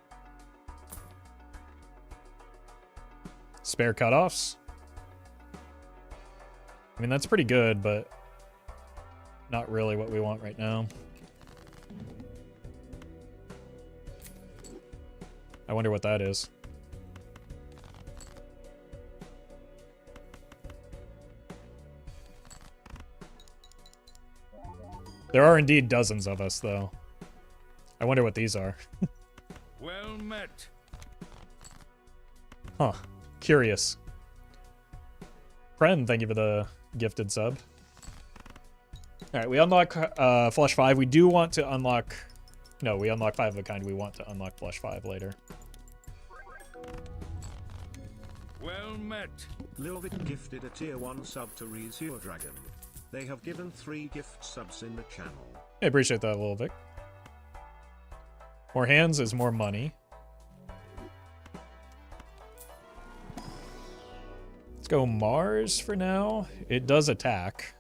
spare cutoffs. I mean, that's pretty good, but not really what we want right now. I wonder what that is. There are indeed dozens of us, though. I wonder what these are. Well met. Huh. Curious. Pren, thank you for the gifted sub. Alright, we unlock Flush 5. We do want to unlock... No, we unlock 5 of a kind. We want to unlock Flush 5 later. Well met. Lilvik gifted a tier 1 sub to Rezure Dragon. They have given 3 gift subs in the channel. I appreciate that a little bit. More hands is more money. Let's go Mars for now. It does attack.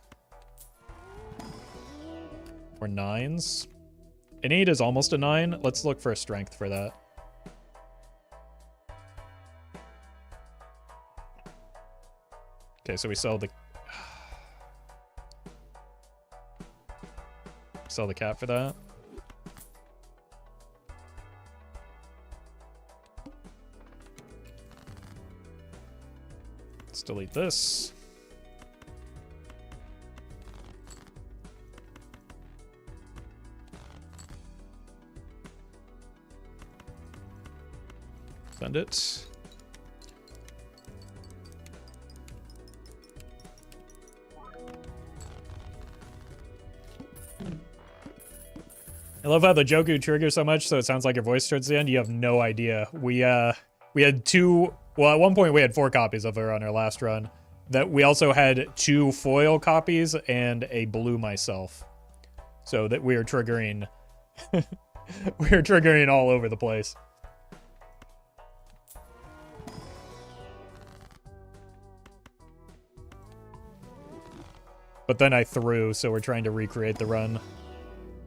Or 9s. An 8 is almost a 9. Let's look for a strength for that. Okay, so we sell the... Sell the cat for that. Let's delete this. Send it. I love how the Joku triggers so much, so it sounds like your voice towards the end. You have no idea. We had 2... Well, at one point we had 4 copies of her on our last run. That we also had 2 foil copies and a blue myself. So that we are triggering... we are triggering all over the place. But then I threw, so we're trying to recreate the run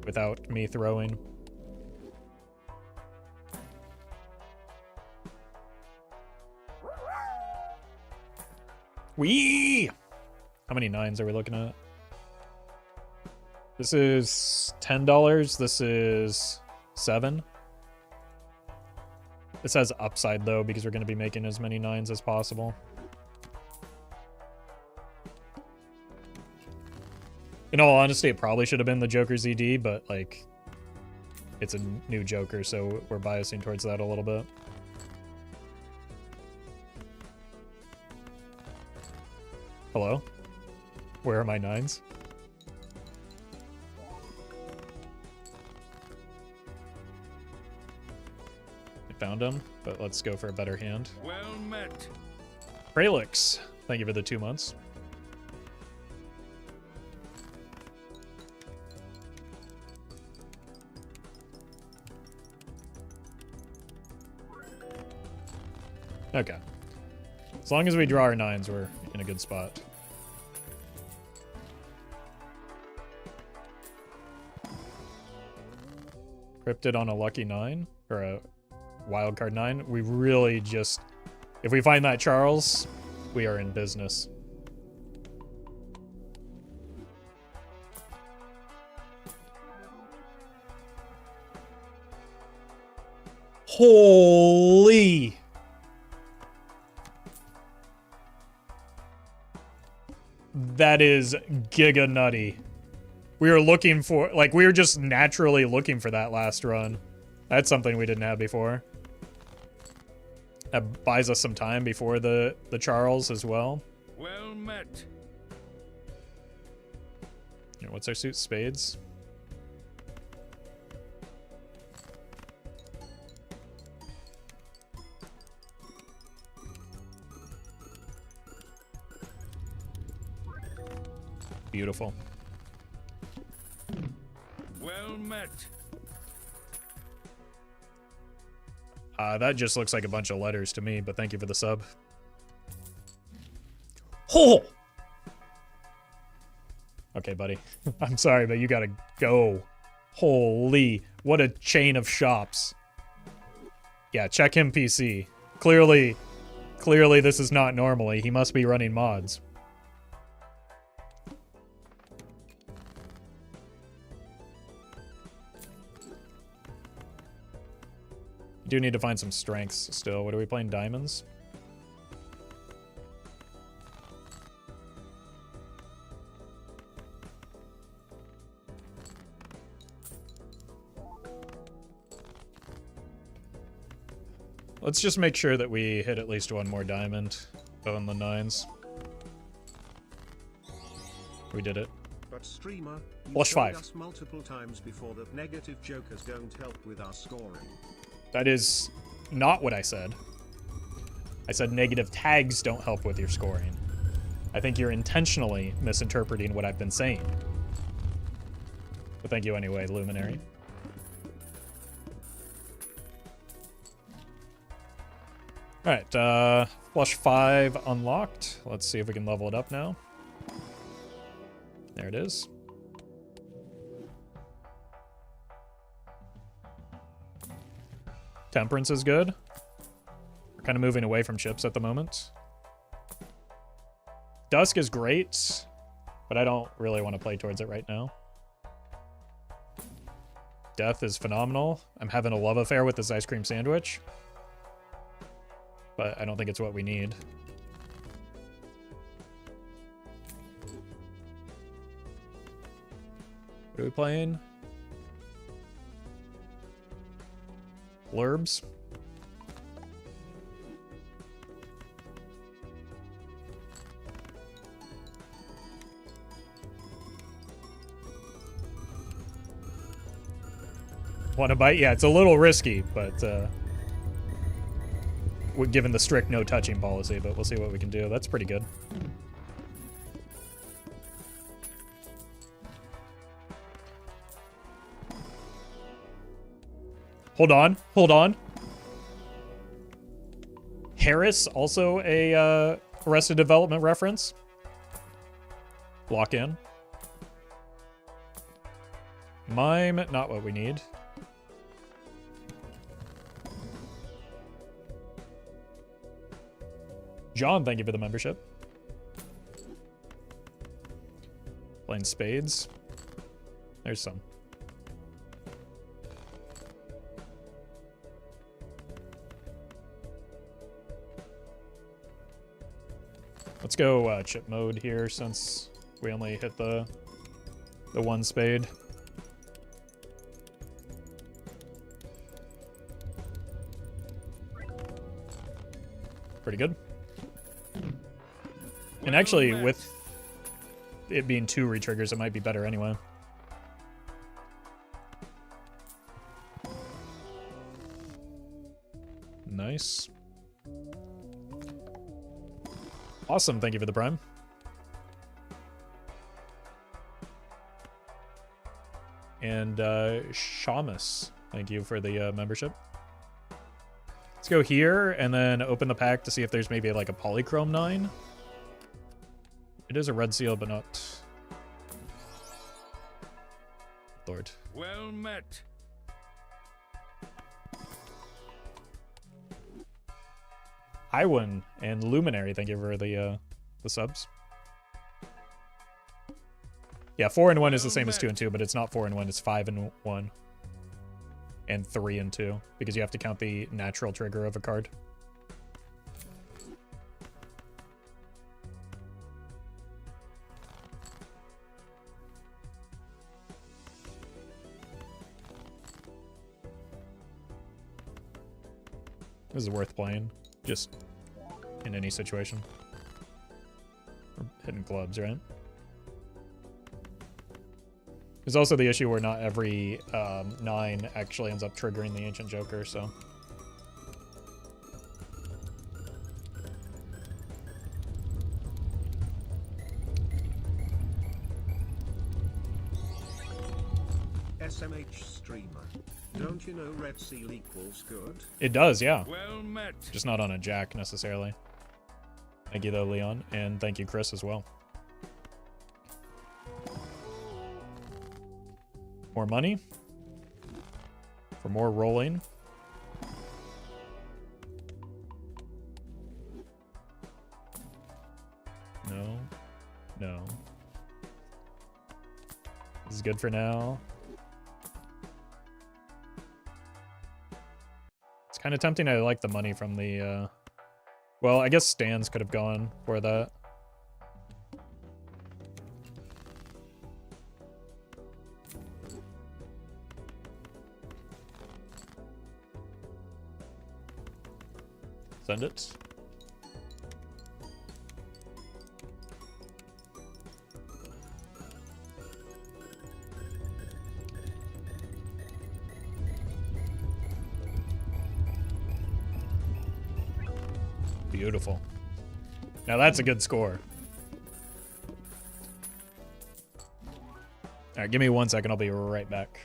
without me throwing. Wee! How many 9s are we looking at? This is $10. This is 7. This has upside, though, because we're going to be making as many 9s as possible. In all honesty, it probably should have been the Joker ZD, but, like, it's a new Joker, so we're biasing towards that a little bit. Hello? Where are my 9s? I found them, but let's go for a better hand. Well met. Prelix, thank you for the 2 months. Okay. As long as we draw our 9s, we're in a good spot. Cryptid on a lucky 9, or a wildcard 9. We really just... If we find that Charles, we are in business. Holy... That is giga nutty. We were looking for, like, we were just naturally looking for that last run. That's something we didn't have before. That buys us some time before the Charles as well. Well met. What's our suit? Spades? Beautiful. Well met. That just looks like a bunch of letters to me, but thank you for the sub. Oh! Okay, buddy. I'm sorry, but you gotta go. Holy, what a chain of shops. Yeah, check him PC. Clearly this is not normally. He must be running mods. Do need to find some strengths still. What are we playing? Diamonds? Let's just make sure that we hit at least one more diamond on the 9s. We did it. But streamer, you Flush told 5. us multiple times before that negative jokers don't help with our scoring. That is not what I said. I said negative tags don't help with your scoring. I think you're intentionally misinterpreting what I've been saying. But thank you anyway, Luminary. Alright, flush 5 unlocked. Let's see if we can level it up now. There it is. Temperance is good. We're kind of moving away from chips at the moment. Dusk is great, but I don't really want to play towards it right now. Death is phenomenal. I'm having a love affair with this ice cream sandwich, but I don't think it's what we need. What are we playing? Blurbs. Want to bite? Yeah, it's a little risky, but we're given the strict no touching policy, but we'll see what we can do. That's pretty good. Hold on, hold on. Harris, also a Arrested Development reference. Lock in. Mime, not what we need. John, thank you for the membership. Playing spades. There's some. Let's go chip mode here since we only hit the one spade. Pretty good. And actually, with it being 2 retriggers, it might be better anyway. Nice. Awesome, thank you for the prime. And Shamus, thank you for the membership. Let's go here and then open the pack to see if there's maybe like a polychrome 9. It is a red seal, but not... Lord. Well met. Iwan and Luminary, thank you for the subs. Yeah, 4 and 1 is the same as 2 and 2, but it's not 4 and 1, it's 5 and 1. And 3 and 2, because you have to count the natural trigger of a card. This is worth playing, just in any situation. We're hitting clubs, right? There's also the issue where not every 9 actually ends up triggering the Ancient Joker, so... SMH streamer. Don't you know red seal equals good? It does, yeah. Well met. Just not on a jack, necessarily. Thank you, though, Leon. And thank you, Chris, as well. More money. For more rolling. No. No. This is good for now. It's kind of tempting. I like the money from the, well, I guess stands could have gone for that. Send it. Beautiful. Now that's a good score. Alright, give me 1 second. I'll be right back.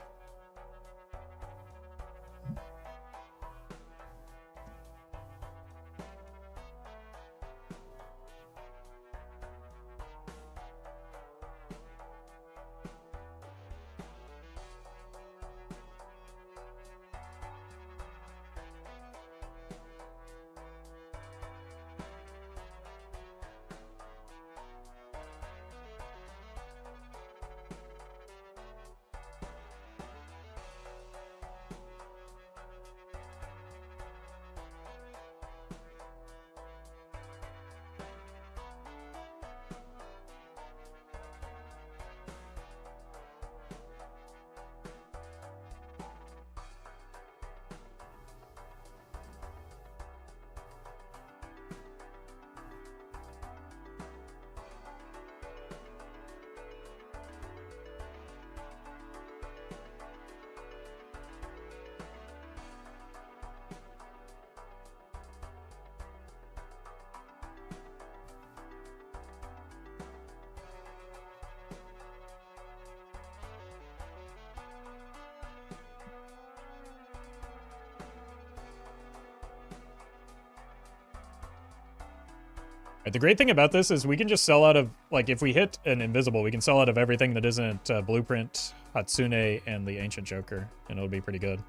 The great thing about this is we can just sell out of, like, if we hit an invisible, we can sell out of everything that isn't Blueprint, Hatsune, and the Ancient Joker, and it'll be pretty good.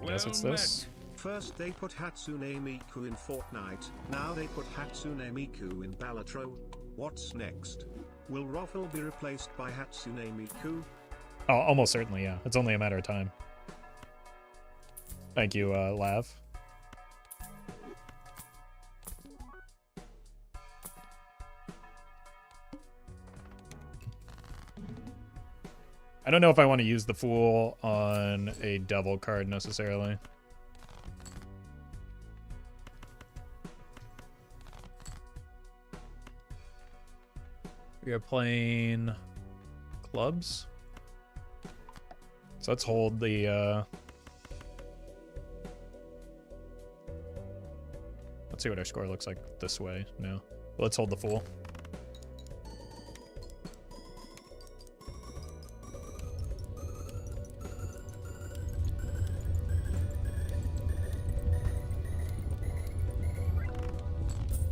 I guess it's this. First they put Hatsune Miku in Fortnite, now they put Hatsune Miku in Balatro. What's next? Will Roffle be replaced by Hatsune Miku? Oh, almost certainly, yeah. It's only a matter of time. Thank you, Lav. I don't know if I want to use the Fool on a double card necessarily. We are playing clubs. So let's hold the, let's see what our score looks like this way. No. Let's hold the Fool.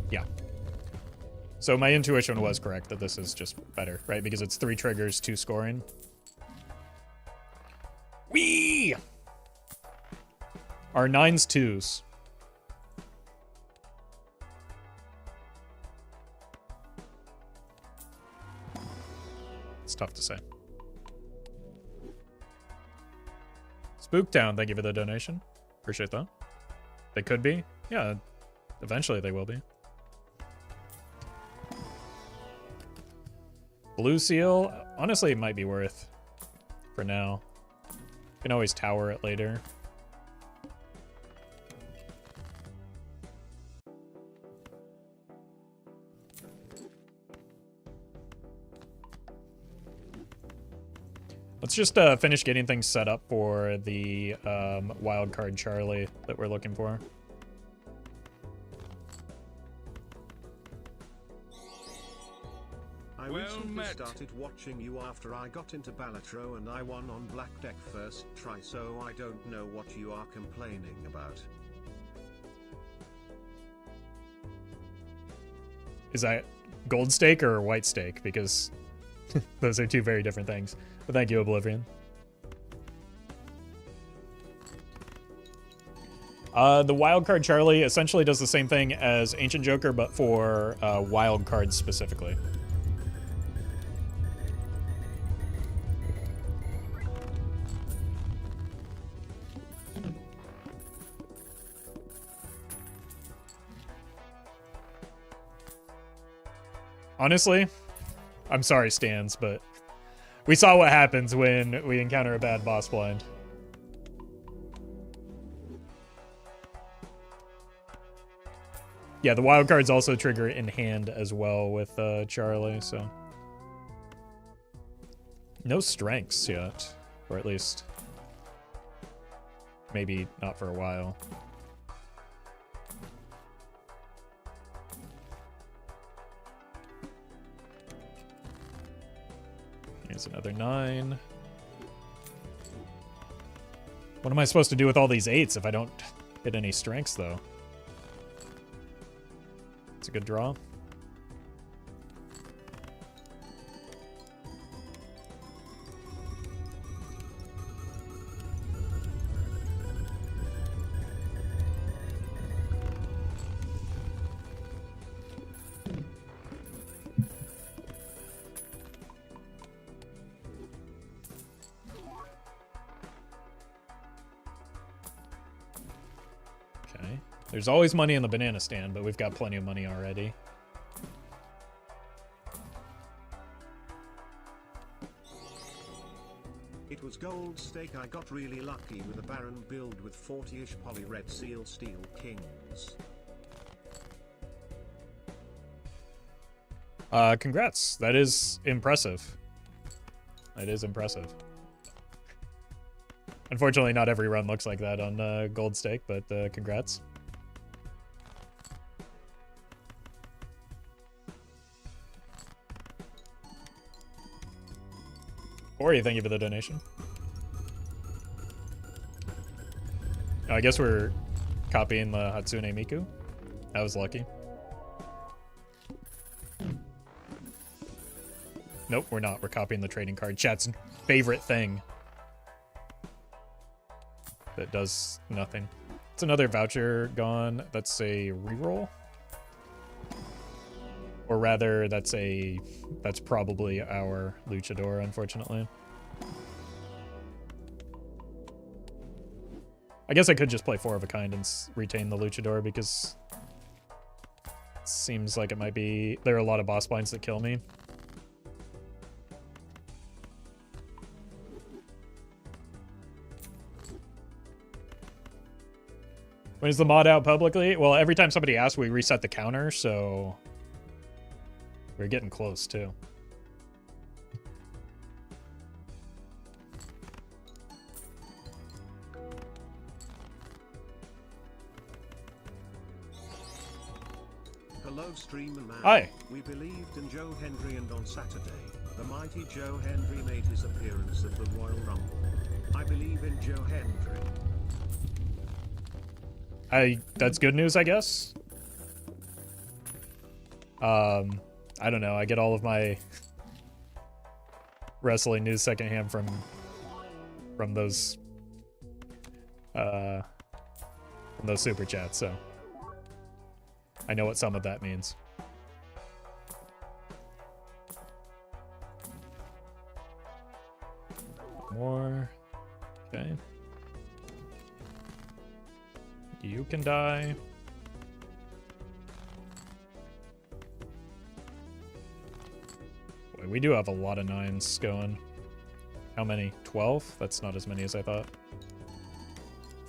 Yeah. So my intuition was correct that this is just better, right? Because it's 3 triggers, 2 scoring. Whee! Our 9's 2s. It's tough to say. Spooktown, thank you for the donation. Appreciate that. They could be. Yeah, eventually they will be. Blue Seal, honestly, it might be worth for now. Can always tower it later. Let's just finish getting things set up for the wild card Charlie that we're looking for. I recently started watching you after I got into Balatro and I won on black deck first try, so I don't know what you are complaining about. Is that gold stake or white stake? Because those are 2 very different things. But thank you, Oblivion. The wild card Charlie essentially does the same thing as Ancient Joker, but for wild cards specifically. Honestly, I'm sorry, Stans, but we saw what happens when we encounter a bad boss blind. Yeah, the wild cards also trigger in hand as well with Charlie, so. No strengths yet, or at least maybe not for a while. Here's another 9. What am I supposed to do with all these 8s if I don't hit any strengths, though? It's a good draw. There's always money in the banana stand, but we've got plenty of money already. It was gold stake. I got really lucky with a Baron build with 40-ish poly red seal steel kings. Congrats. That is impressive. That is impressive. Unfortunately, not every run looks like that on gold stake, but congrats. Ori, thank you for the donation. Oh, I guess we're copying the Hatsune Miku. That was lucky. Nope, we're not. We're copying the trading card. Chat's favorite thing that does nothing. It's another voucher gone. That's a reroll. Or rather, that's probably our luchador, unfortunately. I guess I could just play 4 of a kind and retain the luchador because it seems like it might be... There are a lot of boss blinds that kill me. When is the mod out publicly? Well, every time somebody asks, we reset the counter, so... We're getting close, too. Hello, streamer man. Hi. We believed in Joe Hendry, and on Saturday, the mighty Joe Hendry made his appearance at the Royal Rumble. I believe in Joe Hendry. That's good news, I guess. I don't know. I get all of my wrestling news secondhand from those super chats, so I know what some of that means. More. Okay. You can die. Boy, we do have a lot of 9s going. How many? 12? That's not as many as I thought.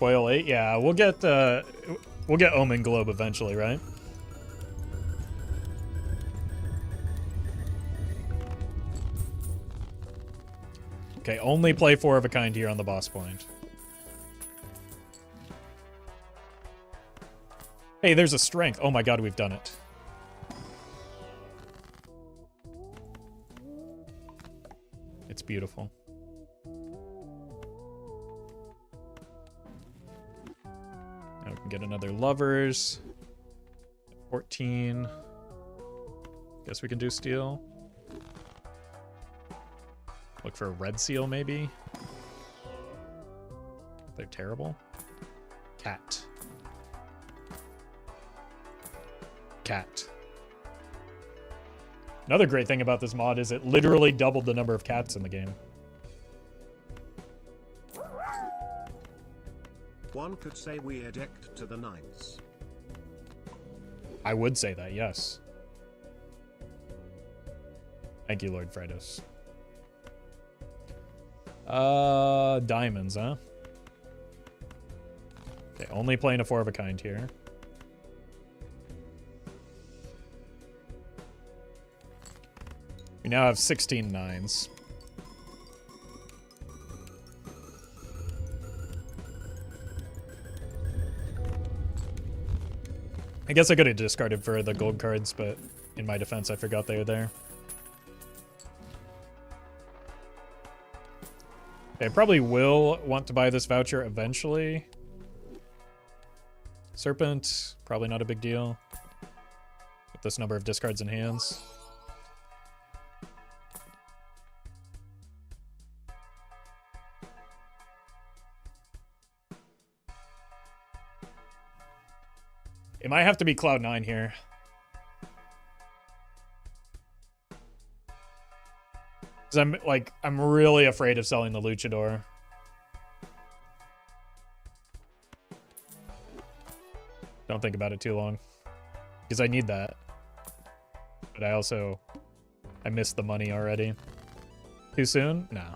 Foil 8? Yeah, we'll get Omen Globe eventually, right? Okay, only play 4 of a kind here on the boss blind. Hey, there's a strength. Oh my god, we've done it. It's beautiful. Now we can get another lovers. 14. Guess we can do steel. Look for a red seal, maybe. They're terrible. Cat. Cat. Another great thing about this mod is it literally doubled the number of cats in the game. One could say we addict to the 9s. I would say that, yes. Thank you, Lord Fredos. Diamonds, huh? Okay, only playing a 4 of a kind here. We now have 16 9s. I guess I could have discarded for the gold cards, but in my defense, I forgot they were there. Okay, I probably will want to buy this voucher eventually. Serpent, probably not a big deal. With this number of discards in hands. It might have to be Cloud9 here. Because I'm really afraid of selling the Luchador. Don't think about it too long. Because I need that. But I missed the money already. Too soon? Nah.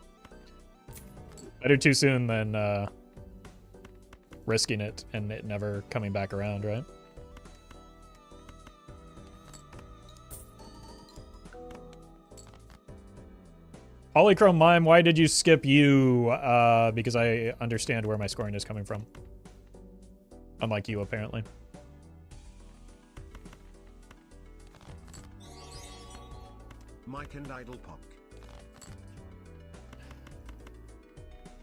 Better too soon than risking it and it never coming back around, right? Polychrome Mime, why did you skip you? Because I understand where my scoring is coming from. Unlike you, apparently. Mike and Idle Pop.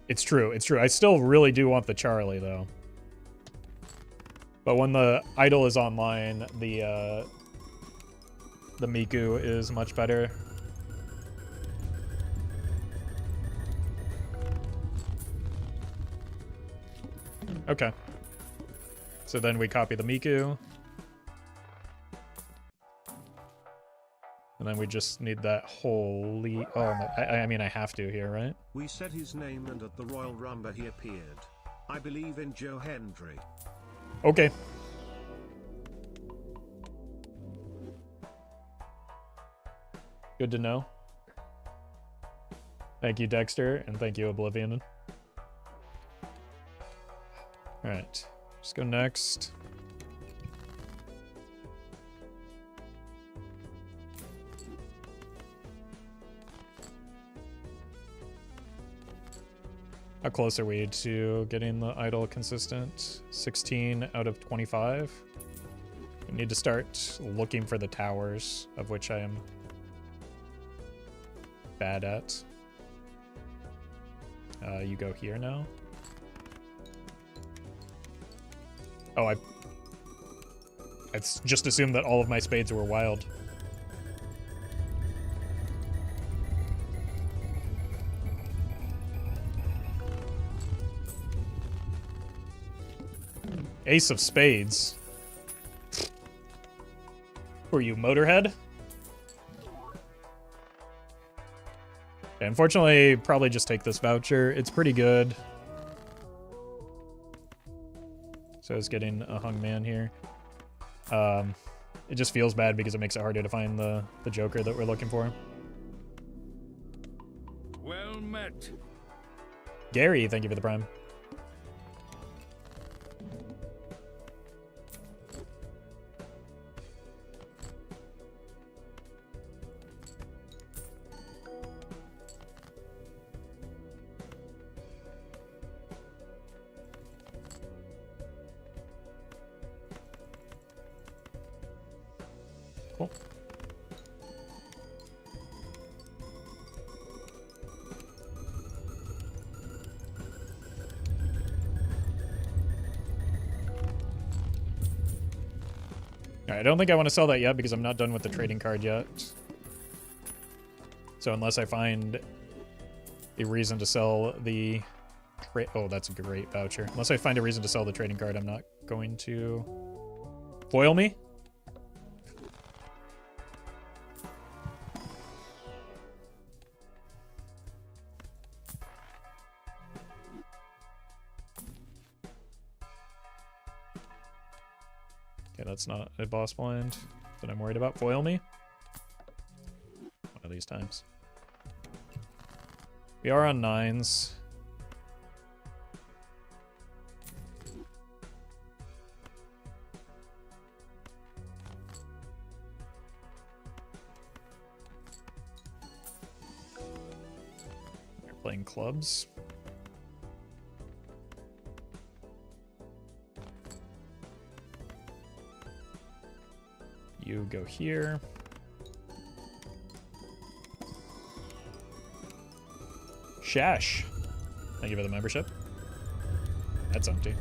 It's true, it's true. I still really do want the Charlie, though. But when the idol is online, the Miku is much better. Okay. So then we copy the Miku. And then we just need that holy... Oh, no, I mean, I have to here, right? We said his name and at the Royal Rumble he appeared. I believe in Joe Hendry. Okay. Good to know. Thank you, Dexter, and thank you, Oblivion. Alright, let's go next. How close are we to getting the idol consistent? 16 out of 25. We need to start looking for the towers, of which I am bad at. You go here now. Oh, I just assumed that all of my spades were wild. Ace of spades. Were you Motorhead? Okay, unfortunately, probably just take this voucher. It's pretty good. So I was getting a hung man here. It just feels bad because it makes it harder to find the Joker that we're looking for. Well met. Gary, thank you for the prime. Cool. Alright, I don't think I want to sell that yet because I'm not done with the trading card yet. So unless I find a reason to sell the... Oh, that's a great voucher. Unless I find a reason to sell the trading card, I'm not going to... Foil me? Okay, that's not a boss blind that I'm worried about. Foil me? One of these times. We are on 9s. We're playing clubs. You go here. Shash. Thank you for the membership. That's empty.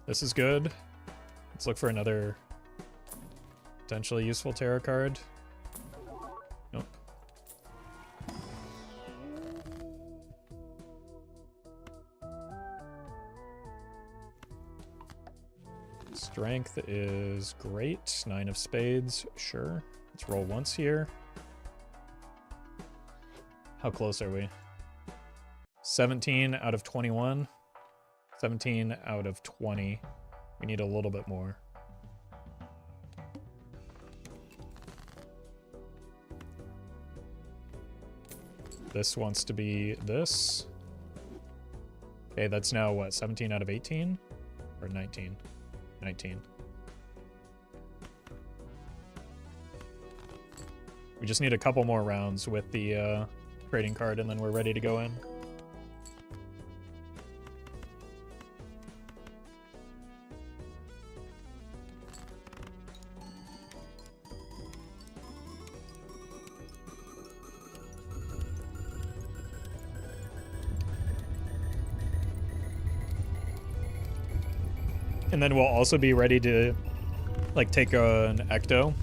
This is good. Let's look for another potentially useful tarot card. Nope. Strength is great. 9 of spades, sure. Let's roll once here. How close are we? 17 out of 21. 17 out of 20. We need a little bit more. This wants to be this. Okay, that's now what, 17 out of 18? Or 19? 19. We just need a couple more rounds with the trading card and then we're ready to go in. and then we'll also be ready to like take an ecto.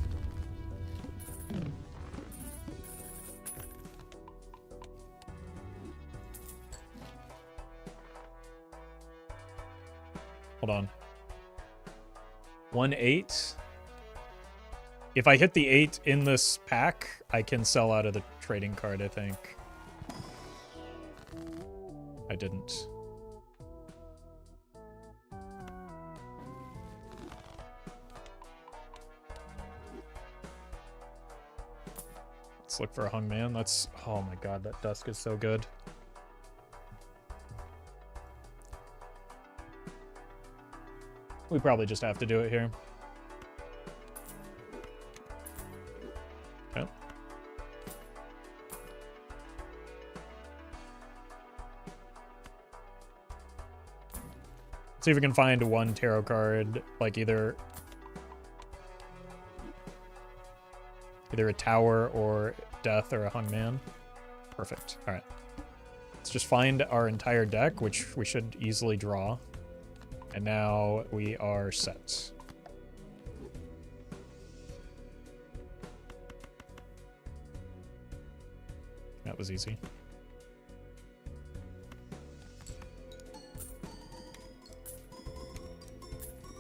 Hold on. 1-8. If I hit the 8 in this pack, I can sell out of the trading card, I think. I didn't. Let's look for a hung man. That's, oh my god, that dusk is so good. We probably just have to do it here. Okay. See if we can find one tarot card, like either a tower or death or a hung man. Perfect. All right. Let's just find our entire deck, which we should easily draw. And now we are set. That was easy.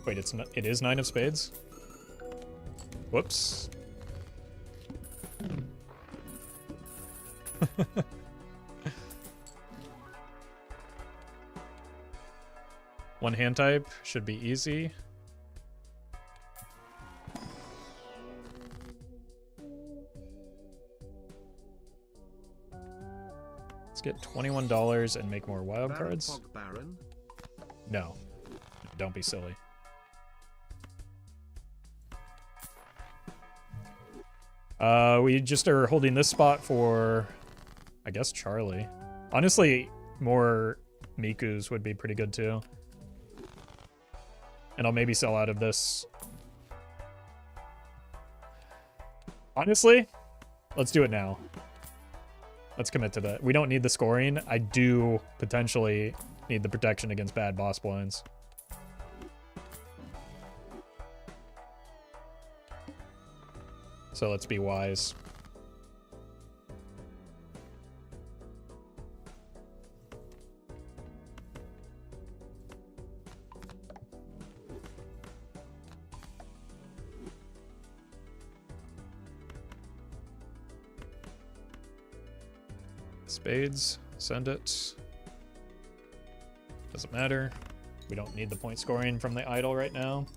Wait, it is 9 of spades? Whoops. One hand type should be easy. Let's get $21 and make more wild cards. No, don't be silly. We just are holding this spot for, I guess, Charlie. Honestly, more Mikus would be pretty good too. And I'll maybe sell out of this. Honestly, let's do it now. Let's commit to that. We don't need the scoring. I do potentially need the protection against bad boss blinds. So let's be wise. Spades, send it. Doesn't matter. We don't need the point scoring from the idol right now.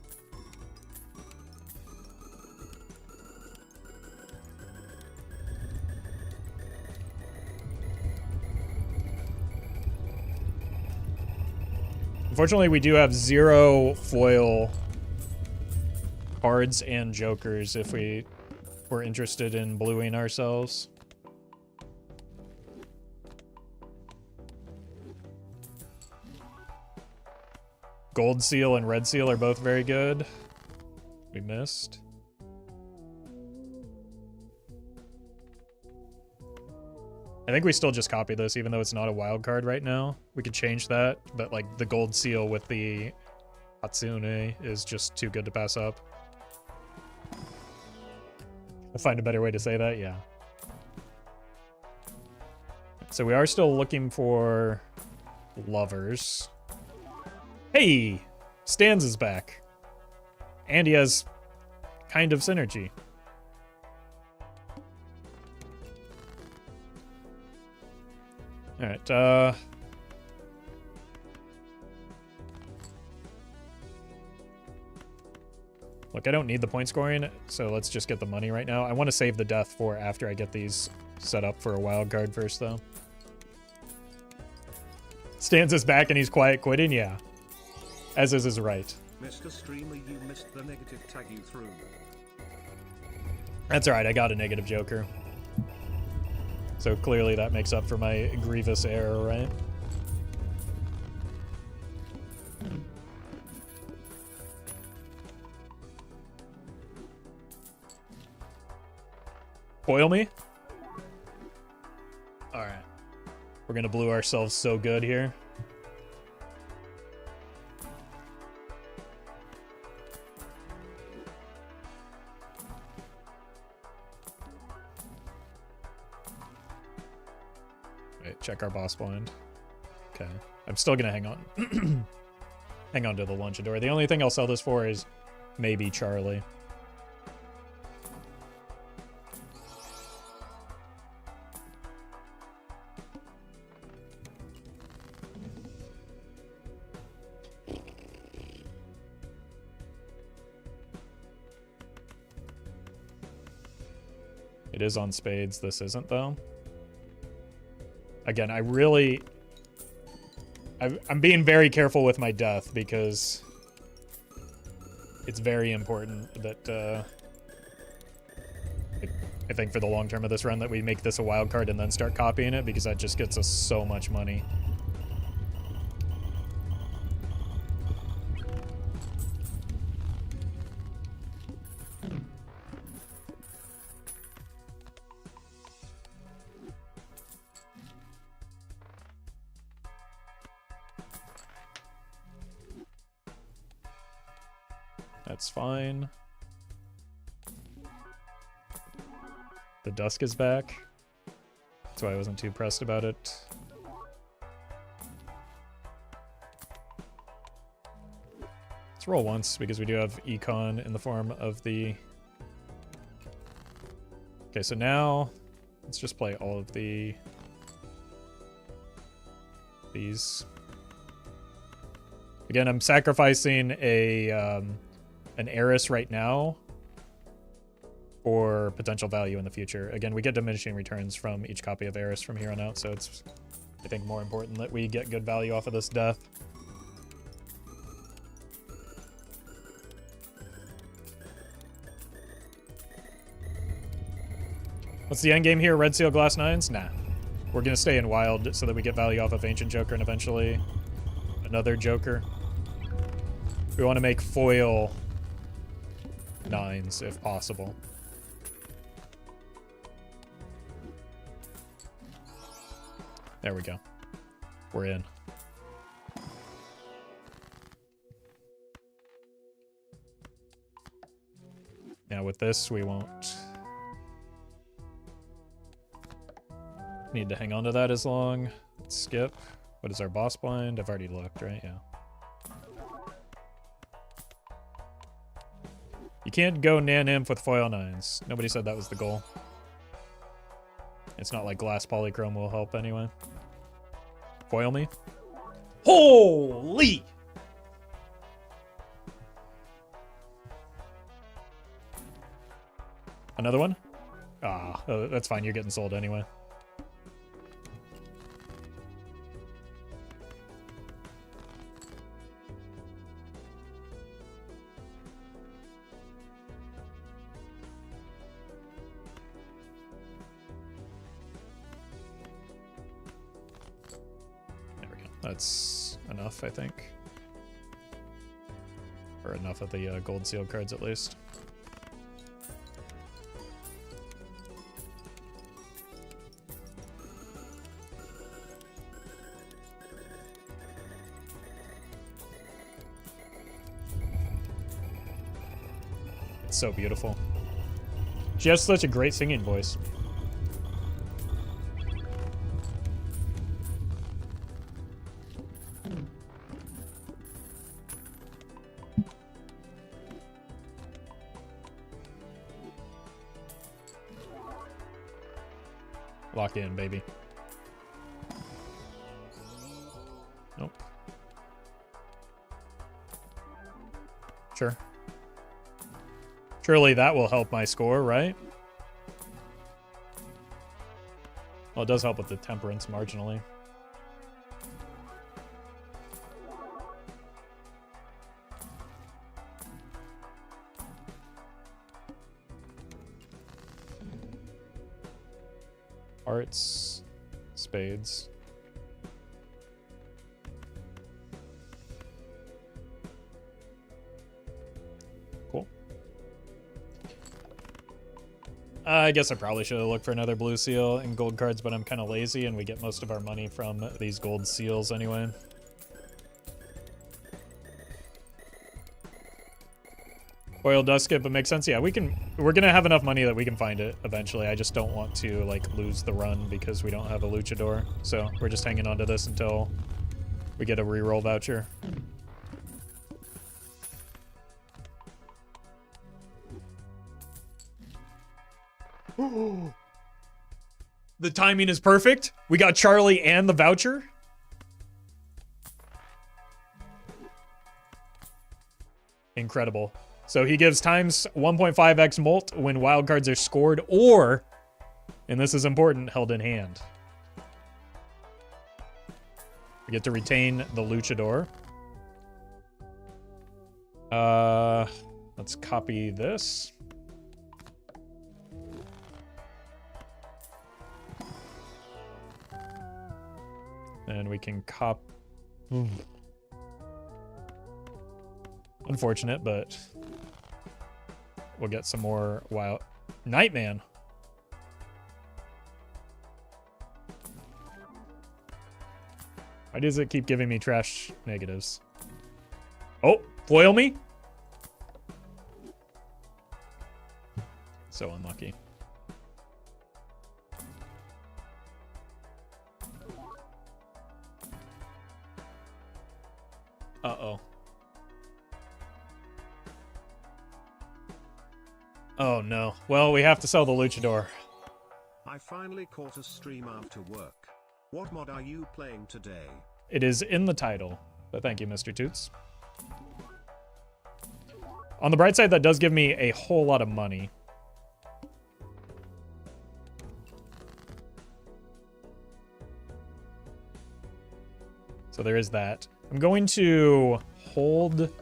Unfortunately, we do have 0 foil cards and jokers if we were interested in bluing ourselves. Gold seal and red seal are both very good. We missed. I think we still just copy this, even though it's not a wild card right now. We could change that, but like the gold seal with the Hatsune is just too good to pass up. I'll find a better way to say that, yeah. So we are still looking for lovers. Hey! Stans is back. And he has kind of synergy. Alright, look, I don't need the point scoring, so let's just get the money right now. I want to save the death for after I get these set up for a wild card first, though. Stans is back and he's quiet quitting? Yeah. As is his right. Mr. Streamer, you missed the negative tag you threw. That's alright, I got a negative joker. So clearly that makes up for my grievous error, right? Foil me? Alright. We're gonna blue ourselves so good here. our boss blind. Okay. I'm still gonna hang on. Hang on to the Lunchador. The only thing I'll sell this for is maybe Charlie. It is on spades. This isn't, though. Again, I'm being very careful with my death because it's very important that I think for the long term of this run that we make this a wild card and then start copying it, because that just gets us so much money. That's fine. The dusk is back. That's why I wasn't too pressed about it. Let's roll once because we do have econ in the form of the... Okay, so now let's just play all of these. Again, I'm sacrificing an heiress right now for potential value in the future. Again, we get diminishing returns from each copy of heiress from here on out, so it's, I think, more important that we get good value off of this death. What's the end game here? Red Seal Glass 9s? Nah. We're going to stay in Wild so that we get value off of Ancient Joker and eventually another Joker. We want to make foil 9s if possible. There we go. We're in. Now with this, we won't need to hang on to that as long. Let's skip. What is our boss blind? I've already looked, right? Yeah. You can't go Nan Imp with foil 9s. Nobody said that was the goal. It's not like glass polychrome will help anyway. Foil me. Holy! Another one? Ah, oh, that's fine. You're getting sold anyway. That's enough, I think. Or enough of the gold sealed cards, at least. It's so beautiful. She has such a great singing voice. Lock in, baby. Nope. Sure. Surely that will help my score, right? Well, it does help with the temperance marginally. Hearts, spades. Cool. I guess I probably should have looked for another blue seal and gold cards, but I'm kind of lazy and we get most of our money from these gold seals anyway. Foil does skip, but makes sense. Yeah, we're gonna have enough money that we can find it eventually. I just don't want to like lose the run because we don't have a luchador. So we're just hanging on to this until we get a reroll voucher. The timing is perfect. We got Charlie and the voucher. Incredible. So he gives times 1.5x molt when wildcards are scored or, and this is important, held in hand. We get to retain the luchador. Let's copy this. And we can Unfortunate, but we'll get some more wild. Nightman. Why does it keep giving me trash negatives? Oh, foil me? So unlucky. Uh-oh. Oh no. Well, we have to sell the luchador. I finally caught a stream after work. What mod are you playing today? It is in the title, but thank you, Mr. Toots. On the bright side, that does give me a whole lot of money. So there is that. I'm going to hold...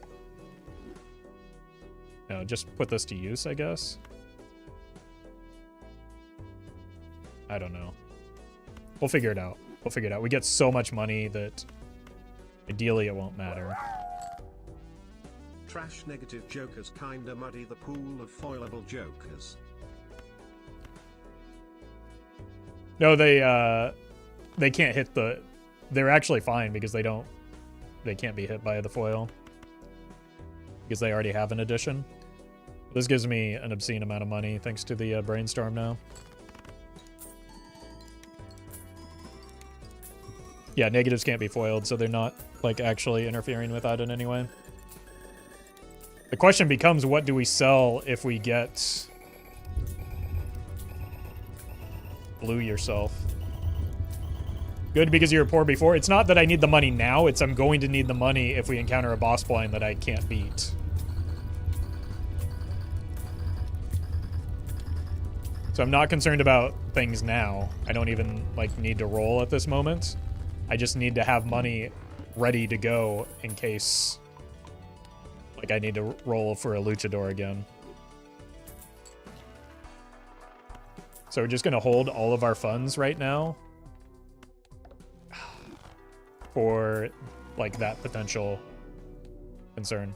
No, just put this to use, I guess. I don't know. We'll figure it out. We'll figure it out. We get so much money that ideally it won't matter. Trash negative jokers kinda muddy the pool of foilable jokers. No, they can't hit the... They're actually fine because they can't be hit by the foil. Because they already have an addition. This gives me an obscene amount of money thanks to the brainstorm now. Yeah, negatives can't be foiled, so they're not like actually interfering with that in any way. The question becomes, what do we sell if we get blue yourself? Good because you were poor before. It's not that I need the money now, it's I'm going to need the money if we encounter a boss blind that I can't beat. So I'm not concerned about things now. I don't even like need to roll at this moment. I just need to have money ready to go in case like I need to roll for a luchador again. So we're just gonna hold all of our funds right now for like that potential concern.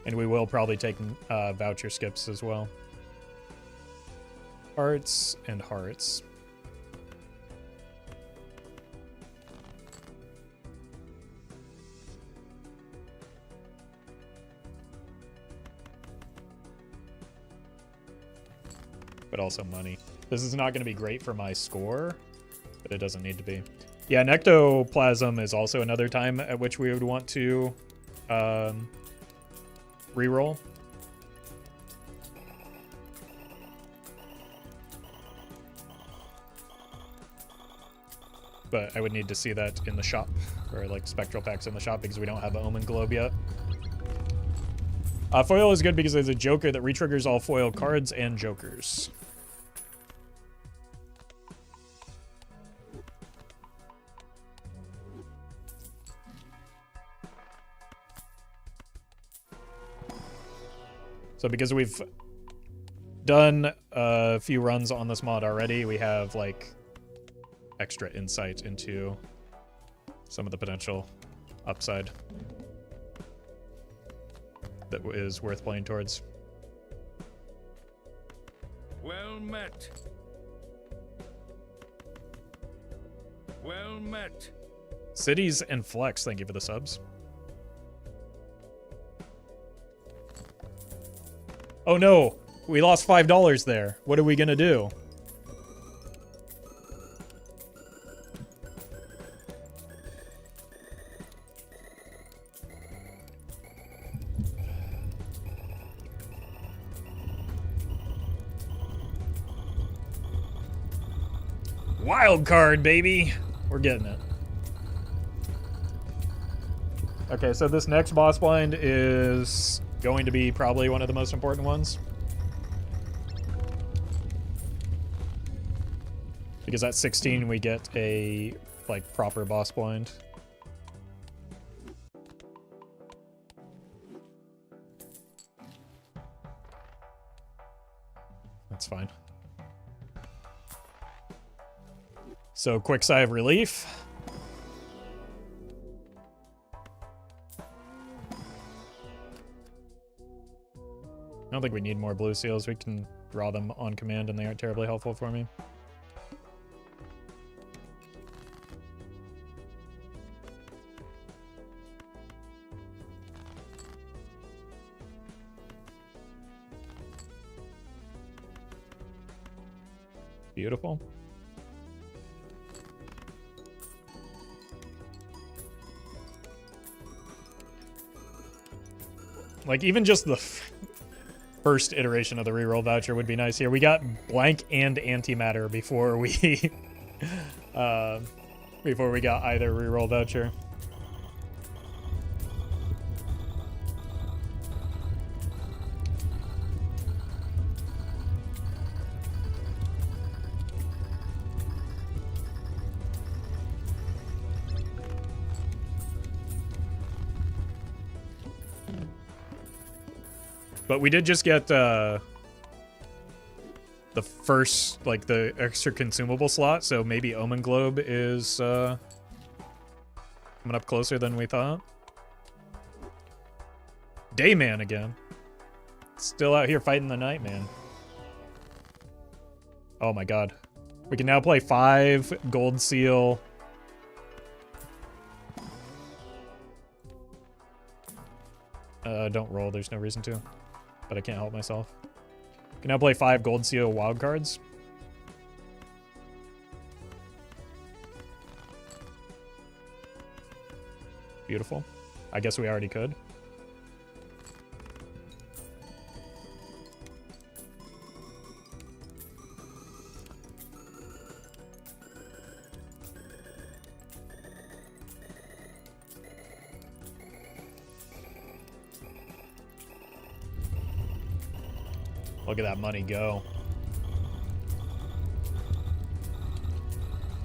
And we will probably take voucher skips as well. Hearts and hearts. But also money. This is not going to be great for my score, but it doesn't need to be. Yeah, Nectoplasm is also another time at which we would want to reroll. But I would need to see that in the shop, or like spectral packs in the shop, because we don't have an Omen Globe yet. Foil is good because there's a Joker that retriggers all foil cards and Jokers. So because we've done a few runs on this mod already, we have like extra insight into some of the potential upside that is worth playing towards. Well met. Well met. Cities and Flex, thank you for the subs. Oh no, we lost $5 there. What are we gonna do? Wild card, baby. We're getting it. Okay, so this next boss blind is going to be probably one of the most important ones. Because at 16 we get a, like, proper boss blind. That's fine. So, quick sigh of relief. I don't think we need more blue seals. We can draw them on command and they aren't terribly helpful for me. Beautiful. Like, even just the first iteration of the reroll voucher would be nice here. We got blank and antimatter before we before we got either reroll voucher. But we did just get the first, like, the extra consumable slot, so maybe Omen Globe is coming up closer than we thought. Dayman again. Still out here fighting the night, man. Oh my god. We can now play 5 gold seal. Don't roll, there's no reason to. But I can't help myself. Can now play 5 gold seal wild cards. Beautiful. I guess we already could. Look at that money go.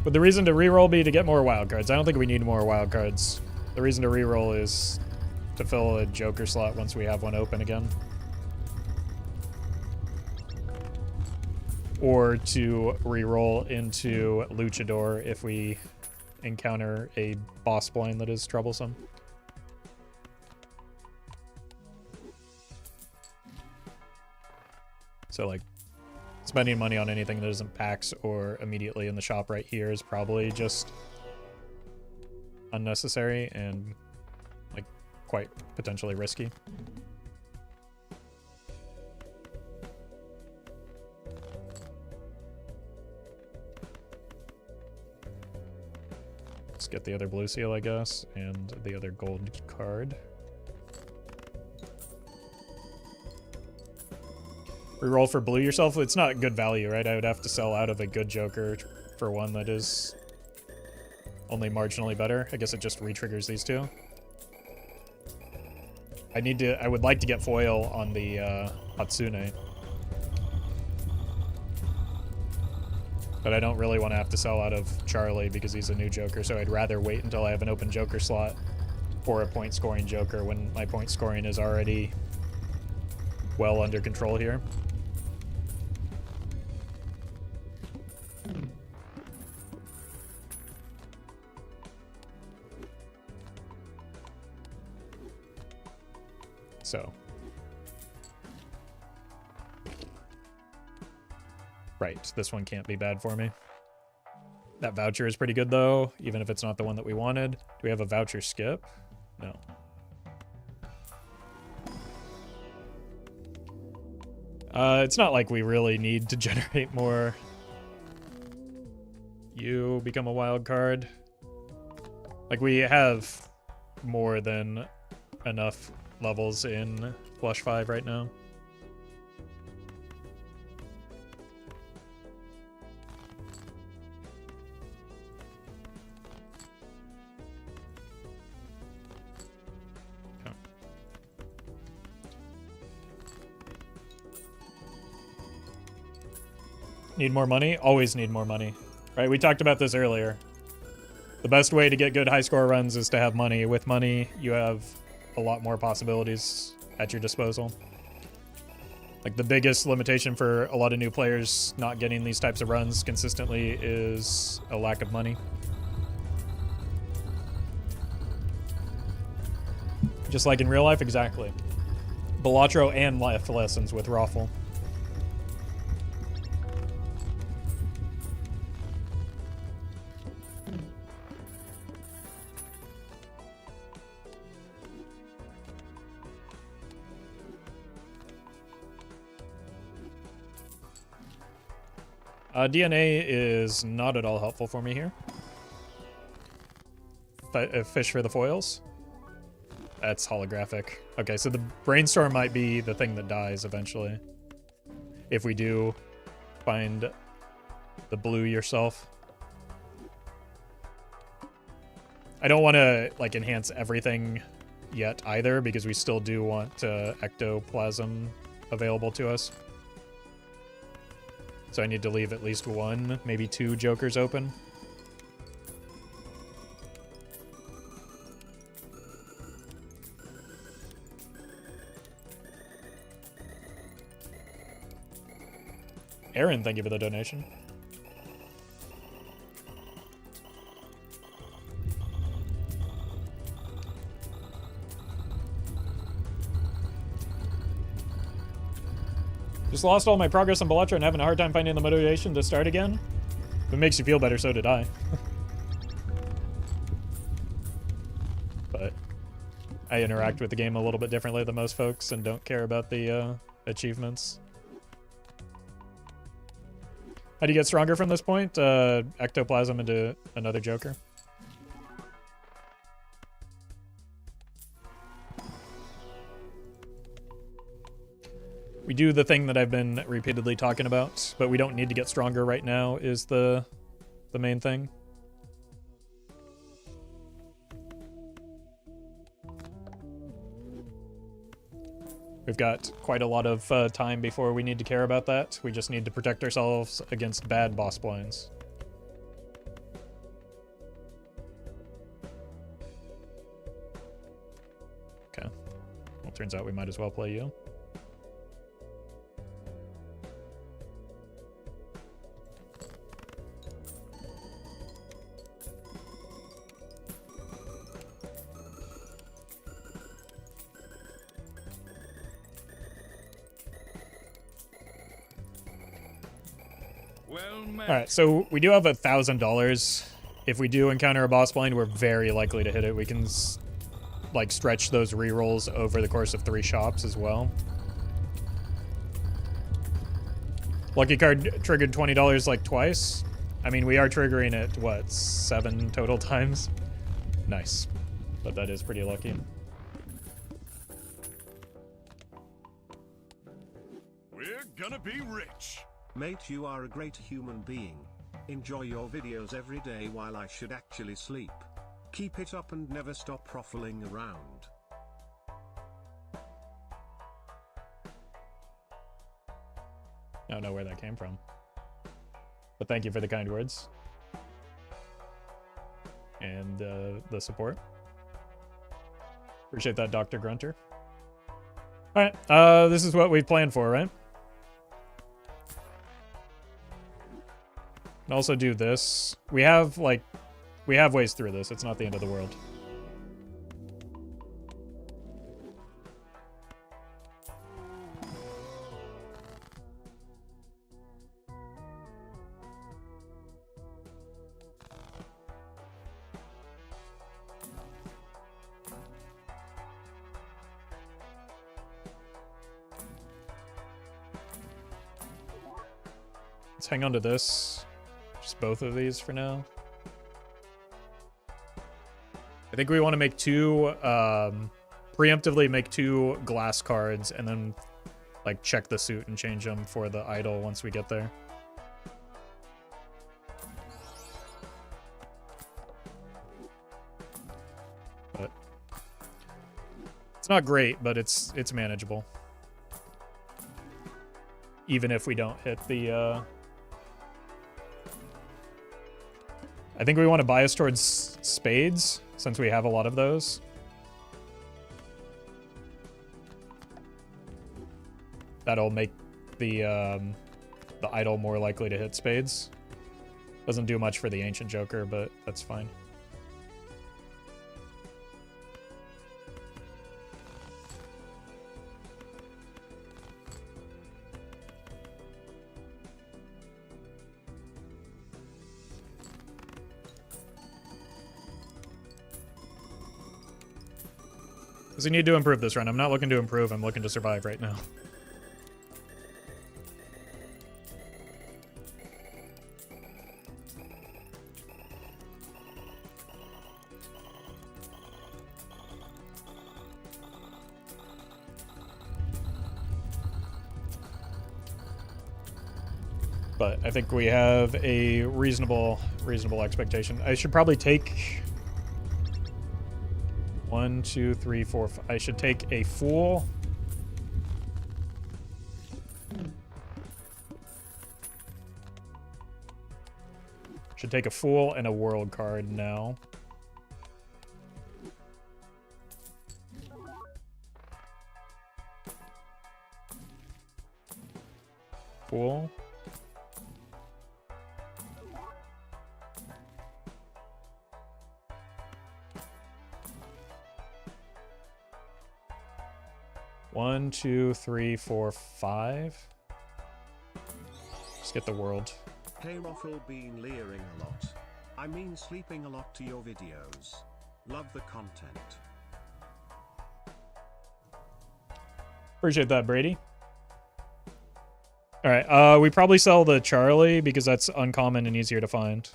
Would the reason to reroll be to get more wildcards? I don't think we need more wildcards. The reason to reroll is to fill a Joker slot once we have one open again. Or to reroll into Luchador if we encounter a boss blind that is troublesome. So, like, spending money on anything that isn't packs or immediately in the shop right here is probably just unnecessary and, like, quite potentially risky. Let's get the other blue seal, I guess, and the other gold card. Reroll for blue yourself. It's not good value, right? I would have to sell out of a good Joker for one that is only marginally better. I guess it just re-triggers these two. I would like to get foil on the Hatsune. But I don't really want to have to sell out of Charlie because he's a new Joker, so I'd rather wait until I have an open Joker slot for a point scoring Joker when my point scoring is already well under control here. So, right, this one can't be bad for me. That voucher is pretty good though, even if it's not the one that we wanted. Do we have a voucher skip? No. It's not like we really need to generate more. You become a wild card. Like, we have more than enough levels in Flush 5 right now. Okay. Need more money? Always need more money. Right, we talked about this earlier. The best way to get good high score runs is to have money. With money, you have a lot more possibilities at your disposal. Like, the biggest limitation for a lot of new players not getting these types of runs consistently is a lack of money. Just like in real life, exactly. Balatro and life lessons with Roffle. DNA is not at all helpful for me here. Fish for the foils. That's holographic. Okay, so the brainstorm might be the thing that dies eventually. If we do find the blue yourself. I don't want to like enhance everything yet either, because we still do want ectoplasm available to us. So I need to leave at least one, maybe two jokers open. Aaron, thank you for the donation. Just lost all my progress on Balatro and having a hard time finding the motivation to start again. If it makes you feel better, so did I. But I interact with the game a little bit differently than most folks and don't care about the achievements. How do you get stronger from this point? Ectoplasm into another Joker. We do the thing that I've been repeatedly talking about, but we don't need to get stronger right now is the main thing. We've got quite a lot of time before we need to care about that. We just need to protect ourselves against bad boss blinds. Okay. Well, turns out we might as well play you. Well met. Alright, so we do have $1,000. If we do encounter a boss blind, we're very likely to hit it. We can like stretch those rerolls over the course of 3 shops as well. Lucky card triggered $20 like twice. I mean, we are triggering it, what, 7 total times? Nice. But that is pretty lucky. We're gonna be rich. Mate, you are a great human being. Enjoy your videos every day while I should actually sleep. Keep it up and never stop ruffling around. I don't know where that came from. But thank you for the kind words. And the support. Appreciate that, Dr. Grunter. Alright, this is what we planned for, right? And also do this. We have ways through this. It's not the end of the world. Let's hang on to this. Just both of these for now. I think we want to make two, preemptively make two glass cards and then like check the suit and change them for the idol once we get there. But it's not great, but it's manageable. Even if we don't hit the, I think we want to bias towards spades, since we have a lot of those. That'll make the idol more likely to hit spades. Doesn't do much for the ancient joker, but that's fine. Because we need to improve this run. I'm not looking to improve, I'm looking to survive right now. But I think we have a reasonable expectation. I should probably take 1, 2, 3, 4, 5. I should take a fool. Should take a fool and a world card now. Fool. One, two, three, four, 5. Just get the world. Hey Roffle, been leering a lot. I mean sleeping a lot to your videos. Love the content. Appreciate that, Brady. Alright, we probably sell the Charlie because that's uncommon and easier to find.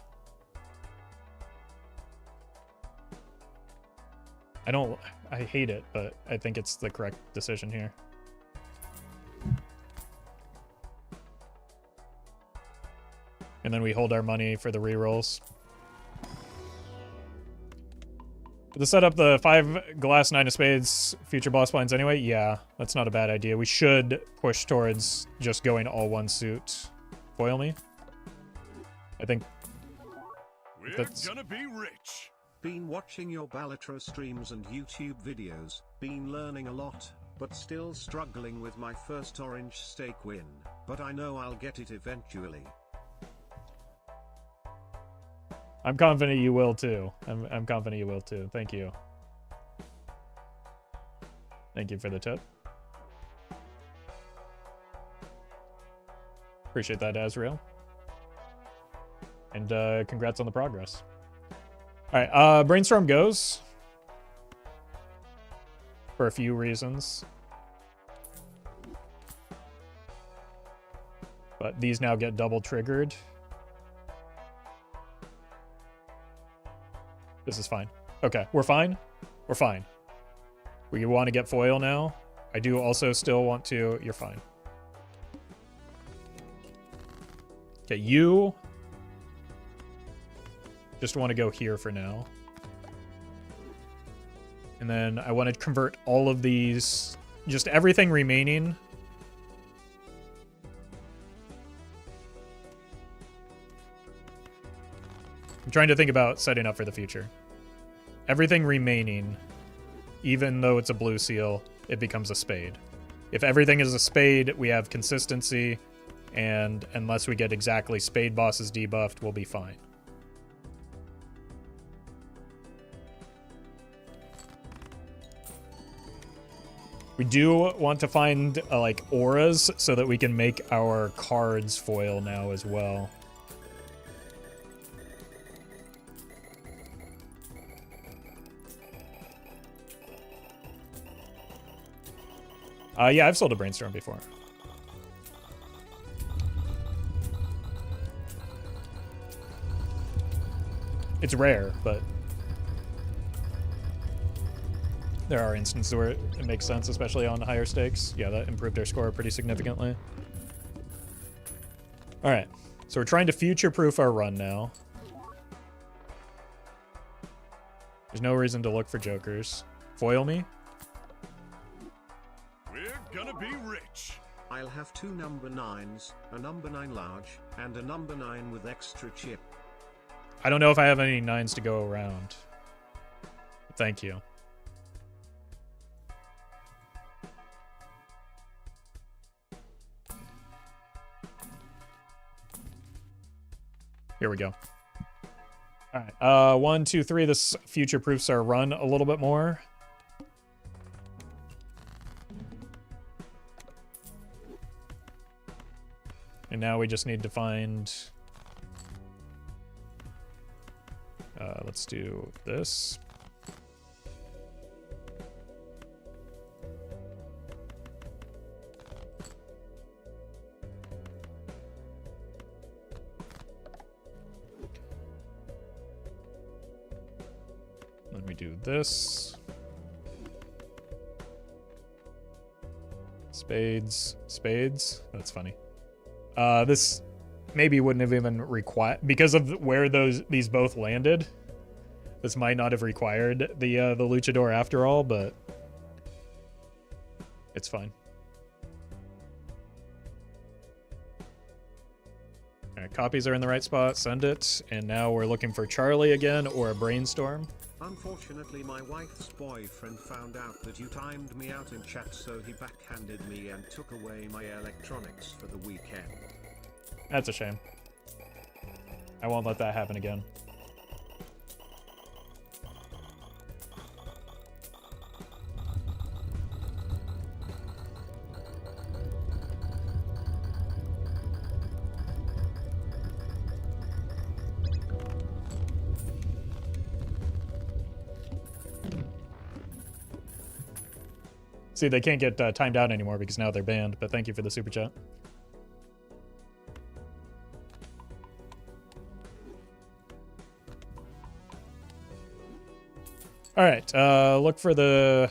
I hate it, but I think it's the correct decision here. And then we hold our money for the rerolls. To set up the 5 glass 9 of spades future boss blinds anyway, yeah, that's not a bad idea. We should push towards just going all one suit. Foil me. I think We're gonna be rich. Been watching your Balatro streams and YouTube videos, been learning a lot, but still struggling with my first orange stake win, but I know I'll get it eventually. I'm confident you will too. I'm confident you will too. Thank you. Thank you for the tip. Appreciate that, Azrael. And congrats on the progress. Alright, Brainstorm goes. For a few reasons. But these now get double triggered. This is fine. Okay, we're fine. We're fine. We want to get foil now. I do also still want to... You're fine. Okay, you... just want to go here for now. And then I want to convert all of these... just everything remaining... I'm trying to think about setting up for the future. Everything remaining, even though it's a blue seal, it becomes a spade. If everything is a spade, we have consistency, and unless we get exactly spade bosses debuffed, we'll be fine. We do want to find, like, auras so that we can make our cards foil now as well. Yeah, I've sold a Brainstorm before. It's rare, but there are instances where it makes sense, especially on higher stakes. Yeah, that improved their score pretty significantly. All right, so we're trying to future-proof our run now. There's no reason to look for jokers. Foil me? We're gonna be rich. I'll have 2 number 9s, a number 9 large, and a number 9 with extra chip. I don't know if I have any 9s to go around. Thank you. Here we go. All right. 1, 2, 3. This future proofs our run a little bit more. And now we just need to find... let's do this. Let me do this. Spades. Spades. That's funny. This maybe wouldn't have even required, because of where these both landed. This might not have required the luchador after all, but it's fine. All right, copies are in the right spot. Send it, and now we're looking for Charlie again or a brainstorm. Unfortunately, my wife's boyfriend found out that you timed me out in chat, so he backhanded me and took away my electronics for the weekend. That's a shame. I won't let that happen again. See, they can't get timed out anymore because now they're banned, but thank you for the super chat. All right, look for the...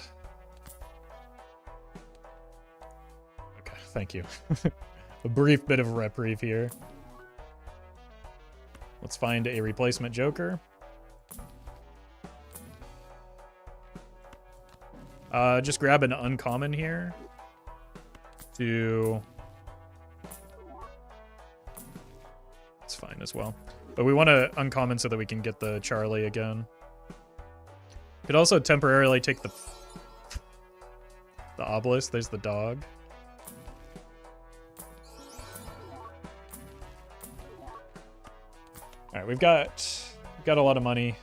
Okay, thank you. A brief bit of a reprieve here. Let's find a replacement Joker. Just grab an uncommon here to... It's fine as well. But we want to uncommon so that we can get the Charlie again. Could also temporarily take the obelisk. There's the dog. All right, we've got a lot of money.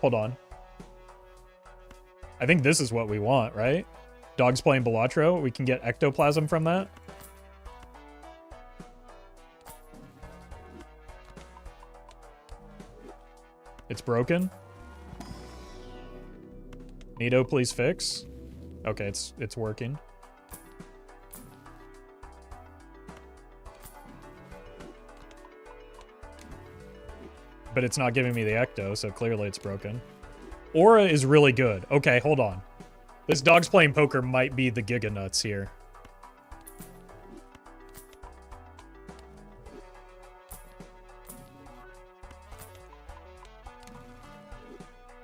Hold on. I think this is what we want, right? Dogs playing Balatro. We can get ectoplasm from that. It's broken. Neato, please fix. Okay, it's working. But it's not giving me the ecto, so clearly it's broken. Aura is really good. Okay, hold on. This dog's playing poker might be the Giga Nuts here.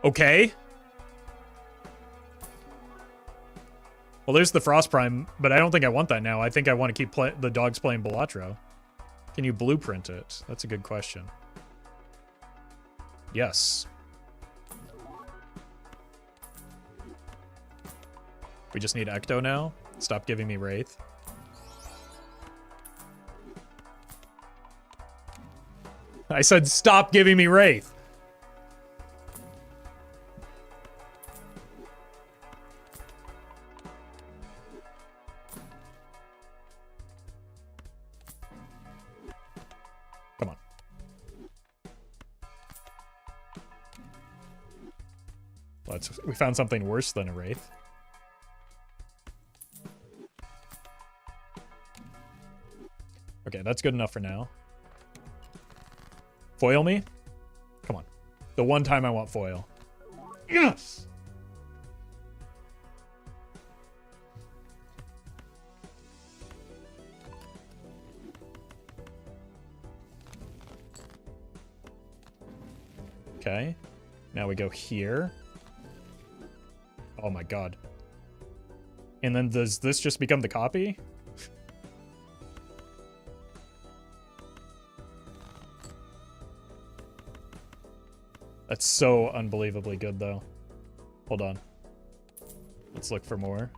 Okay. Well, there's the Frost Prime, but I don't think I want that now. I think I want to keep the dogs playing Balatro. Can you blueprint it? That's a good question. Yes. We just need Ecto now. Stop giving me Wraith. I said stop giving me Wraith. Come on. We found something worse than a Wraith. Okay, that's good enough for now. Foil me? Come on. The one time I want foil. Yes! Okay. Now we go here. Oh my god. And then does this just become the copy? That's so unbelievably good, though. Hold on. Let's look for more.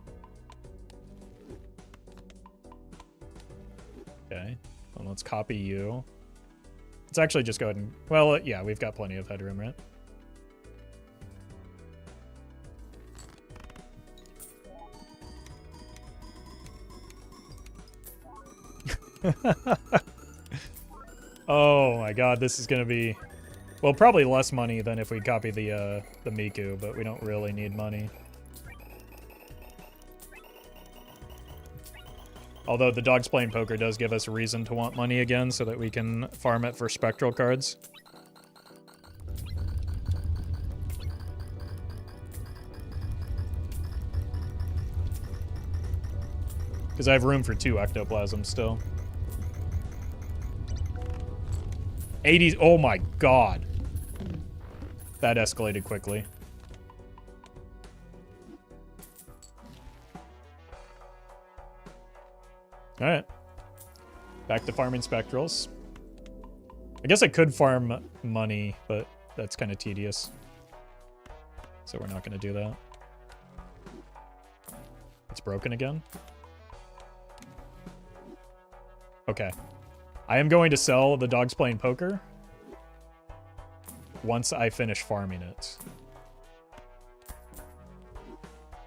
Okay. Well, let's copy you. Let's actually just go ahead and... Well, yeah, we've got plenty of headroom, right? Oh my god, this is gonna be... Well, probably less money than if we copy the Miku, but we don't really need money. Although the Dogs Playing Poker does give us a reason to want money again so that we can farm it for spectral cards. Because I have room for 2 ectoplasms still. 80s. Oh my god. That escalated quickly. Alright. Back to farming spectrals. I guess I could farm money, but that's kind of tedious. So we're not going to do that. It's broken again. Okay. I am going to sell the Dogs Playing Poker once I finish farming it.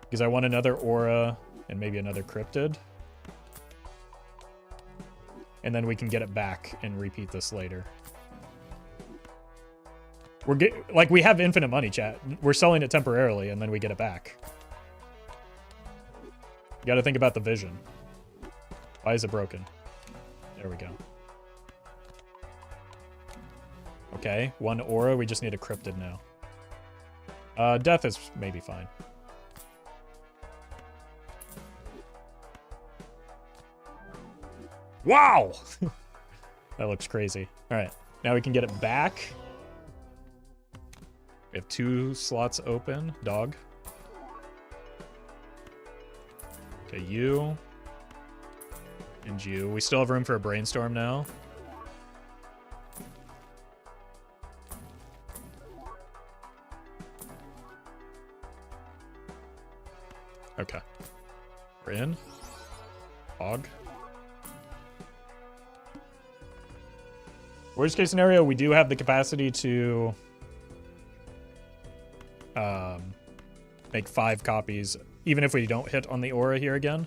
Because I want another aura and maybe another cryptid. And then we can get it back and repeat this later. Like, we have infinite money, chat. We're selling it temporarily, and then we get it back. You gotta think about the vision. Why is it broken? There we go. Okay, 1 aura. We just need a cryptid now. Death is maybe fine. Wow! That looks crazy. Alright, now we can get it back. We have 2 slots open. Dog. Okay, you. And you. We still have room for a brainstorm now. Okay. We're in. Dog. Worst case scenario, we do have the capacity to make 5 copies, even if we don't hit on the aura here again.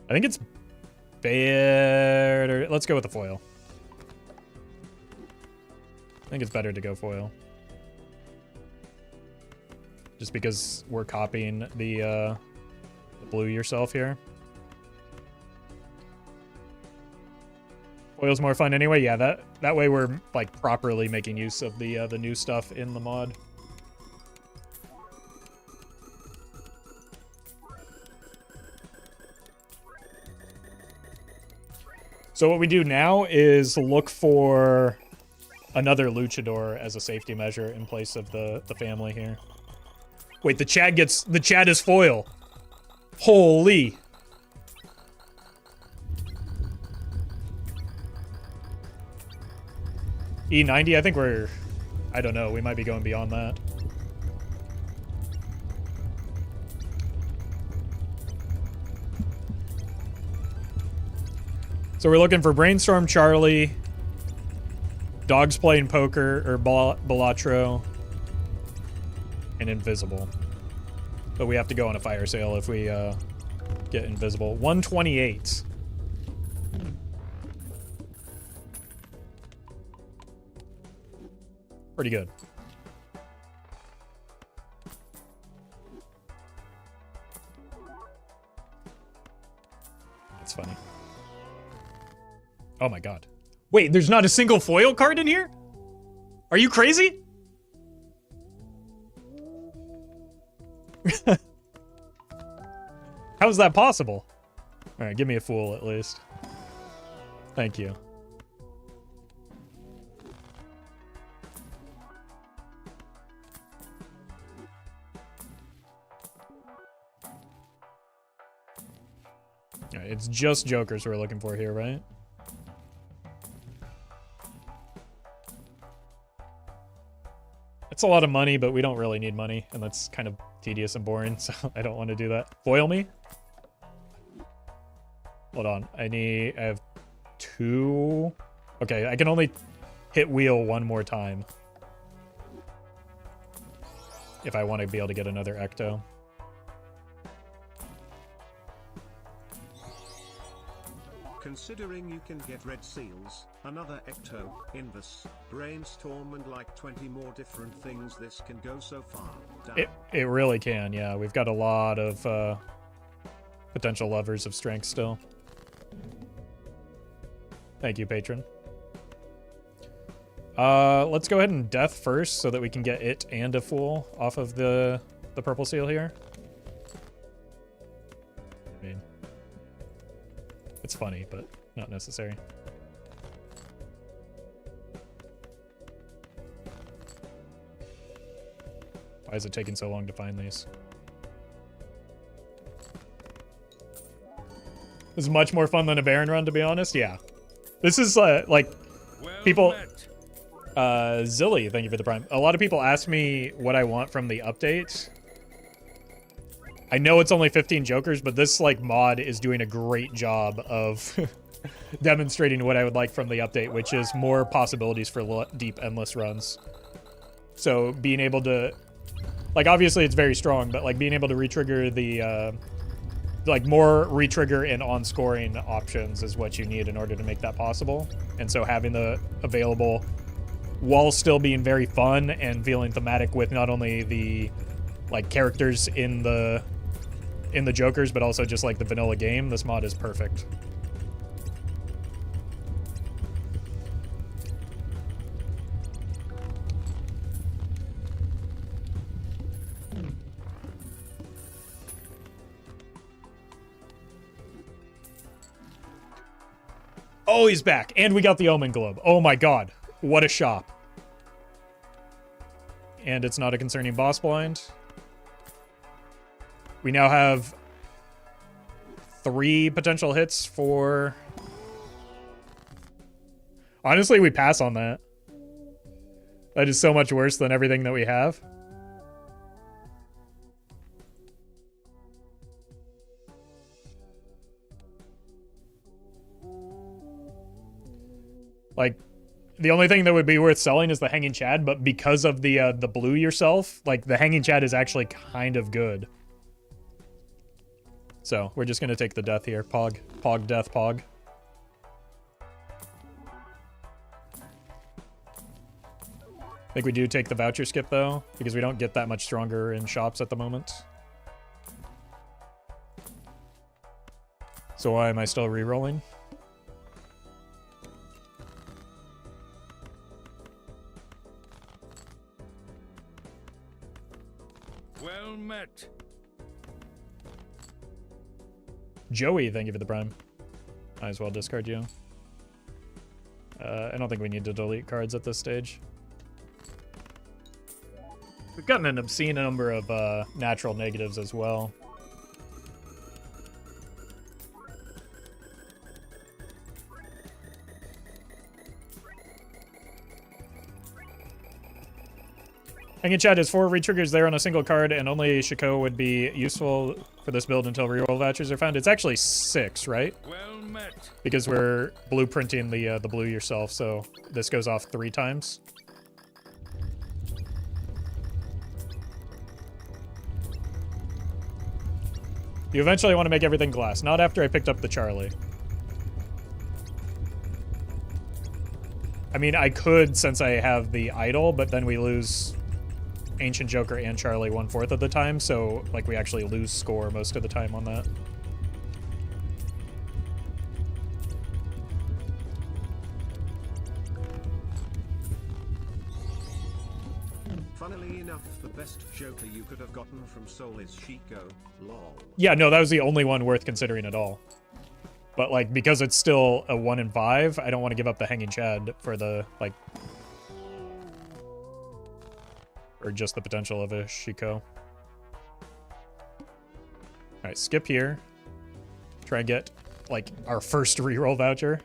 I think it's better. Let's go with the foil. I think it's better to go foil. Just because we're copying the blue yourself here. Foil's more fun anyway. Yeah, that way we're like properly making use of the new stuff in the mod. So what we do now is look for another luchador as a safety measure in place of the family here. Wait, the Chad is foil. Holy. E90, I think I don't know, we might be going beyond that. So we're looking for Brainstorm Charlie, Dogs Playing Poker, or Balatro, and Invisible. But we have to go on a fire sale if we get Invisible. 128. Pretty good. That's funny. Oh my god. Wait, there's not a single foil card in here? Are you crazy? How is that possible? All right, give me a fool at least. Thank you. All right, it's just jokers we're looking for here, right? It's a lot of money, but we don't really need money, and that's kind of tedious and boring, so I don't want to do that. Foil me? Hold on, I have 2. Okay, I can only hit wheel 1 more time if I want to be able to get another Ecto. Considering you can get red seals, another Ecto, Invis, Brainstorm and like 20 more different things, this can go so far down. It really can, yeah. We've got a lot of potential levers of strength still. Thank you, patron. Let's go ahead and death first so that we can get it and a fool off of the purple seal here. I mean, it's funny, but not necessary. Why is it taking so long to find these? This is much more fun than a Baron run, to be honest. Yeah. This is like people... Zilly, thank you for the prime. A lot of people ask me what I want from the update. I know it's only 15 jokers, but this like mod is doing a great job of demonstrating what I would like from the update, which is more possibilities for deep endless runs. So being able to, like, obviously it's very strong, but like being able to retrigger the like more retrigger and on scoring options is what you need in order to make that possible. And so having the available while still being very fun and feeling thematic with not only the like characters in the jokers, but also just like the vanilla game, this mod is perfect. Oh, he's back. And we got the Omen Globe. Oh my god. What a shop. And it's not a concerning boss blind. We now have 3 potential hits for... Honestly, we pass on that. That is so much worse than everything that we have. Like, the only thing that would be worth selling is the Hanging Chad, but because of the blue yourself, like, the Hanging Chad is actually kind of good. So, we're just gonna take the death here. Pog. Pog, death, pog. I think we do take the voucher skip, though, because we don't get that much stronger in shops at the moment. So why am I still re-rolling? Well met. Joey, thank you for the prime. Might as well discard you. I don't think we need to delete cards at this stage. We've gotten an obscene number of natural negatives as well. Hanging Chat is 4 retriggers there on a single card, and only Shiko would be useful for this build until reroll vouchers are found. It's actually 6, right? Well met. Because we're blueprinting the blue yourself, so this goes off 3 times. You eventually want to make everything glass, not after I picked up the Charlie. I mean, I could since I have the idol, but then we lose Ancient Joker and Charlie 1/4 of the time, so like we actually lose score most of the time on that. Funnily enough, the best Joker you could have gotten from Soul is Chico. Lol. Yeah, no, that was the only one worth considering at all. But, like, because it's still a 1 in 5, I don't want to give up the Hanging Chad for the, like... Or just the potential of a Chico. Alright, skip here. Try and get, like, our first reroll voucher.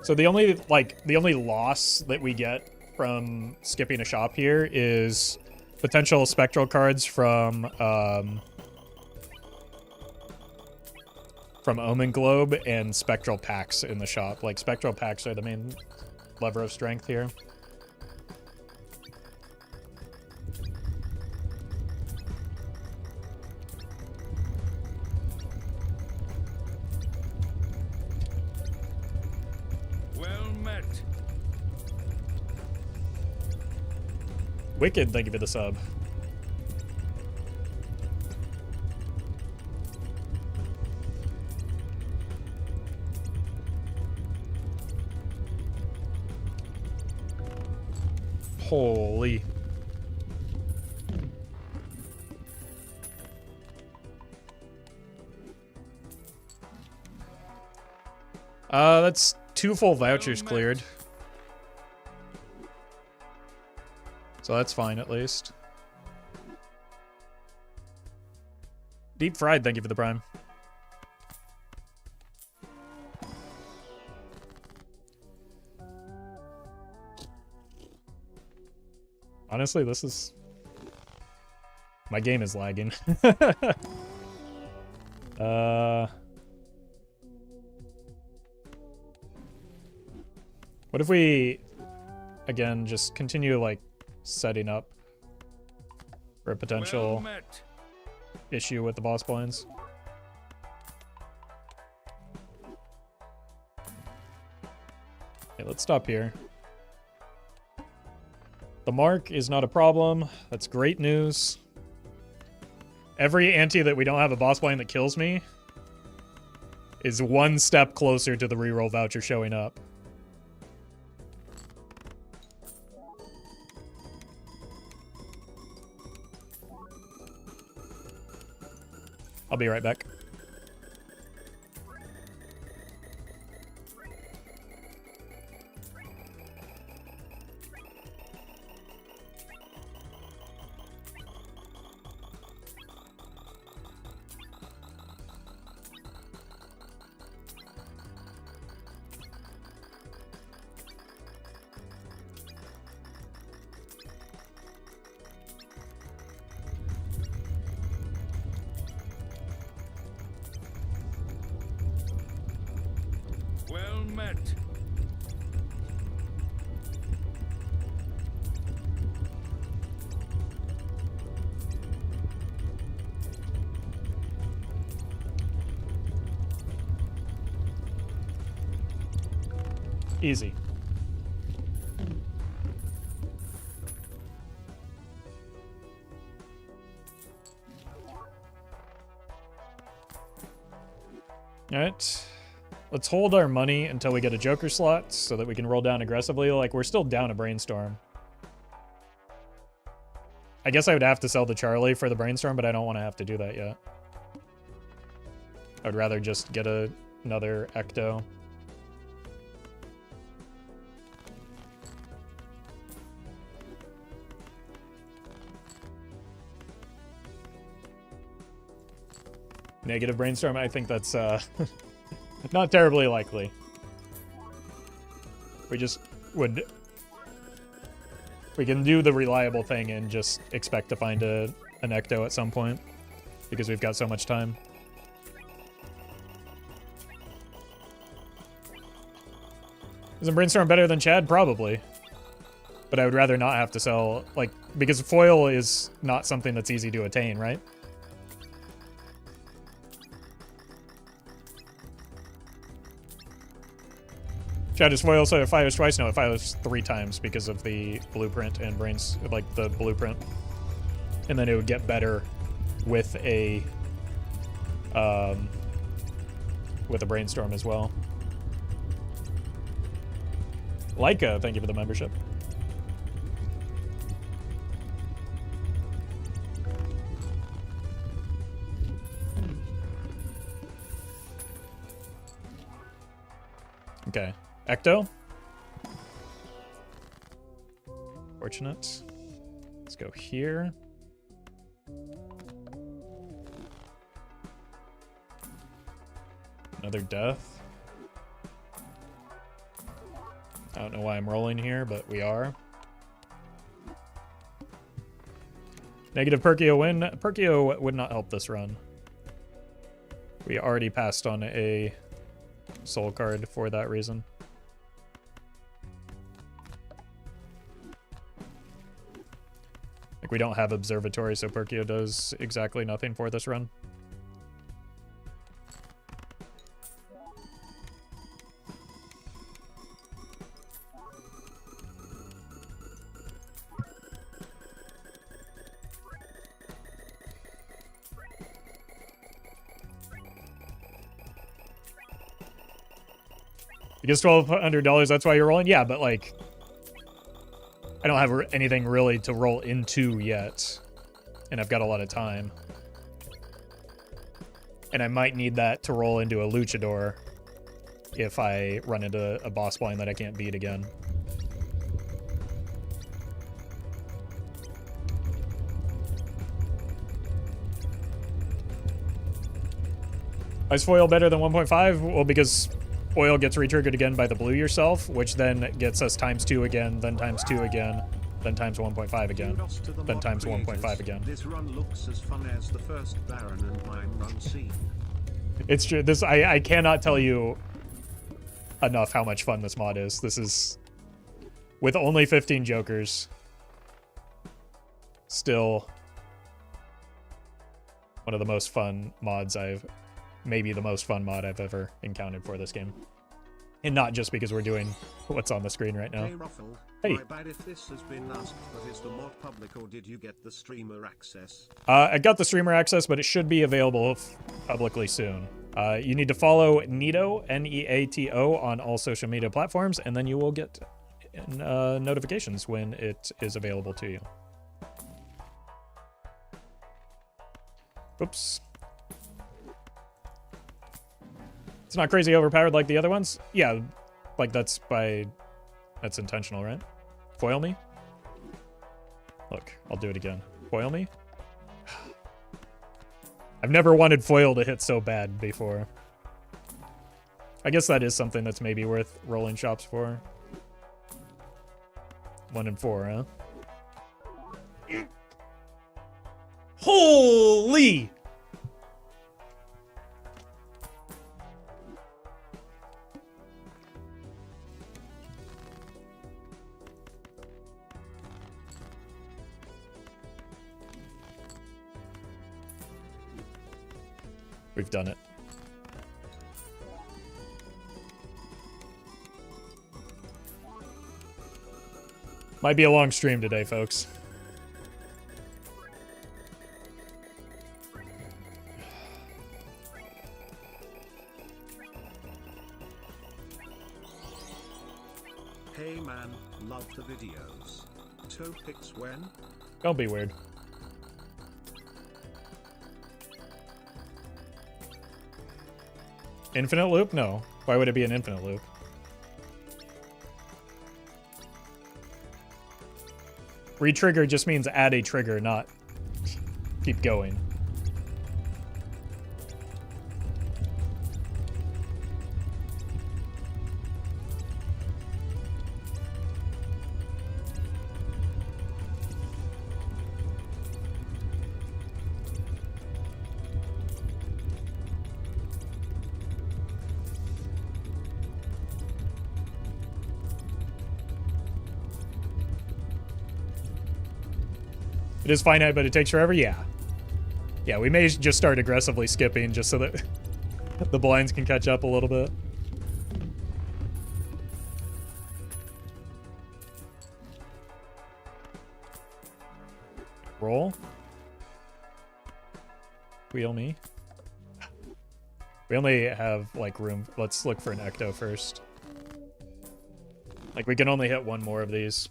So the only loss that we get from skipping a shop here is potential spectral cards from Omen Globe and spectral packs in the shop. Like, spectral packs are the main lever of strength here. Wicked, thank you for the sub. Holy. That's 2 full vouchers cleared. So that's fine, at least. Deep Fried, thank you for the prime. Honestly, this is... My game is lagging. What if we, again, just continue, like, setting up for a potential issue with the boss blinds? Okay, let's stop here. The mark is not a problem. That's great news. Every ante that we don't have a boss blind that kills me is 1 step closer to the reroll voucher showing up. I'll be right back. Well met. Easy. All right. Let's hold our money until we get a Joker slot so that we can roll down aggressively. Like, we're still down a Brainstorm. I guess I would have to sell the Charlie for the Brainstorm, but I don't want to have to do that yet. I would rather just get another Ecto. Negative Brainstorm, I think that's not terribly likely. We just would... We can do the reliable thing and just expect to find an Ecto at some point, because we've got so much time. Isn't Brainstorm better than Chad? Probably. But I would rather not have to sell, like, because foil is not something that's easy to attain, right? Chad, is foil so it fires twice? No, it fires 3 times because of the blueprint and brains, like the blueprint. And then it would get better with a brainstorm as well. Leica, thank you for the membership. Okay. Ecto. Fortunate. Let's go here. Another death. I don't know why I'm rolling here, but we are. Negative Perkio win. Perkio would not help this run. We already passed on a soul card for that reason. Like, we don't have Observatory, so Perkio does exactly nothing for this run. Because $1,200, that's why you're rolling? Yeah, but like, I don't have anything really to roll into yet. And I've got a lot of time. And I might need that to roll into a Luchador if I run into a boss blind that I can't beat again. Is foil better than 1.5? Well, because foil gets retriggered again by the blue yourself, which then gets us ×2 again, then ×2 again, then times 1.5 again, then times 1.5 again. This run looks as fun as the first Baron and Mine run scene. It's true. This I cannot tell you enough how much fun this mod is. This is, with only 15 jokers, still one of the most fun mods maybe the most fun mod I've ever encountered for this game. And not just because we're doing what's on the screen right now. Hey Roffle, hey. My bad if this has been asked, but is the mod public or did you get the streamer access? I got the streamer access, but it should be available publicly soon. You need to follow Neato, N-E-A-T-O, on all social media platforms, and then you will get notifications when it is available to you. Oops. It's not crazy overpowered like the other ones? Yeah, like that's intentional, right? Foil me? Look, I'll do it again. Foil me? I've never wanted foil to hit so bad before. I guess that is something that's maybe worth rolling shops for. 1 and 4, huh? Holy! We've done it. Might be a long stream today, folks. Hey man, love the videos. Toe picks when? Don't be weird. Infinite loop? No. Why would it be an infinite loop? Retrigger just means add a trigger, not keep going. It is finite, but it takes forever? Yeah. Yeah, we may just start aggressively skipping just so that the blinds can catch up a little bit. Roll. Wheel me. We only have, like, room. Let's look for an ecto first. Like, we can only hit one more of these.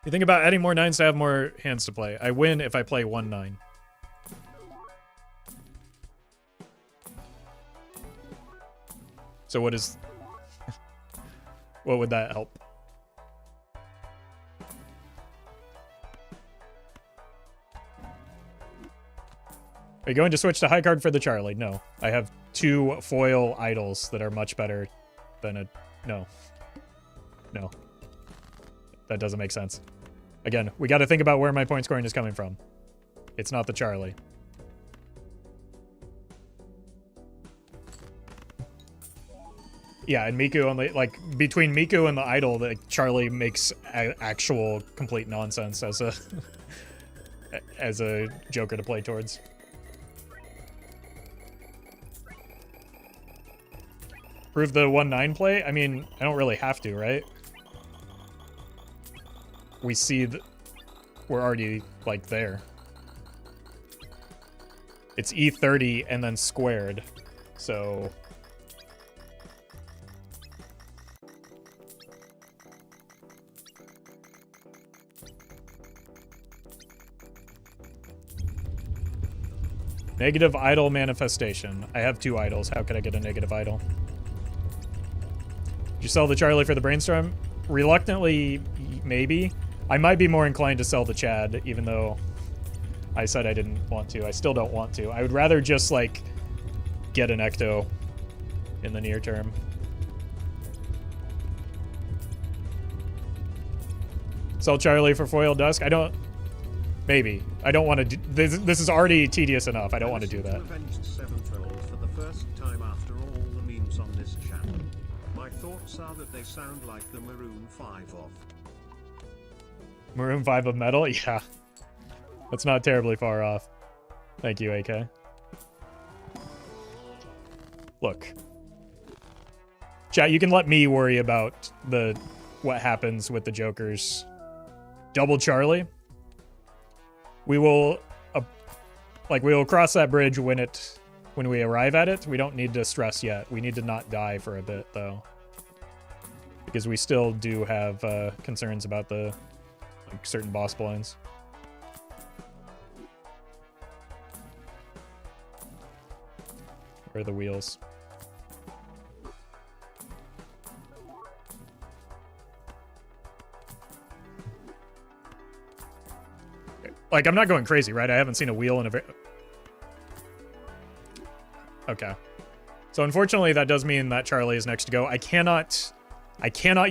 You think about adding more 9s to have more hands to play. I win if I play 1 9. So what is... what would that help? Are you going to switch to high card for the Charlie? No. I have 2 foil idols that are much better than a... No. No. That doesn't make sense. Again, we got to think about where my point scoring is coming from. It's not the Charlie. Yeah, and Miku only, like, between Miku and the idol, the Charlie makes actual complete nonsense as a as a Joker to play towards. Prove the 1-9 play? I mean, I don't really have to, right? We see that we're already, like, there. It's E30 and then squared, so... Negative idol manifestation. I have 2 idols. How could I get a negative idol? Did you sell the Charlie for the brainstorm? Reluctantly, maybe. I might be more inclined to sell the Chad, even though I said I didn't want to. I still don't want to. I would rather just, like, get an Ecto in the near term. Sell Charlie for foil dusk? I don't... Maybe. I don't want to do... This is already tedious enough. I don't want to do that. Avenged Sevenfold for the first time after all the memes on this channel. My thoughts are that they sound like the Maroon 5 of... Maroon 5 of metal? Yeah. That's not terribly far off. Thank you, AK. Look. Chat, you can let me worry about what happens with the Jokers. Double Charlie. We will we will cross that bridge when we arrive at it. We don't need to stress yet. We need to not die for a bit though. Because we still do have concerns about the certain boss blinds. Where are the wheels? Like, I'm not going crazy, right? I haven't seen a wheel in a very... Okay. So unfortunately, that does mean that Charlie is next to go. I cannot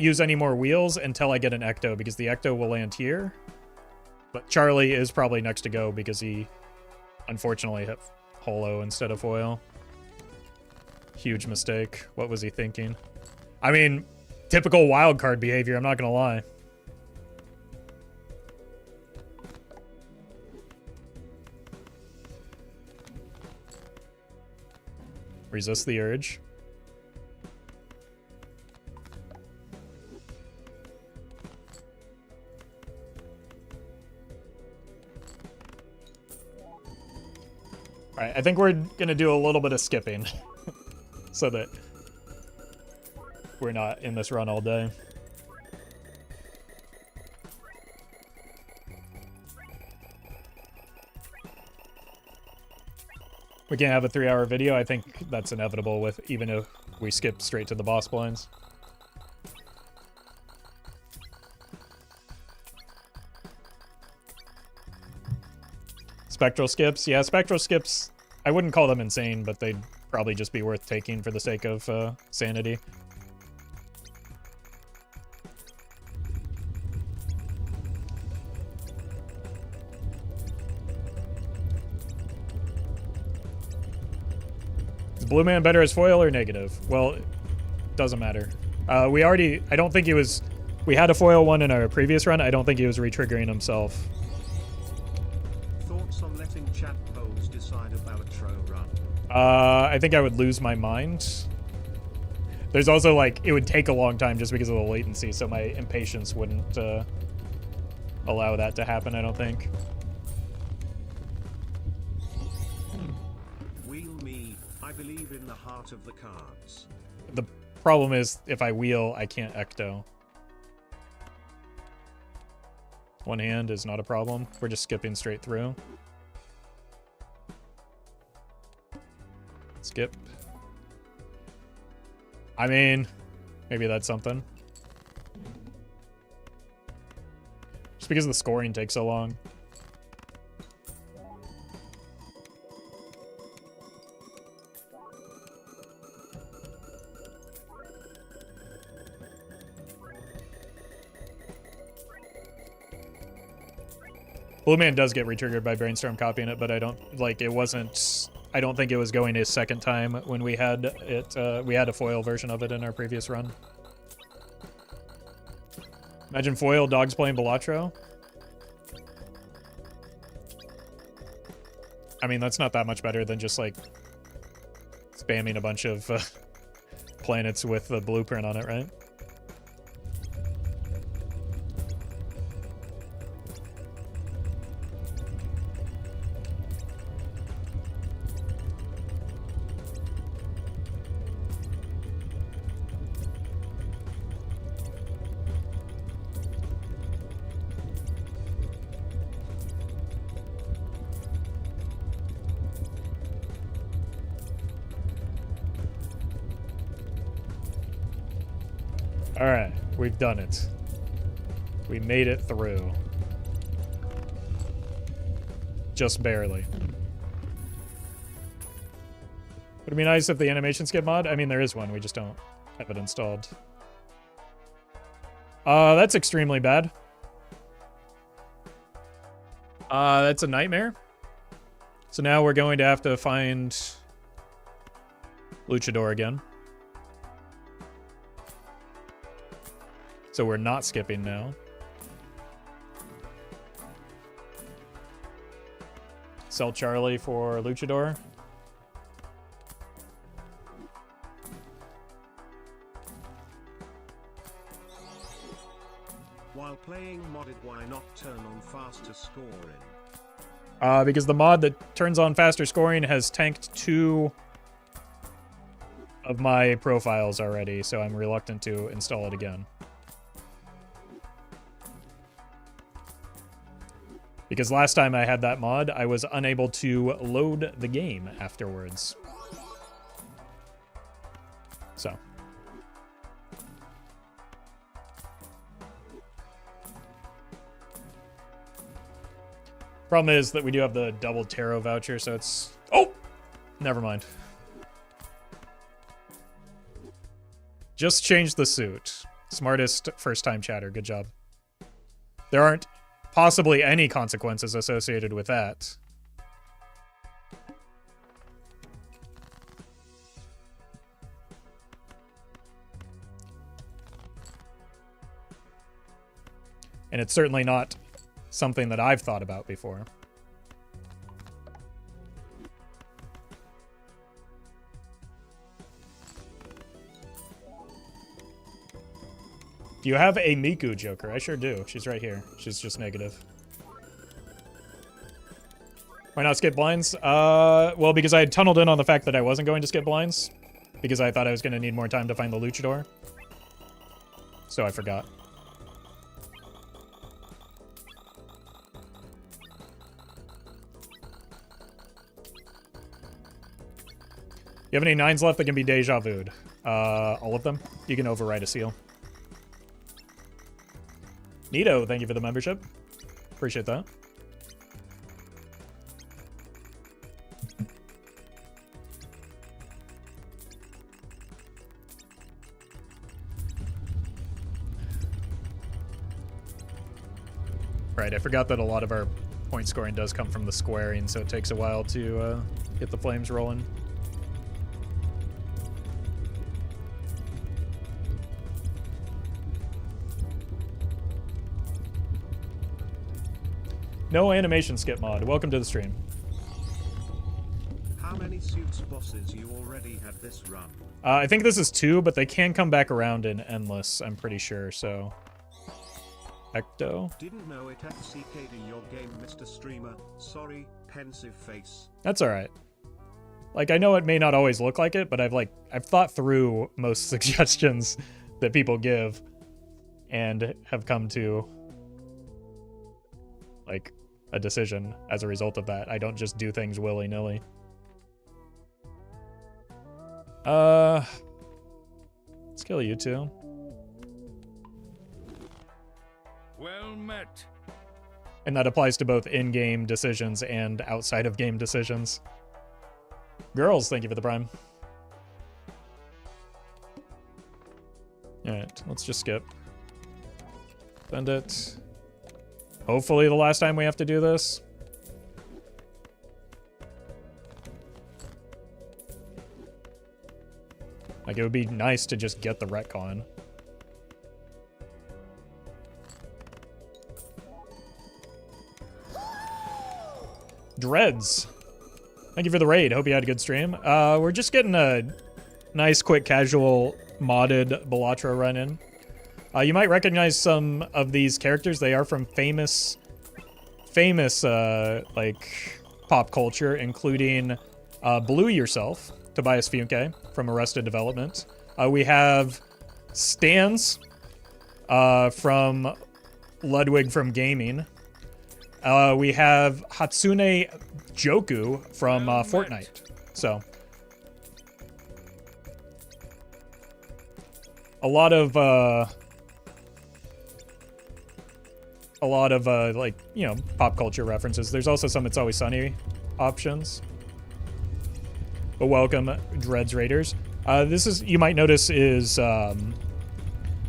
use any more wheels until I get an Ecto, because the Ecto will land here. But Charlie is probably next to go because he unfortunately hit holo instead of foil. Huge mistake. What was he thinking? I mean, typical wild card behavior, I'm not gonna lie. Resist the urge. Alright, I think we're gonna do a little bit of skipping so that we're not in this run all day. We can't have a 3-hour video. I think that's inevitable with even if we skip straight to the boss blinds. Spectral skips? Yeah, spectral skips, I wouldn't call them insane, but they'd probably just be worth taking for the sake of sanity. Blue man better as foil or negative? Well, doesn't matter. We already, I don't think he was, we had a foil one in our previous run. I don't think he was re-triggering himself. Thoughts on letting chat polls decide about a tro run? I think I would lose my mind. There's also like, it would take a long time just because of the latency, so my impatience wouldn't allow that to happen, I don't think. Wheel me, I believe in the heart of the cards. The problem is, if I wheel, I can't ecto. One hand is not a problem. We're just skipping straight through. Skip. I mean, maybe that's something. Just because the scoring takes so long. Blue man does get retriggered by Brainstorm copying it, but I don't, like, it wasn't, I don't think it was going a second time when we had it, we had a foil version of it in our previous run. Imagine foil dogs playing Balatro. I mean, that's not that much better than just, like, spamming a bunch of planets with the blueprint on it, right? Alright, we've done it. We made it through. Just barely. Would it be nice if the animation skip mod? I mean, there is one, we just don't have it installed. That's extremely bad. That's a nightmare. So now we're going to have to find Luchador again. So we're not skipping now. Sell Charlie for Luchador. While playing modded, why not turn on faster scoring? Because the mod that turns on faster scoring has tanked 2 of my profiles already, so I'm reluctant to install it again. Because last time I had that mod, I was unable to load the game afterwards. So. Problem is that we do have the double tarot voucher, so it's... Oh! Never mind. Just changed the suit. Smartest first-time chatter. Good job. There aren't possibly any consequences associated with that. And it's certainly not something that I've thought about before. Do you have a Miku Joker? I sure do. She's right here. She's just negative. Why not skip blinds? Well, because I had tunneled in on the fact that I wasn't going to skip blinds. Because I thought I was going to need more time to find the Luchador. So I forgot. You have any 9s left that can be deja vu'd? All of them? You can override a seal. Neato, thank you for the membership. Appreciate that. Right, I forgot that a lot of our point scoring does come from the squaring, so it takes a while to get the flames rolling. No animation skip mod. Welcome to the stream. How many suits bosses you already had this run? I think this is 2, but they can come back around in Endless, I'm pretty sure, so... Ecto. Didn't know it FCK'd in your game, Mr. Streamer. Sorry, pensive face. That's alright. Like, I know it may not always look like it, but I've thought through most suggestions that people give and have come to, like, a decision as a result of that. I don't just do things willy-nilly. Let's kill you two. Well met. And that applies to both in-game decisions and outside of game decisions. Girls, thank you for the prime. Alright, let's just skip. Send it. Hopefully the last time we have to do this. Like, it would be nice to just get the retcon. Dreads. Thank you for the raid. Hope you had a good stream. We're just getting a nice, quick, casual, modded Balatro run in. You might recognize some of these characters. They are from famous, like, pop culture, including Blue Yourself, Tobias Funke from Arrested Development. We have Stans from Ludwig from Gaming. We have Hatsune Joku from Fortnite. So, a lot of like, you know, pop culture references. There's also some It's Always Sunny options. But welcome, Dreads Raiders. This is, you might notice, is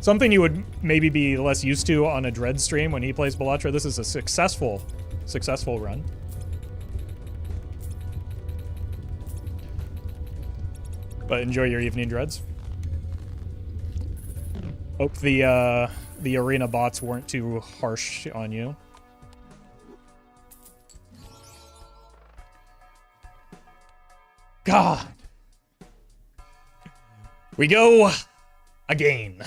something you would maybe be less used to on a Dread stream when he plays Balatro. This is a successful run. But enjoy your evening, Dreads. Hope the arena bots weren't too harsh on you. God. We go again.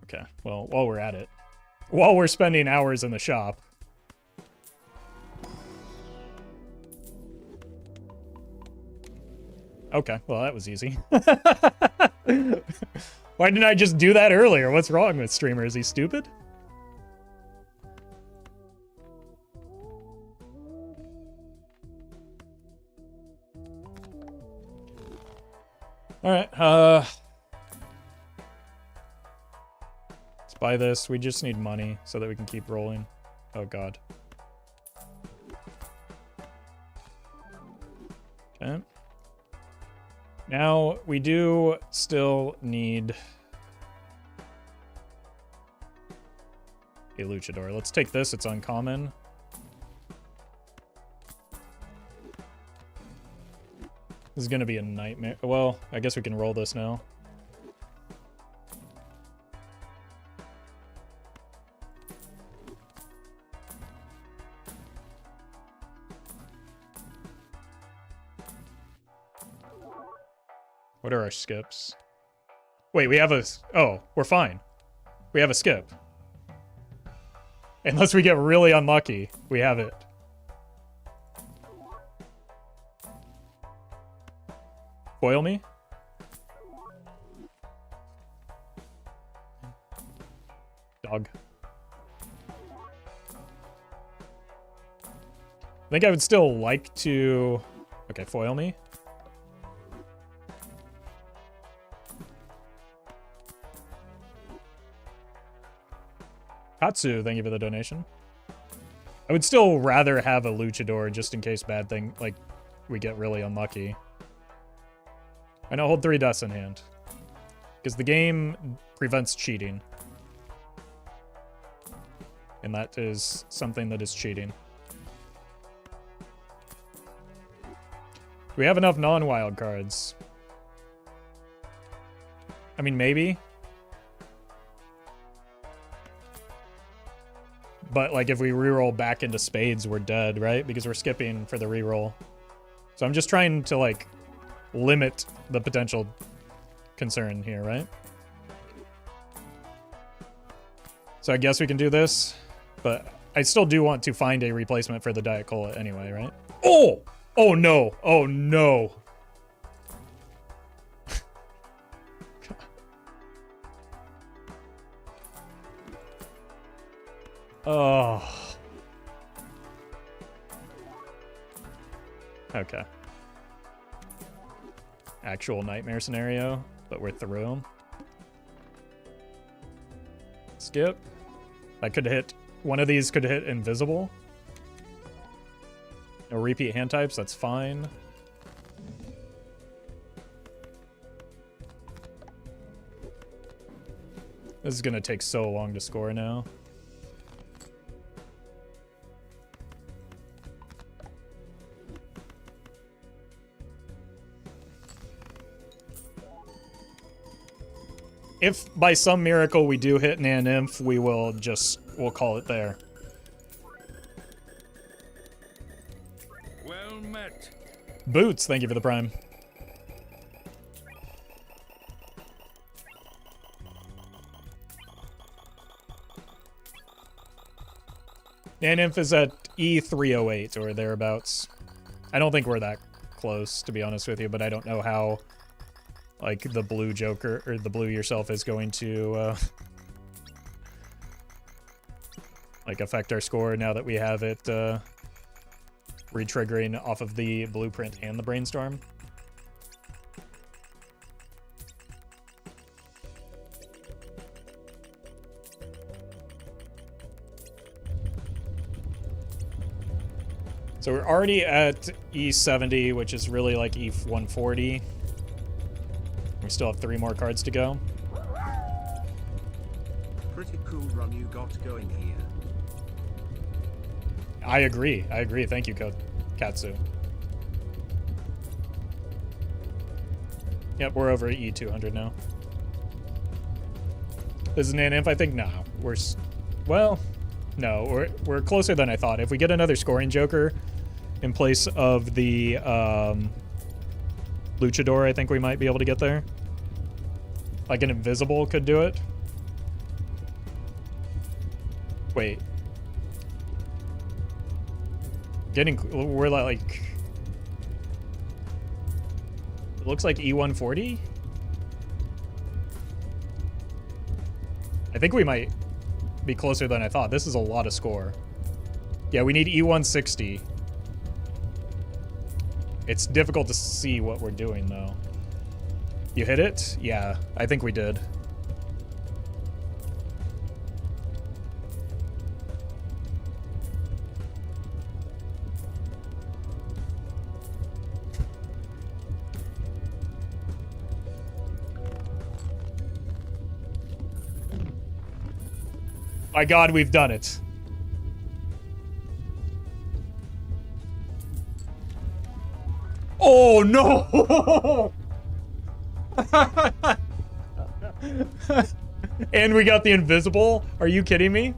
Okay, well, while we're at it, while we're spending hours in the shop, okay, well, that was easy. Why didn't I just do that earlier? What's wrong with streamer? Is he stupid? All right, let's buy this. We just need money so that we can keep rolling. Oh, God. Okay. Now, we do still need a luchador. Let's take this. It's uncommon. This is going to be a nightmare. Well, I guess we can roll this now. What are our skips? Wait, we have a... Oh, we're fine. We have a skip. Unless we get really unlucky, we have it. Foil me? Dog. I think I would still like to... Okay, foil me. Katsu, thank you for the donation. I would still rather have a luchador just in case bad thing, like, we get really unlucky. I know, hold 3 deaths in hand. Because the game prevents cheating. And that is something that is cheating. we have enough non-wild cards? I mean, maybe. But, like, if we reroll back into spades, we're dead, right? Because we're skipping for the reroll. So I'm just trying to, like, limit the potential concern here, right? So I guess we can do this. But I still do want to find a replacement for the Diet Cola anyway, right? Oh! Oh, no. Oh, no. Oh. Okay. Actual nightmare scenario, but we're through. Skip. That could hit. One of these could hit invisible. No repeat hand types, that's fine. This is gonna take so long to score now. If by some miracle we do hit Nan Nymph, we'll call it there. Well met. Boots, thank you for the prime. Nan Nymph is at E308 or thereabouts. I don't think we're that close, to be honest with you, but I don't know how, like, the blue Joker, or the blue yourself is going to, like, affect our score now that we have it, re-triggering off of the blueprint and the brainstorm. So we're already at E70, which is really like E140. We still have 3 more cards to go. Pretty cool run you got going here. I agree. I agree. Thank you, Katsu. Yep, we're over E200 now. This is Nan Nymph, I think? No. Well, no. We're closer than I thought. If we get another scoring Joker in place of the Luchador, I think we might be able to get there. Like an Invisible could do it. Wait. We're like... It looks like E140? I think we might be closer than I thought. This is a lot of score. Yeah, we need E160. It's difficult to see what we're doing, though. You hit it? Yeah, I think we did. My God, we've done it. Oh, no! And we got the Invisible? Are you kidding me?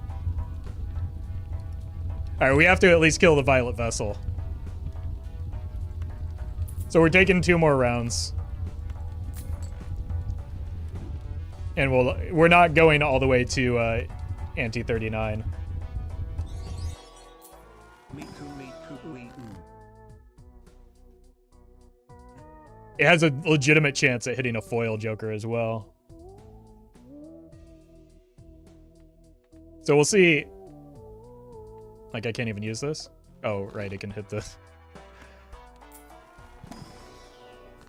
Alright, we have to at least kill the Violet Vessel. So we're taking 2 more rounds. And we're not going all the way to Anti-39. It has a legitimate chance at hitting a foil Joker as well. So we'll see. Like, I can't even use this? Oh, right, it can hit this.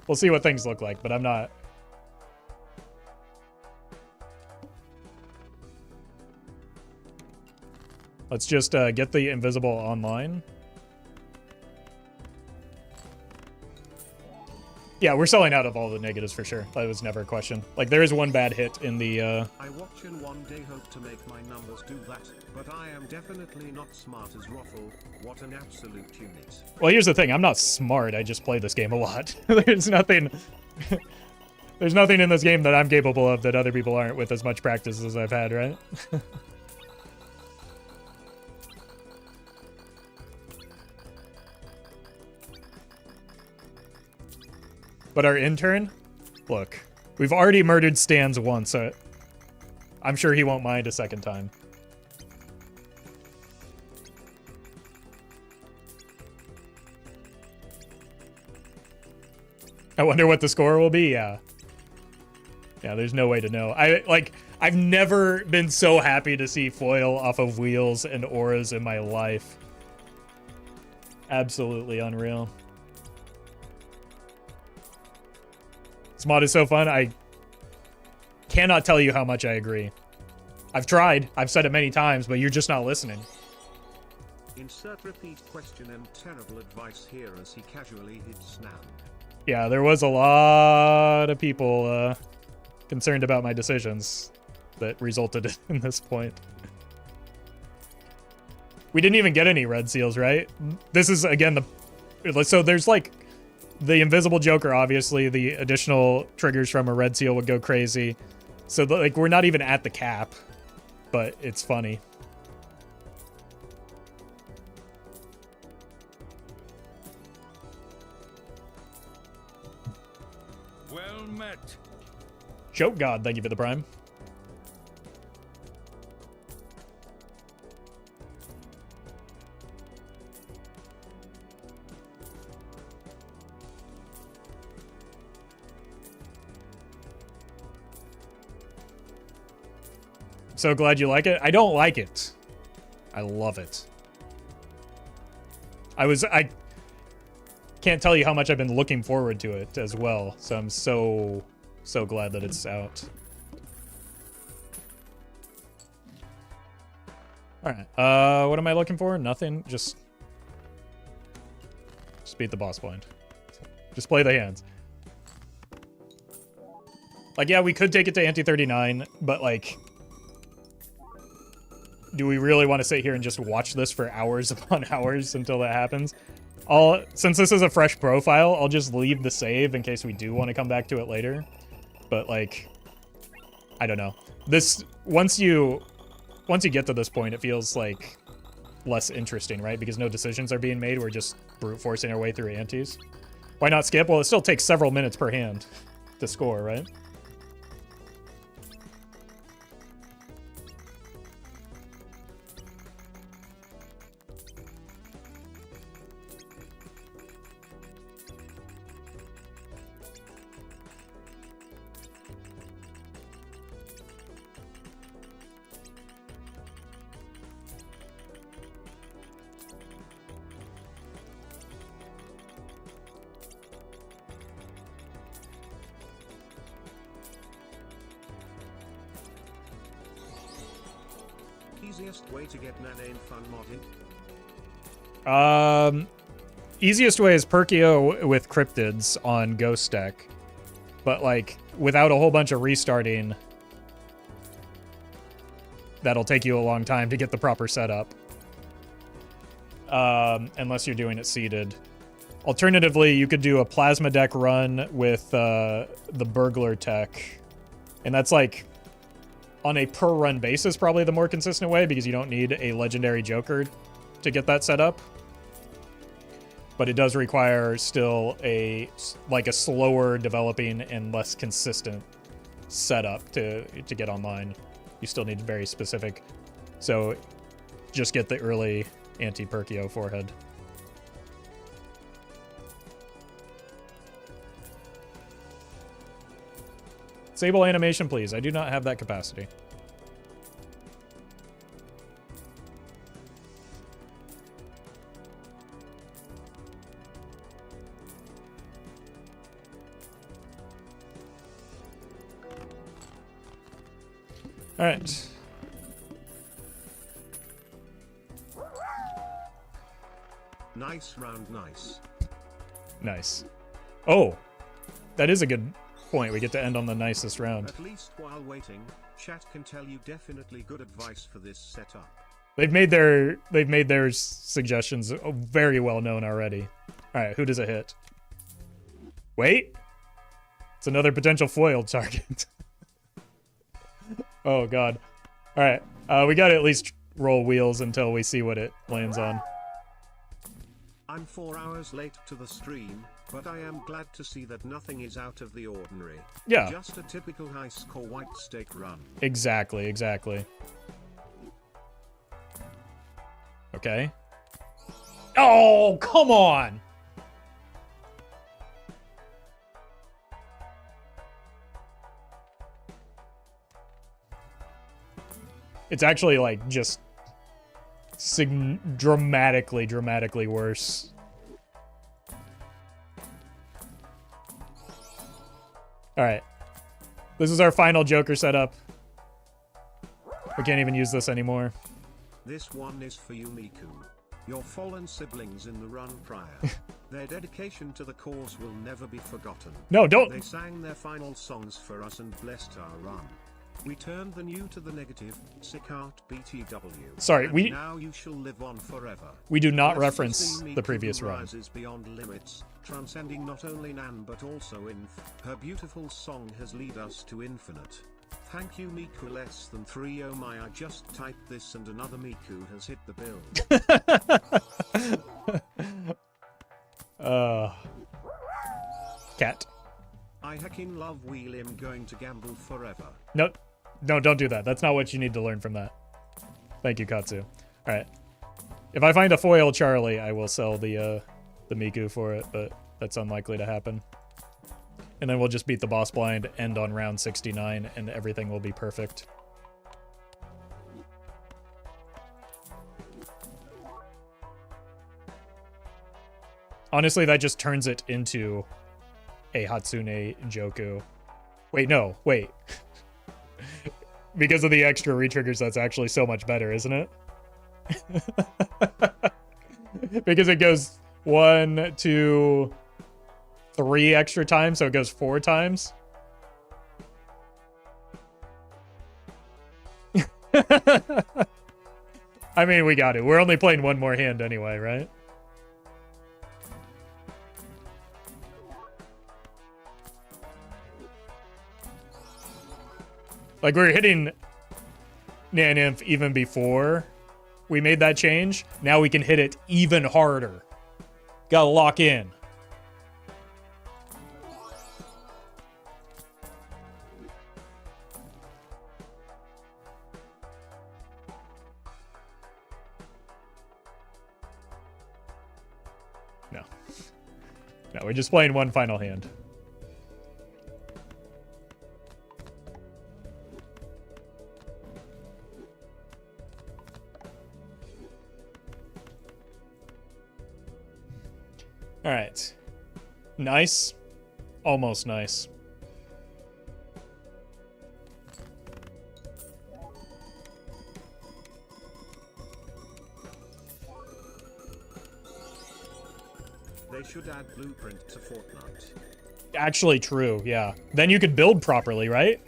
We'll see what things look like, but I'm not... Let's just get the Invisible online. Yeah, we're selling out of all the negatives for sure. That was never a question. Like, there is one bad hit in the, I watch and one day hope to make my numbers do that, but I am definitely not smart as Roffle. What an absolute unit. Well, here's the thing. I'm not smart. I just play this game a lot. There's nothing... There's nothing in this game that I'm capable of that other people aren't with as much practice as I've had, right? But our intern? Look, we've already murdered Stans once, so I'm sure he won't mind a second time. I wonder what the score will be, yeah. Yeah, there's no way to know. I've never been so happy to see foil off of wheels and auras in my life. Absolutely unreal. This mod is so fun. I cannot tell you how much I agree. I've tried. I've said it many times, but you're just not listening. Insert repeat question and terrible advice here as he casually hits Snap. Yeah, there was a lot of people concerned about my decisions that resulted in this point. We didn't even get any red seals, right? This is, again, so there's, like, the invisible Joker, obviously. The additional triggers from a red seal would go crazy. So, like, we're not even at the cap, but it's funny. Well met. Choke God, thank you for the prime. So glad you like it. I don't like it. I love it. I can't tell you how much I've been looking forward to it as well. So I'm so glad that it's out. All right. What am I looking for? Nothing. Just beat the boss blind. Just play the hands. Like, yeah, we could take it to anti-39, but like, do we really want to sit here and just watch this for hours upon hours until that happens? Since this is a fresh profile, I'll just leave the save in case we do want to come back to it later. But like, I don't know. Once you get to this point, it feels like less interesting, right? Because no decisions are being made. We're just brute forcing our way through antis. Why not skip? Well, it still takes several minutes per hand to score, right? Easiest way to get Nana in fun modded? Easiest way is Perkio with cryptids on Ghost Deck. But like, without a whole bunch of restarting, that'll take you a long time to get the proper setup. Unless you're doing it seeded. Alternatively, you could do a Plasma Deck run with the Burglar Tech. And that's like, on a per-run basis, probably the more consistent way, because you don't need a Legendary Joker to get that set up. But it does require still a slower developing and less consistent setup to get online. You still need very specific. So just get the early anti-Perkio forehead. Sable animation, please. I do not have that capacity. All right. Nice round, nice. Nice. Oh. that is a good point. We get to end on the nicest round. At least while waiting, chat can tell you definitely good advice for this setup. They've made their suggestions very well known already. All right, who does it hit? Wait, it's another potential foil target. Oh god. All right, we gotta at least roll wheels until we see what it lands on. I'm 4 hours late to the stream, but I am glad to see that nothing is out of the ordinary. Yeah. Just a typical high score white stake run. Exactly. Okay. Oh, come on! It's actually, like, just dramatically worse. Alright. This is our final Joker setup. We can't even use this anymore. This one is for you, Miku. Your fallen siblings in the run prior. Their dedication to the cause will never be forgotten. No, don't. They sang their final songs for us and blessed our run. We turned the new to the negative, sick art BTW. Sorry, and now you shall live on forever. We do not Let's reference see the Miku previous who run. rises beyond limits, transcending not only Nan but also Inf. Her beautiful song has lead us to infinite. Thank you, Miku. Less than 3. Oh my, I just typed this and another Miku has hit the bill. Cat. I heckin' love Wheelim going to gamble forever. Nope. No, don't do that. That's not what you need to learn from that. Thank you, Katsu. Alright. If I find a foil Charlie, I will sell the Miku for it, but that's unlikely to happen. And then we'll just beat the boss blind, end on round 69, and everything will be perfect. Honestly, that just turns it into a Hatsune Joku. Wait, no, wait. Because of the extra retriggers, that's actually so much better, isn't it? Because it goes 1, 2, 3 extra times, so it goes 4 times. I mean, we got it. We're only playing one more hand anyway, right? Like, we were hitting Naninf even before we made that change. Now we can hit it even harder. Gotta lock in. No. No, we're just playing one final hand. All right. Nice. Almost nice. They should add blueprint to Fortnite. Actually true, yeah. Then you could build properly, right?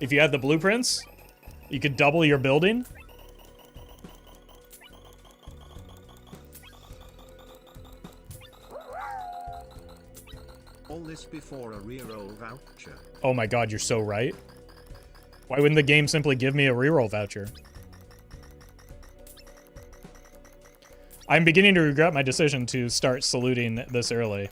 If you had the blueprints, you could double your building. All this before a reroll voucher. Oh my god, you're so right. Why wouldn't the game simply give me a reroll voucher? I'm beginning to regret my decision to start saluting this early.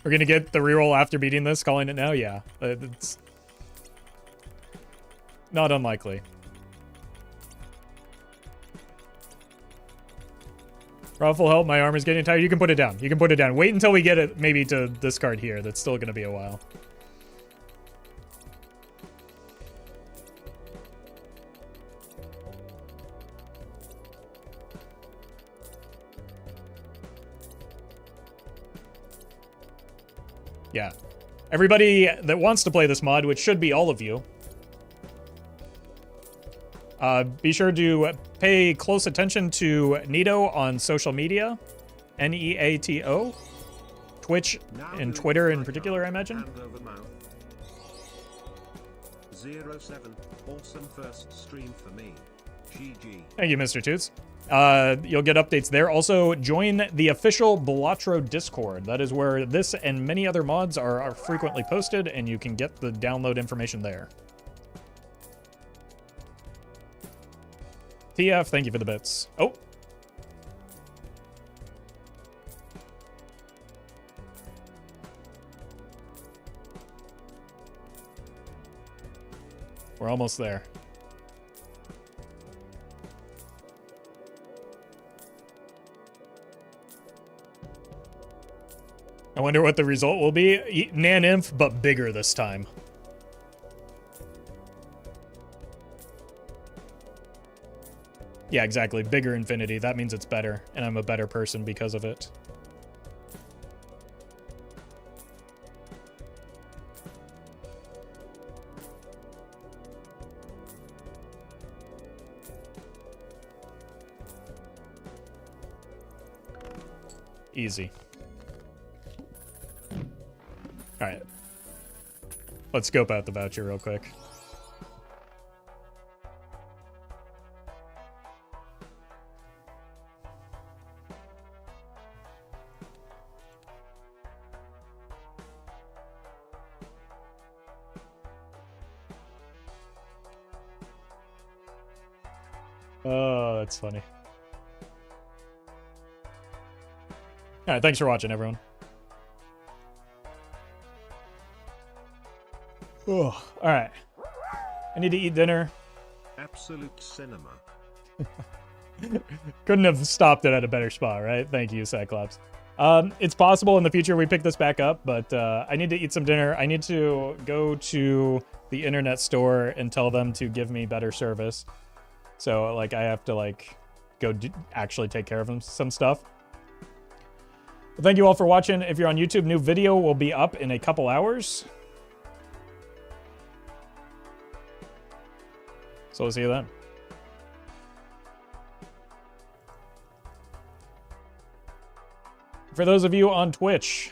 We're gonna get the reroll after beating this, calling it now? Yeah, it's not unlikely. Roffle, help, my arm is getting tired. You can put it down. You can put it down. Wait until we get it maybe to this card here. That's still going to be a while. Yeah. Everybody that wants to play this mod, which should be all of you, Be sure to pay close attention to Neato on social media, Neato, Twitch and Twitter in particular, I imagine. 07, awesome first stream for me. GG. Thank you, Mr. Toots. You'll get updates there. Also, join the official Balatro Discord. That is where this and many other mods are frequently posted, and you can get the download information there. TF, thank you for the bits. Oh. We're almost there. I wonder what the result will be. Nan-Inf, but bigger this time. Yeah, exactly. Bigger infinity. That means it's better, and I'm a better person because of it. Easy. All right. Let's scope out the voucher real quick. Oh, that's funny. All right, thanks for watching, everyone. Oh, all right. I need to eat dinner. Absolute cinema. Couldn't have stopped it at a better spot, right? Thank you, Cyclops. It's possible in the future we pick this back up, but I need to eat some dinner. I need to go to the internet store and tell them to give me better service. So, like, I have to, like, go actually take care of some stuff. Well, thank you all for watching. If you're on YouTube, new video will be up in a couple hours. So we'll see you then. For those of you on Twitch,